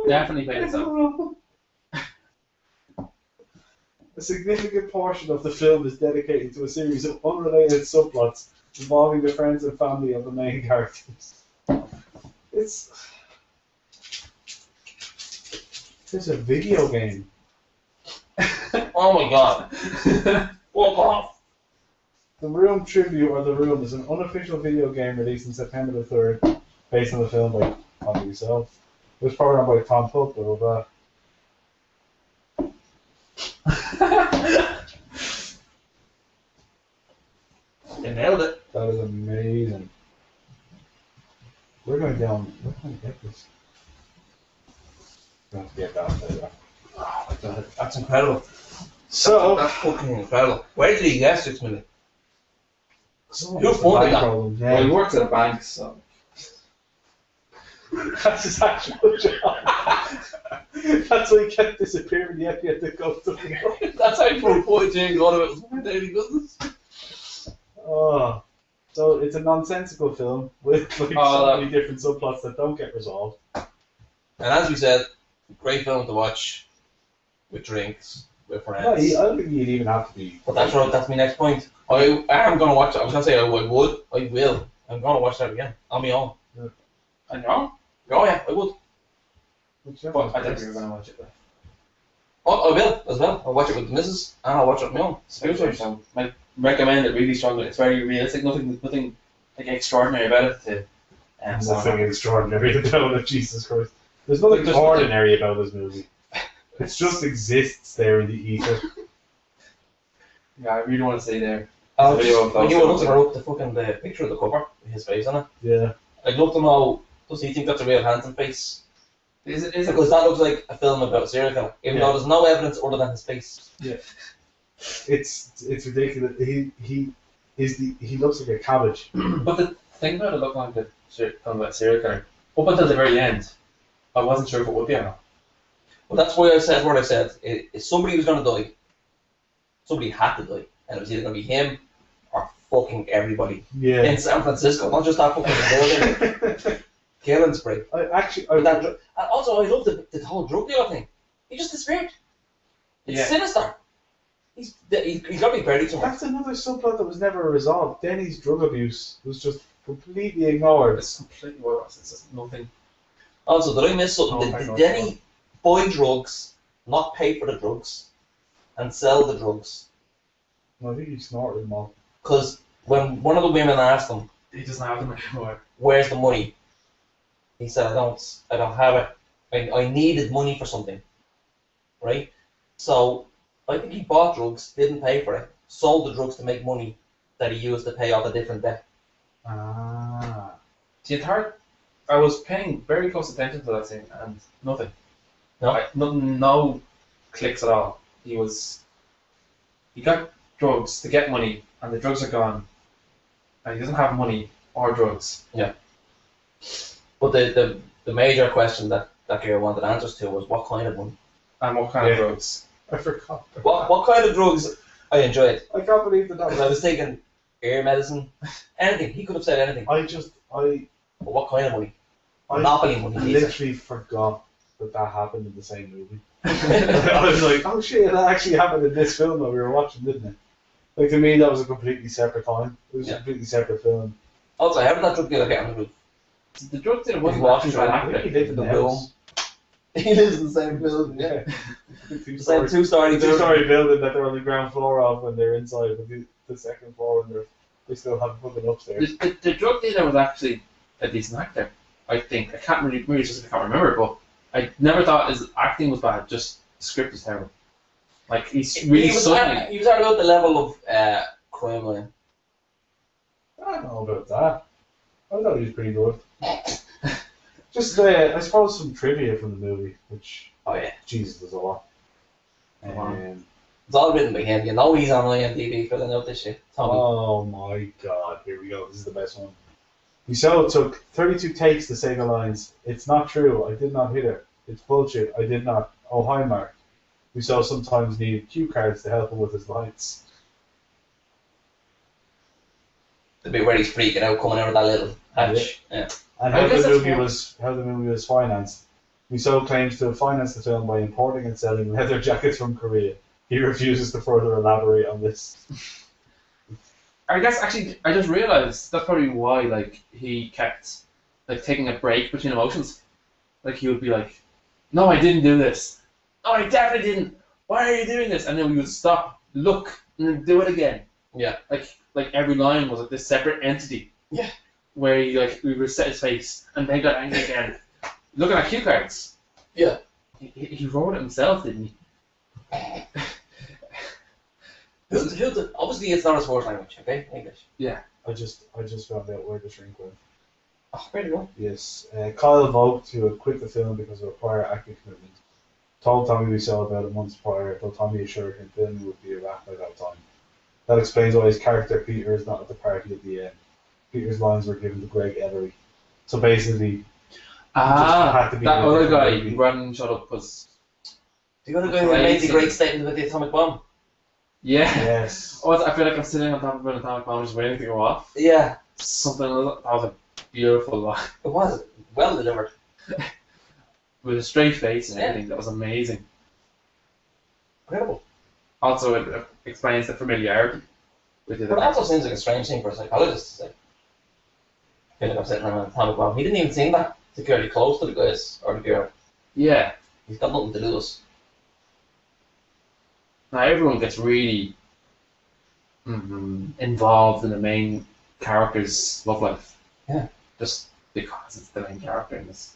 Definitely paid itself. A significant portion of the film is dedicated to a series of unrelated subplots involving the friends and family of the main characters. It's a video game. Oh my God. Walk off. The Room Tribute, or The Room, is an unofficial video game released in September the 3rd, based on the film by Tommy himself. It was programmed by Tom Puck, blah, blah, blah. You nailed it. That is amazing. We're going down. We're going to get this. We're going to get down there. Oh my God, that's incredible. So that's fucking incredible. Where did he get 6 million? Who Who funded that? problem? Well, he Yeah. works at a bank, so. That's his actual job. That's why he kept disappearing, yet he had to go to the That's how he put 42 and got it with daily business. Oh. So it's a nonsensical film with like so many different subplots that don't get resolved. And as we said, great film to watch with drinks, with friends. No, I don't think you'd even have to be. But that's right, that's my next point. I am going to watch it. I was going to say I will. I'm going to watch that again. On my own. Yeah. I know? Oh yeah, I would. But I think we were going to watch it. Oh, I will as well. I'll watch it with the missus and I'll watch it on my own. So I recommend it really strongly. It's very realistic. Nothing like extraordinary about it. Nothing extraordinary about it. Jesus Christ. There's nothing ordinary about this movie. It just exists there in the ether. Yeah, I really want to stay there. When you were looking up the picture of the cover with his face on it. Yeah. I'd love to know Does he think that's a real handsome face? Is it? Because that looks like a film about a serial killer, even though there's no evidence other than his face. Yeah. It's ridiculous. He looks like a cabbage. But the thing about it looked like the film about a serial killer, up until the very end, I wasn't sure if it would be or not. Well, that's why I said what I said. If somebody was going to die, somebody had to die, and it was either going to be him or fucking everybody in San Francisco, not just that fucking building. Killing spree. And also, I love the whole drug dealer thing. He just disappeared. It's sinister. He's got to be buried somewhere. That's another subplot that was never resolved. Denny's drug abuse was just completely ignored. It's completely worthless. It's just nothing. Also, did I miss something? Did Denny buy drugs, not pay for the drugs, and sell the drugs? No, I think he snorted them all. Because when one of the women asked him, he doesn't have them anymore. Where's the money? He said, I don't have it. I needed money for something. Right? So I think he bought drugs, didn't pay for it, sold the drugs to make money that he used to pay off a different debt. Ah. The entire, I was paying very close attention to that scene and nothing. No clicks at all. He got drugs to get money, and the drugs are gone, and he doesn't have money or drugs. Yeah. But the major question that girl wanted answers to was what kind of money? And what kind of drugs? I forgot. What kind of drugs I enjoyed? I can't believe that. I was taking ear medicine, anything. He could have said anything. But what kind of money? Monopoly money. I literally forgot that happened in the same movie. I was like, oh shit, that actually happened in this film that we were watching, didn't it? Like, to me, that was a completely separate time. It was a completely separate film. Also, how did that drug dealer get on the roof? The drug dealer wasn't walking actually around. actor. He lived in the house. He lives in the same building, yeah. Two-story building that they're on the ground floor of when they're inside, but the second floor when they still have something upstairs. The drug dealer was actually a decent actor, I think. I can't remember, but I never thought his acting was bad, just the script was terrible. Like, he's really sunny. He was at about the level of Crime Line. I don't know about that. I thought he was pretty good. Just, I suppose, some trivia from the movie, which, Jesus, there's a lot. It's all written by him. You know he's on IMDb filling out this shit. Tommy. Oh my god, here we go. This is the best one. Wiseau took 32 takes to say the lines, "It's not true, I did not hit her. It's bullshit, I did not. Oh, hi, Mark." Wiseau sometimes needed cue cards to help him with his lines. The bit where he's freaking out coming out of that little hatch. Yeah. And how the movie was financed. Wiseau claims to have financed the film by importing and selling leather jackets from Korea. He refuses to further elaborate on this. I guess actually I just realised that's probably why he kept taking a break between emotions. Like he would be like, "No, I didn't do this. No, I definitely didn't. Why are you doing this?" And then we would stop, look, and then do it again. Yeah. Like every line was this separate entity. Yeah. Where he we reset his face and then got angry again. Looking at cue cards. Yeah. He wrote it himself, didn't he? Obviously, it's not his first language, okay? English. Yeah. I just found out where the shrink went. Oh, where did it go? Yes. Kyle Vogt, who had quit the film because of a prior acting commitment, told Tommy Wiseau about a month prior, though Tommy assured him filming would be a wrap by that time. That explains why his character Peter is not at the party at the end. Peter's lines were given to Greg Ellery. So basically, had to be that other guy who ran shut up was... The other guy who made the great statement about the atomic bomb. Yeah. Yes. Oh, I feel like I'm sitting on top of an atomic bomb just waiting to go off. Yeah. Something that was a beautiful line. It was well delivered. With a straight face and everything, that was amazing. Incredible. Also, it explains the familiarity with it. But it also seems like a strange thing for a psychologist to say. I feel like I'm sitting on an atomic bomb. He didn't even seem that securely close to the guys or the girl. Yeah. He's got nothing to lose. Now everyone gets really involved in the main character's love life. Yeah. Just because it's the main character in this.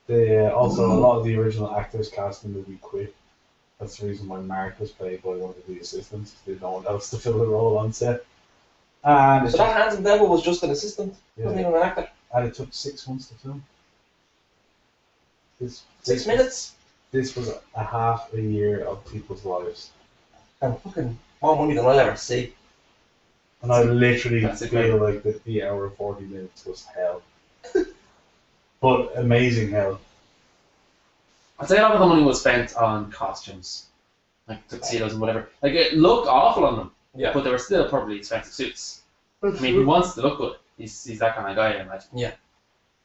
Also, a lot of the original actors cast in the movie quit. That's the reason why Mark was played by one of the assistants. There's no one else to fill the role on set. And so that handsome devil was just an assistant. Wasn't even an actor. And it took 6 months to film. 6 minutes? This was a half a year of people's lives. And fucking more money than I'll ever see. And I literally That's feel like the hour and 40 minutes was hell. But amazing hell. I'd say a lot of the money was spent on costumes, like tuxedos and whatever. Like it looked awful on them, but they were still probably expensive suits. I mean, he wants to look good. He's that kind of guy, I imagine. Yeah.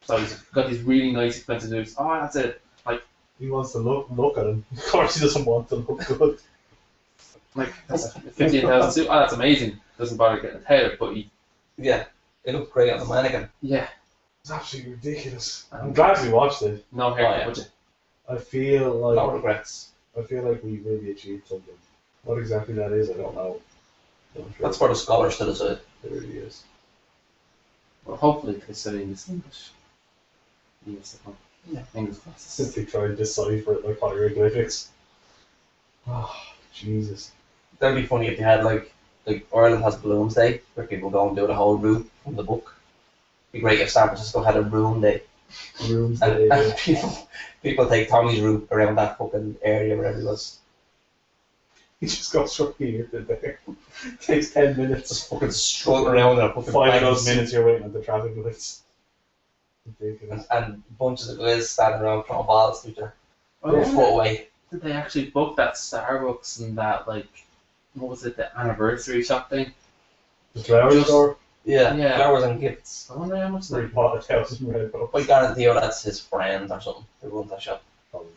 So he's got these really nice expensive suits. Oh, that's it. Like he wants to look at him. Of course, he doesn't want to look good. Like that's a 15,000 suit. Oh, that's amazing. Doesn't bother getting tailored, but he. Yeah, it looked great on the mannequin. Yeah. It's absolutely ridiculous. I'm glad we watched it. No haircut, would you? I feel like no regrets. I feel like we really achieved something. What exactly that is, I don't know. That's for the scholars to decide. It really is. Well, hopefully they're studying this English. Yeah. English classes. Since they tried to decipher it like hieroglyphics. Oh, Jesus. That'd be funny if you had like Ireland has Bloom's Day, where people go and do the whole route from the book. It'd be great if San Francisco had a Room Day. Rooms and Day. people take Tommy's route around that fucking area wherever he was. He just goes from here to there. Takes 10 minutes. Just fucking strolling around in a fucking 5 of those bike. minutes you're waiting at the traffic lights. Ridiculous. And bunches of guys standing around throwing balls to each other. Oh, A foot away. Did they actually book that Starbucks and that, like, what was it, the anniversary shop thing? The flower store? Yeah, Yeah. flowers and gifts. I wonder how much Where they he bought 1,000 red bucks. I guarantee you that's his friend or something who runs that shop. Probably.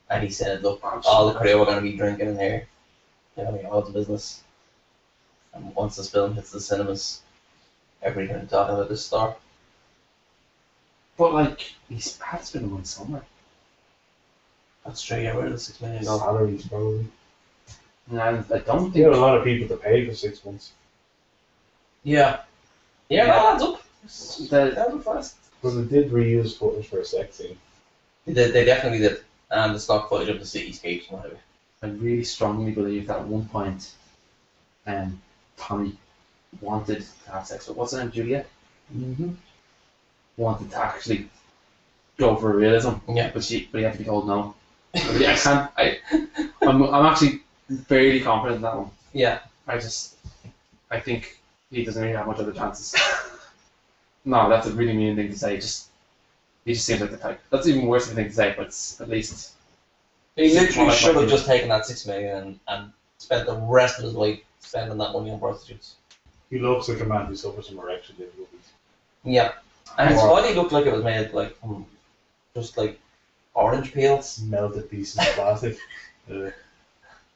And he said, look, all the crew are going to be drinking in here. You know, loads of business. And once this film hits the cinemas, everybody's going to be talking about this store. But, like, he's had to spend one somewhere. That's true, yeah, where did the $6 million go? Salaries, probably. And I don't He had a think. lot of people to pay for 6 months. Yeah. Yeah, that adds up. The, That adds up fast. But they did reuse footage for a sex scene. They definitely did. And the stock footage of the cityscapes and whatever. I really strongly believe that at one point, Tommy wanted to have sex with, what's her name, Juliet? Mm-hmm. Wanted to actually go for realism. Yeah. But he had to be told no. I'm actually fairly confident in that one. Yeah. I think he doesn't really have much other chances. No, that's a really mean thing to say. He just seems like the type. That's even worse of a thing to say, but it's at least. He literally like should my have just taken that $6 million and spent the rest of his life spending that money on prostitutes. He looks like a man who suffers from erection difficulties. Yeah. And his body looked like it was made like from just like orange peels. Melted pieces of plastic.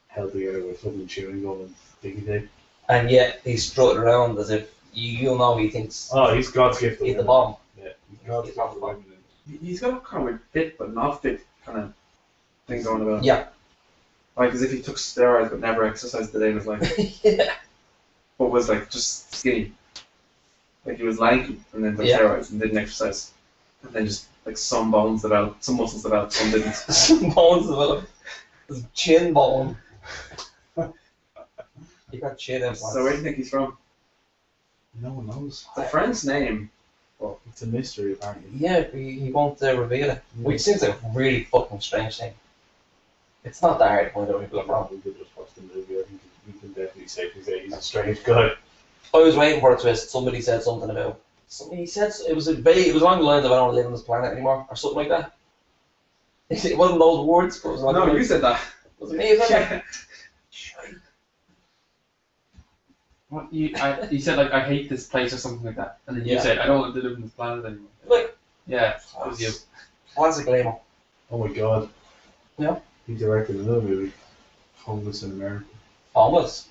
Held together with fucking chewing gum and sticky tape. And yet he strutted around as if you'll know he thinks Oh, he's God's gift to he's the women. bomb. Yeah, he's God's gift to women. He's got a kind of like fit but not fit kind of thing going about. Yeah. Like as if he took steroids but never exercised a day in his life. Yeah. But was like just skinny. Like he was lanky and then took Yeah. steroids and didn't exercise. And then just like some bones developed, some muscles developed, some didn't. Some bones developed. His chin bone. He got chin implants. So where do you think he's from? No one knows. It's a French name. Well, it's a mystery apparently. Yeah, he won't reveal it. Which seems like a really fucking strange thing. It's not that hard to find out where people are from. We could just watch the movie. I think we can definitely safely say he's a strange guy. I was waiting for a twist. Somebody said something about. He said it was along the lines of I don't want to live on this planet anymore or something like that. It wasn't those words, but it was along the No, lines. you said that. Was it me who said that? What you said like I hate this place or something like that, and then you Yeah. said I don't want to live on this planet anymore. Like Yeah, that was you. classic Liamo. Oh my god. Yeah. He directed another movie, Homeless in America. Almost.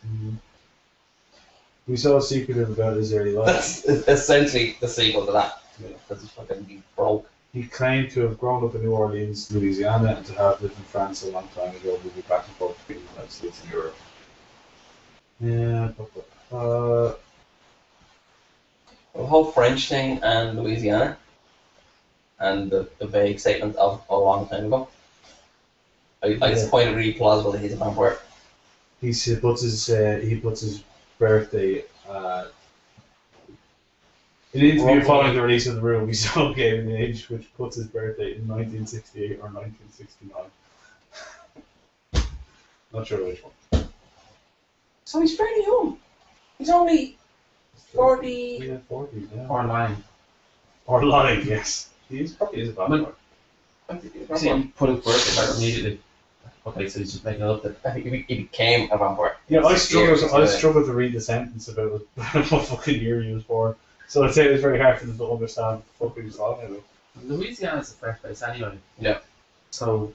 We saw a secret about his early life. That's essentially the sequel to that. Because he's fucking broke. He claimed to have grown up in New Orleans, Louisiana, and to have lived in France a long time ago, moving back and forth between the United States and Europe. Yeah, The whole French thing and Louisiana and the vague statement of a long time ago. I just find it really plausible that he's a vampire. he puts his birthday In an interview following the release of the room, he so gave an age which puts his birthday in 1968 or 1969. Not sure which one. So he's fairly young. He's only 40. Yeah, 40, yeah. Or lying. Or lying, yes. He probably is a bad boy. See, he put his birthday back immediately. Okay, so he's just making it up that I think he became a vampire. Yeah, I struggled to read the sentence about what fucking year he was born. So I'd say it was very hard for them to understand what he was talking about. Louisiana's a fresh place anyway. Yeah. So,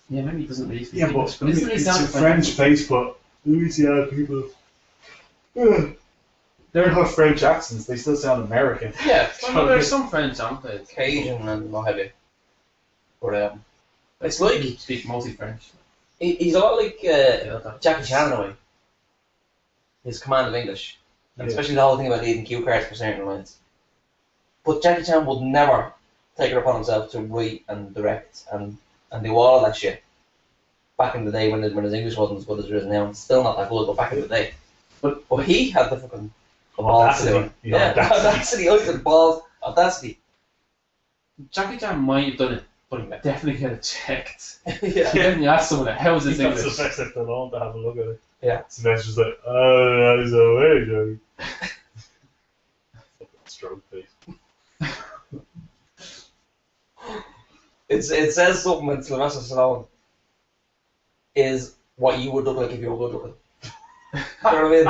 yeah, maybe he doesn't really speak Yeah, English, but isn't he it's sound a French place, but Louisiana people, they're not French accents, they still sound American. Yeah, well, there's some French enclaves. Cajun and what have you. But it's like He speaks mostly French. he's a lot like Jackie Chan in a way. His command of English, and especially the whole thing about needing cue cards for certain lines. But Jackie Chan would never take it upon himself to write and direct and do all of that shit. Back in the day when his English wasn't as good as it is now, it's still not that good, but back in the day. But he had the fucking balls to do it. Yeah, audacity. I said balls, audacity. Jackie Chan might have done it, but he definitely get it checked. Yeah. Then you ask someone, how is this He got English? Sylvester Stallone to have a look at it. Yeah. Sylvester's like, oh, that's a way, Joey. Stroke face. It says something when Sylvester Stallone is what you would look like if you were good looking. You know what I mean?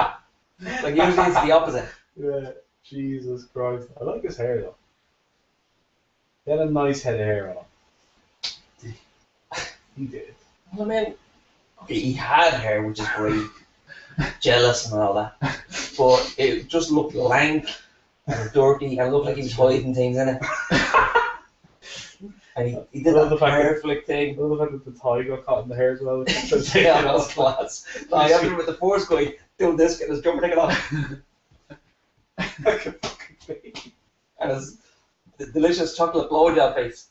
Like usually it's the opposite. Yeah, Jesus Christ. I like his hair though. He had a nice head of hair on him. He did. Well, I mean, okay, he had hair, which is great. Jealous and all that. But it just looked lank and dirty and looked like he was hiding things in it. And he did that hair flick thing. I love the fact that the tie got caught in the hair as well. Yeah, that was class. No, I remember with the force guy doing this, getting his jumper taken off. Like a fucking baby. And his delicious chocolate blowjob face.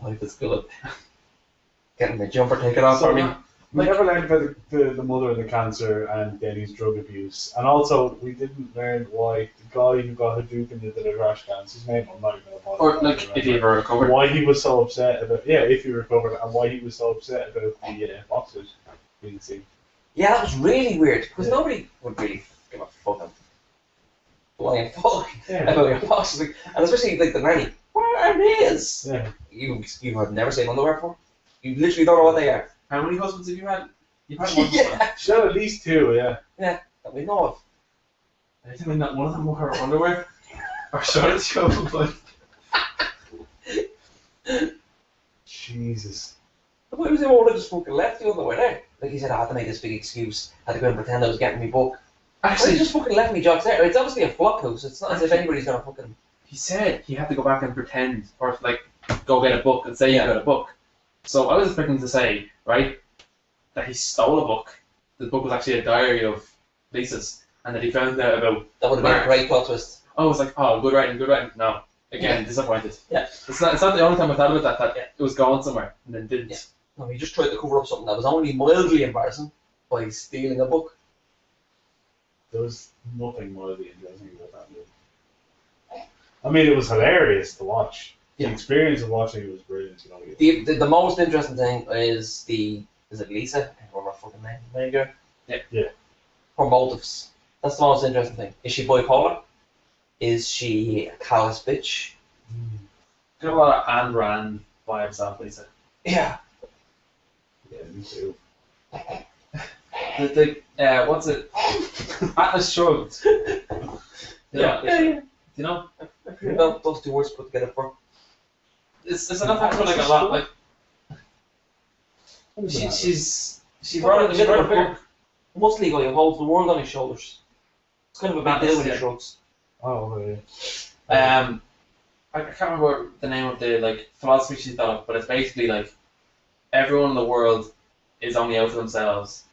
Life is good. Getting the jumper taken off for me. We never learned about the mother of the cancer and Denny's drug abuse. And also, we didn't learn why the guy who got Hadouken into the trash cans, his name I'm not even going to bother. Or, like, if he ever recovered. Why he was so upset about, if he recovered, and why he was so upset about the boxers being seen. Yeah, that was really weird, because nobody would really give a fuck flying fuck about your boxes. And especially, like, the nanny. Where are these? Yeah. You have never seen underwear before? You literally don't know what they are. How many husbands have you had? You've had one. Yeah. She had at least two, yeah. Yeah, that we know of. I think that one of them wore underwear. Or shorts, but Jesus. I thought he was the one that just fucking left the underwear there. Like he said, I had to make this big excuse. I had to go and pretend I was getting me book. Actually, he just fucking left me jocks there. It's obviously a flop house. It's not as if anybody's gonna fucking. He said he had to go back and pretend, or like go get a book and say he got a book. So I was expecting to say, right, that he stole a book. The book was actually a diary of Lisa's, and that he found out about. That would have been a great plot twist. I was like, oh, good writing, good writing. No, again, disappointed. Yeah. It's not the only time I thought about that it was going somewhere and then didn't. Yeah. No, he just tried to cover up something that was only mildly embarrassing by stealing a book. There was nothing mildly interesting about that movie. I mean, it was hilarious to watch. The experience of watching it was brilliant. You know. The most interesting thing is is it Lisa? I can't remember her fucking name. Main girl. Yeah. Her motives. That's the most interesting thing. Is she bipolar? Is she a callous bitch? Got a lot of Ayn Rand vibes off Lisa. Yeah. Yeah, me too. What's it? Atlas Shrugged. Yeah. Do you know? I've heard about those two words put together for. It's enough for like a lot. Like she brought a book. Muscly guy who holds the world on his shoulders. It's kind of a big deal when he shrugs. Oh, yeah. I can't remember the name of the philosophy she thought of, but it's basically like everyone in the world is only out for themselves,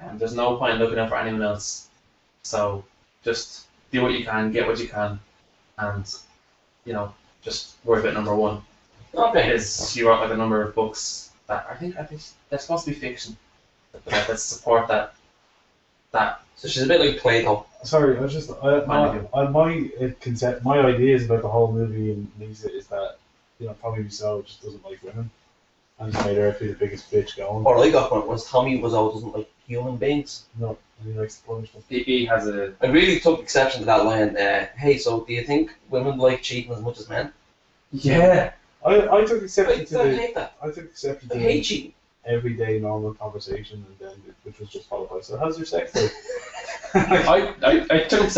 and there's no point looking out for anyone else. So just do what you can, get what you can, and just worry about number one. Okay. Because she wrote like a number of books that I think they're supposed to be fiction, the methods to support that. So she's a bit like Plato. Sorry, I just my ideas about the whole movie and Lisa is that Tommy Wiseau just doesn't like women, and just made her be the biggest bitch going. All I got from it was Tommy Wiseau doesn't like human beings. No, and he likes the punishment. He has a. I really took exception to that line. Hey, so do you think women like cheating as much as men? Yeah. I took exception to I the. hate that. I took exception I to hate the cheating. everyday normal conversation, and then which was just followed by, so how's your sex life? I took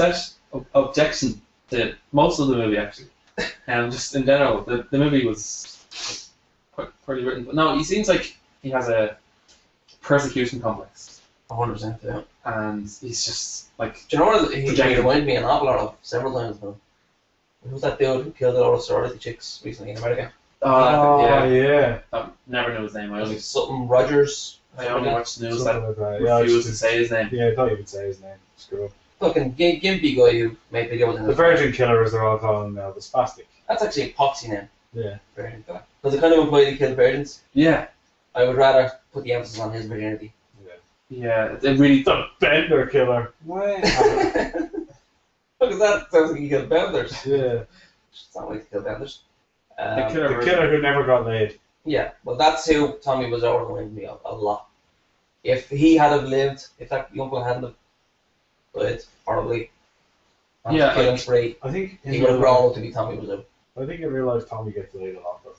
objection to most of the movie actually, and just in general, the movie was quite poorly written. But no, he seems like he has a persecution complex. 100%, yeah. And he's just like. Do you know what he reminded me an awful lot of several times now? Who's that dude who killed all the sorority chicks recently in America? Yeah. I never knew his name. I only something Rogers. I only watched news Something that like that. refused to say his name. Yeah, I thought you would say his name. Screw up. Fucking gimpy guy who made video with him. The Virgin Killer, as they're all calling him now, the spastic. That's actually a poxy name. Yeah. Virgin Killer. Does it kind of imply he killed virgins? Yeah. I would rather put the emphasis on his virginity. Yeah, it really. The Bender Killer. Because that sounds like he killed benders. Yeah. It's not like he killed benders. The killer who never got laid. Yeah, well, that's who Tommy Wiseau reminded me of a lot. If he had have lived, if that uncle hadn't have died horribly, yeah, killing spree, I think he would have grown up to be Tommy Wiseau. I think in real life Tommy gets laid a lot though.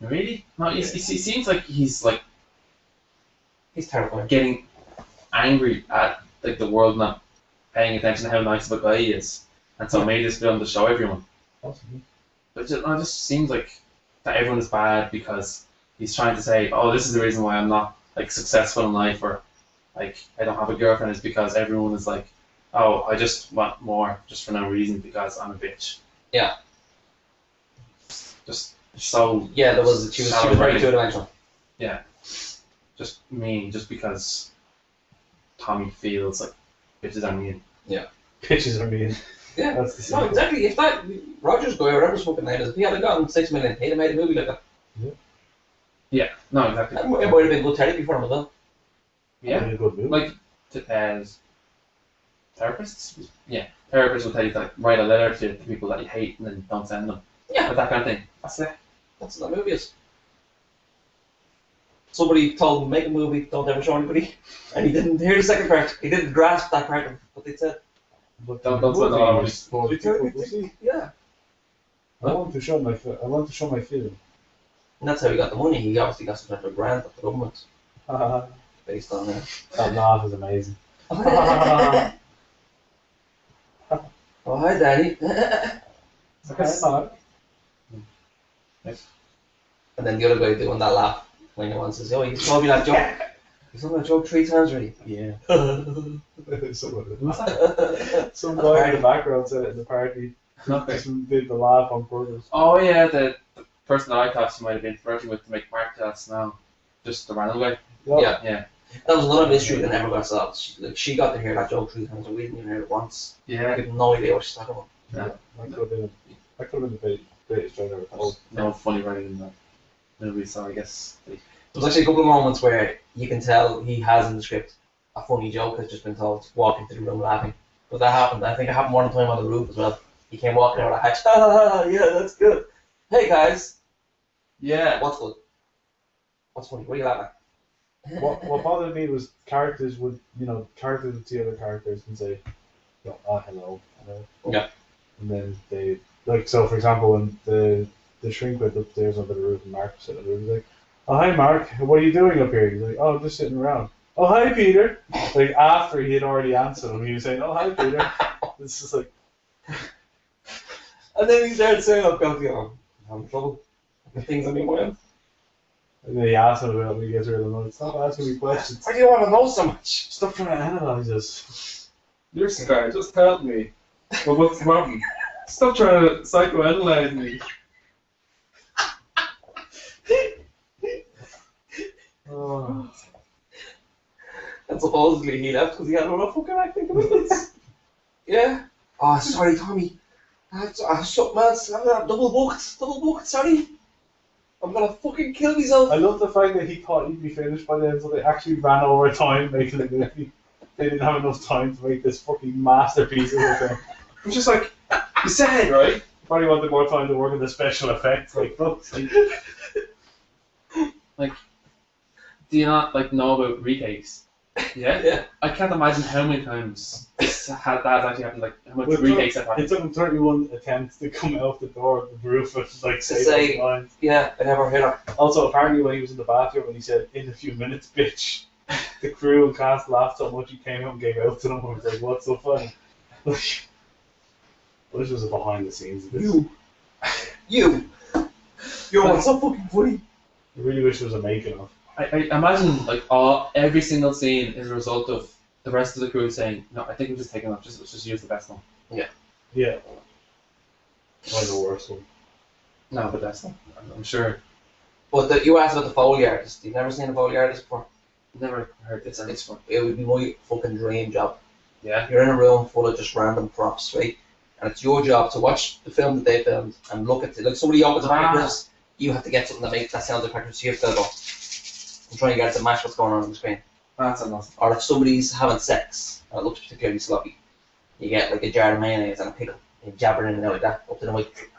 Really? No, he seems like he's like. He's terrifying. Getting angry at like the world not paying attention to how nice of a guy he is, and so made this film to show everyone. Possibly. But it just seems like that everyone is bad because he's trying to say, oh, this is the reason why I'm not like successful in life, or like I don't have a girlfriend, is because everyone is like, oh, I just want more just for no reason because I'm a bitch. Yeah. Just so. Yeah, there was she was very two-dimensional. Yeah. Just mean, just because Tommy feels like bitches are mean. Yeah. Bitches are mean. Yeah. That's the No, sequel. exactly. If that Rogers guy or whatever his fucking name is, if he had gotten $6 million, he'd have made a movie like that. Yeah. No, exactly. It might have been good therapy for him as well. Yeah. A good movie. Like as therapists. Yeah. Therapists will tell you to like, write a letter to the people that you hate and then don't send them. Yeah. But that kind of thing. That's it. That's what that movie is. Somebody told him make a movie, don't ever show anybody, and he didn't hear the second part. He didn't grasp that part of what they said. But Don't spend all hours. Yeah. I want to show my film. And that's how he got the money. He obviously got some sort of grant of the government based on that. That laugh is amazing. Oh, hi, Daddy. And then the other guy doing that laugh when he wants to say, oh, you told me that joke. You told me that joke 3 times already. Yeah. Some guy in the background said it in the party. Just did the laugh on purpose. Oh yeah, the person that I thought she might have been flirting with to make Mark tell us now. Just the random guy. Yeah. Yeah. That was another mystery that never got solved. She got to hear that joke 3 times, and we didn't even hear it once. Yeah. We had no idea what she's talking about. Yeah. That could have been the greatest joke ever told. No funny writing in that movie, so I guess. There's actually a couple of moments where you can tell he has in the script a funny joke has just been told, walk into the room laughing. But that happened. I think it happened one time on the roof as well. He came walking out of the hatch. Yeah, that's good. Hey guys. Yeah. What's good? What's funny? What are you laughing at? What bothered me was characters would see other characters and say, hello. Yeah. And then they, like, so for example, when the shrink went upstairs onto the roof and Mark was sitting on the roof, he's like, oh, hi Mark, what are you doing up here? He's like, oh, I'm just sitting around. Oh, hi Peter. Like, after he had already answered him, he was saying, oh, hi Peter. It's just like... And then he started saying, I'm having trouble. The things on my mind. And then he asked him about it when he gets really annoyed. Stop asking me questions. Why do you want to know so much? Stop trying to analyze us. Listen, guy, just help me. Well, what's the problem? Stop trying to psychoanalyze me. Oh. And supposedly he left because he had no fucking acting commitments. Yeah. Oh, sorry, Tommy. I have something else. I'm double booked, sorry. I'm gonna fucking kill myself. I love the fact that he thought he'd be finished by then, so they actually ran over time making the movie. They didn't have enough time to make this fucking masterpiece of the thing. I'm just like, you said, right? Probably wanted more time to work on the special effects, like, fuck's sake. Like, do you not like know about retakes? Yeah? Yeah. I can't imagine how many times that actually happened, like how much Well, retakes that happened. It took him 31 attempts to come out the door of the roof and like say say- those lines. Yeah, I never heard her. Also, apparently when he was in the bathroom and he said, "In a few minutes, bitch," the crew and cast laughed so much he came out and gave out to them. I was like, "What's so funny?" This was a behind the scenes of this. You. What's so fucking funny? I really wish there was a making of. I imagine like every single scene is a result of the rest of the crew saying, "No, I think we're just taking off. Let's just use the best one." Yeah. Or the worst one. No, the best one. I'm sure. But you asked about the Foley artist. You've never seen a Foley artist before? Never heard this. It would be my fucking dream job. Yeah. You're in a room full of just random props, right? And it's your job to watch the film that they filmed and look at it. Like somebody opens a package, you have to get something that sounds like package, so you have to go and try and get it to match what's going on the screen. That's awesome. Or if somebody's having sex and it looks particularly sloppy, you get like a jar of mayonnaise and a pickle, and you jab it in and out like that, up to the mic.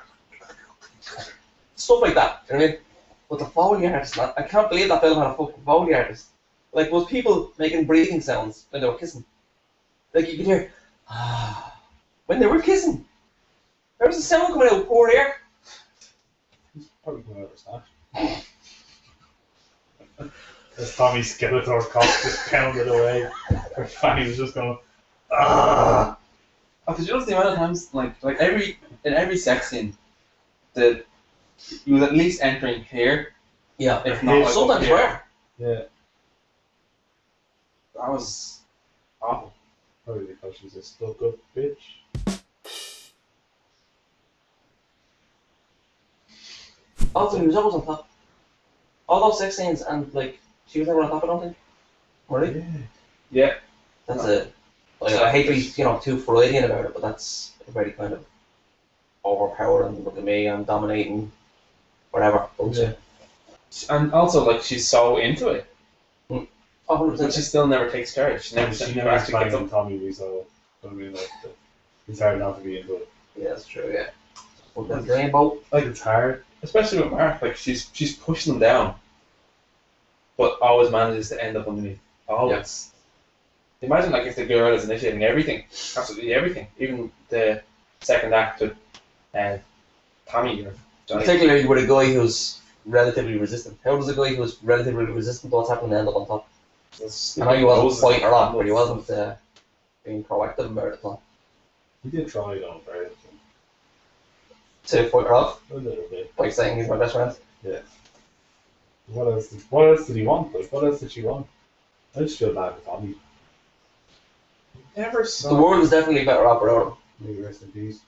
Stuff like that, you know what I mean? But the Foley artist, I can't believe that film had a fucking Foley artist. Like, was people making breathing sounds when they were kissing? Like, you could hear, when they were kissing. There was a sound coming out of poor air. Probably coming out of his stash. As Tommy Skeletor's cock just pounded away, her fanny was just going, ah. Oh, did you notice the amount of times, like in every sex scene, that you was at least entering here? Yeah, if not, like, sometimes where? Yeah. That was awful. Probably because she's a stuck up bitch. Also, he was always on top. All those sex scenes and like she was never on top. I don't think. Really? Yeah. That's it. Like I hate to be too Freudian about it, but that's a very kind of overpowering. Look at me, I'm dominating. Whatever. Bullshit. And also, like, she's so into it. 100%. But she still never takes charge. She never actually gets up. Tommy Wiseau. I mean, like, it's hard not to be into it. Yeah, that's true. Yeah. Well, that's rainbow. Like, it's hard. Especially with Mark, like she's pushing him down, but always manages to end up underneath. Always. Yeah. Imagine like if the girl is initiating everything, absolutely everything, even the second act with Tommy or Johnny. Particularly with a guy who's relatively resistant. How does a guy who's relatively resistant to what's happening end up on top? I know he wasn't fighting a lot, but he wasn't being proactive about it. Though. He did try though, very. To fight her off? A little bit. By saying he's my best friend? Yeah. What else did he want? Like, what else did she want? I just feel bad for Tommy. Never saw. The world is definitely better off without him. May he rest in peace.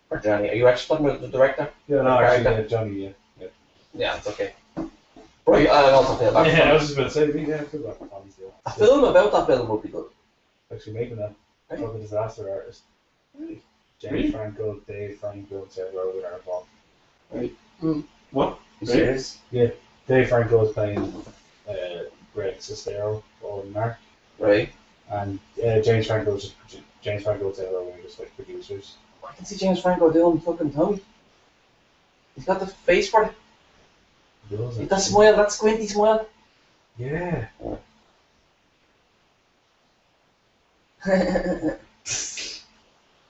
Or Johnny. Are you actually talking about the director? Yeah, no, actually, Johnny, yeah. Yeah, it's okay. Right, I also feel bad for Yeah, I Tommy. was just going to say, yeah, I feel bad for Tommy still. A film about that film would be good. Actually making that. Right. About the disaster artist. Really? James Franco, Dave Franco, Seth Rogen are involved. Right. What? You serious? Yeah. Dave Franco is playing Greg Sestero or Mark. Right. And James Franco and Seth Rogen are just like producers. I can see James Franco doing fucking Tommy. He's got the face for it. Doesn't That smile, that squinty smile. Yeah.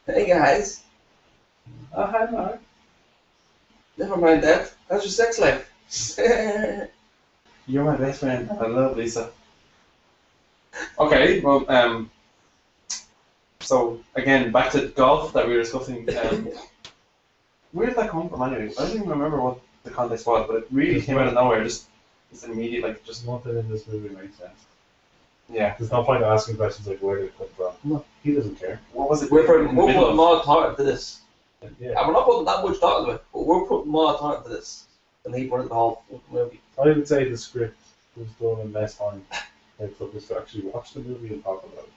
Hey guys. Oh, hi, Mark. Never mind that. How's your sex life? You're my best friend. I love Lisa. Okay, well, so again, back to golf that we were discussing. Where did that come from anyway? I don't even remember what the context was, but it really came out of nowhere. Just immediate, like, just nothing in this movie makes sense. Yeah. There's no point asking questions like where did it come from. No. He doesn't care. What was it? We're putting more thought into this. Yeah. And we're not putting that much thought into it, but we're putting more thought into this than he put into the whole movie. I would say the script was done in less time. It took us to actually watch the movie and talk about it.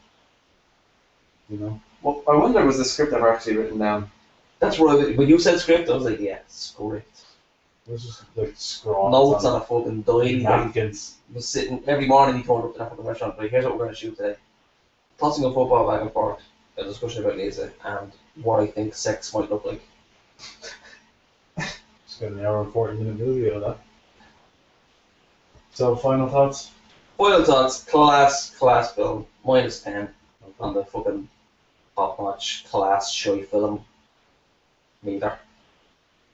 You know? Well, I wonder, was the script ever actually written down? That's what when you said script, I was like, yeah, script. It was just like scrawls. Notes on a fucking diary. Napkins. Was sitting every morning. He turned up to that fucking restaurant. But here's what we're going to shoot today: tossing a football back and forth, a discussion about Lisa, and what I think sex might look like. Just got an hour and 40-minute movie out of that. So, final thoughts? Final thoughts: class film. -10 on the fucking top-notch class showy film. Neither.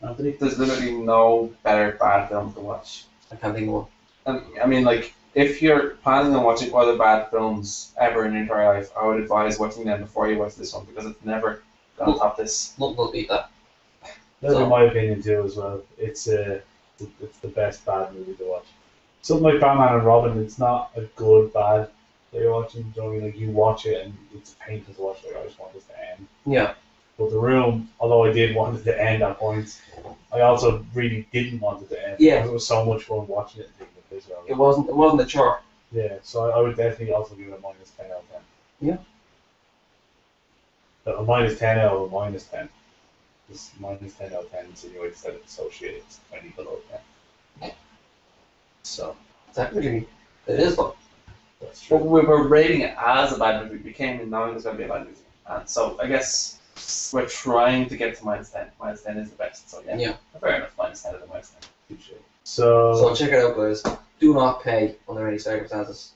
Anthony? There's literally no better bad film to watch. I can't think of one. I mean, like, if you're planning on watching other bad films ever in your entire life, I would advise watching them before you watch this one because it's never gonna top this. Nothing will beat that. That's in my opinion too as well. It's the best bad movie to watch. Something like Batman and Robin, it's not a good bad that you're watching. You know what I mean? Like, you watch it and it's painful to watch. Like, I just want this to end. Yeah. But The Room, although I did want it to end at points, I also really didn't want it to end. Yeah. Because it was so much fun watching it and taking the piss out of it. It wasn't a chore. Yeah, so I would definitely also give it a -10 out of 10. Yeah. A -10 out of a -10. This -10 out of 10 insinuates that it's so shit, it's 20 below 10. So. Technically, it is though. That's true. But we were rating it as a bad movie. We came in knowing it was going to be a bad movie. And so I guess we're trying to get to -10. -10 is the best. So yeah. Fair enough. -10 is the -10. So check it out, guys. Do not pay under any circumstances.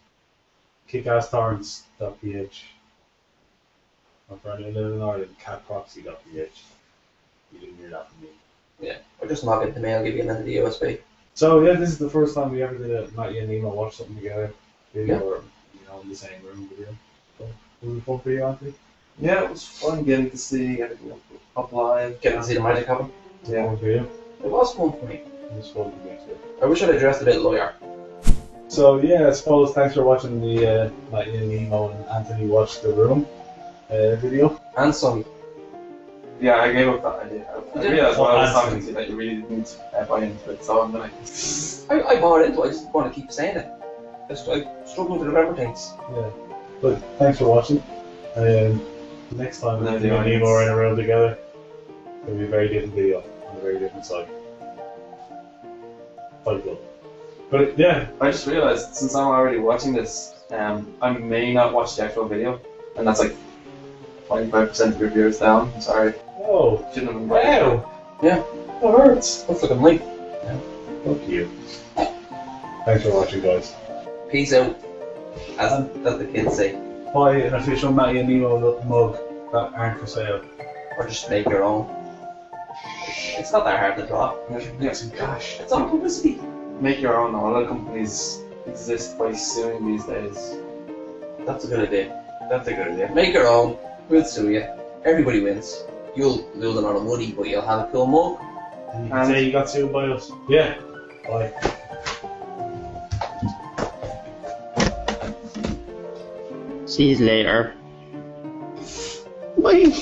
Kickasstorrents.ph. Or for anyone living in Ireland, catproxy.ph. You didn't hear that from me. Yeah. Or just knock it in the mail, give you another USB. So yeah, this is the first time we ever did a Mattie and Liamo watch something together video, or in the same room video. So it was fun for you, Anthony. Yeah, it was fun getting to see everything up live. Getting to see the magic happen. Yeah. Fun for you. It was fun for me. It was fun for me too. I wish I'd dressed a bit lawyer. So yeah, I suppose thanks for watching the Mattie and Liamo and Anthony Watch the Room video. And Sonny. Yeah, I gave up that idea. I did? realised while I was Oh, talking to you that you really didn't buy into it, so I'm gonna. I bought into it, I just want to keep saying it. I struggle to remember things. Yeah. But thanks for watching. Next time No, Anthony and Liamo are in a room together, it'll be a very different video on a very different side. Fight Club. But yeah. I just realised since I'm already watching this, I may not watch the actual video, and that's like 25% of your viewers down. I'm sorry. Oh. Shouldn't have invited. Wow. Yeah. That hurts. That's looking like. Yeah. Fuck you. Thanks for watching, guys. Peace out. As the kids say. Buy an official Mattie and Liamo mug that aren't for sale. Or just make your own. It's not that hard to draw. Get some cash. It's on publicity. Make your own. A lot of companies exist by suing these days. That's a good idea. That's a good idea. Make your own. We'll sue you. Everybody wins. You'll lose a lot of money, but you'll have a cool mug. And you can say you got sued by us. Yeah. Bye. See you later. Bye.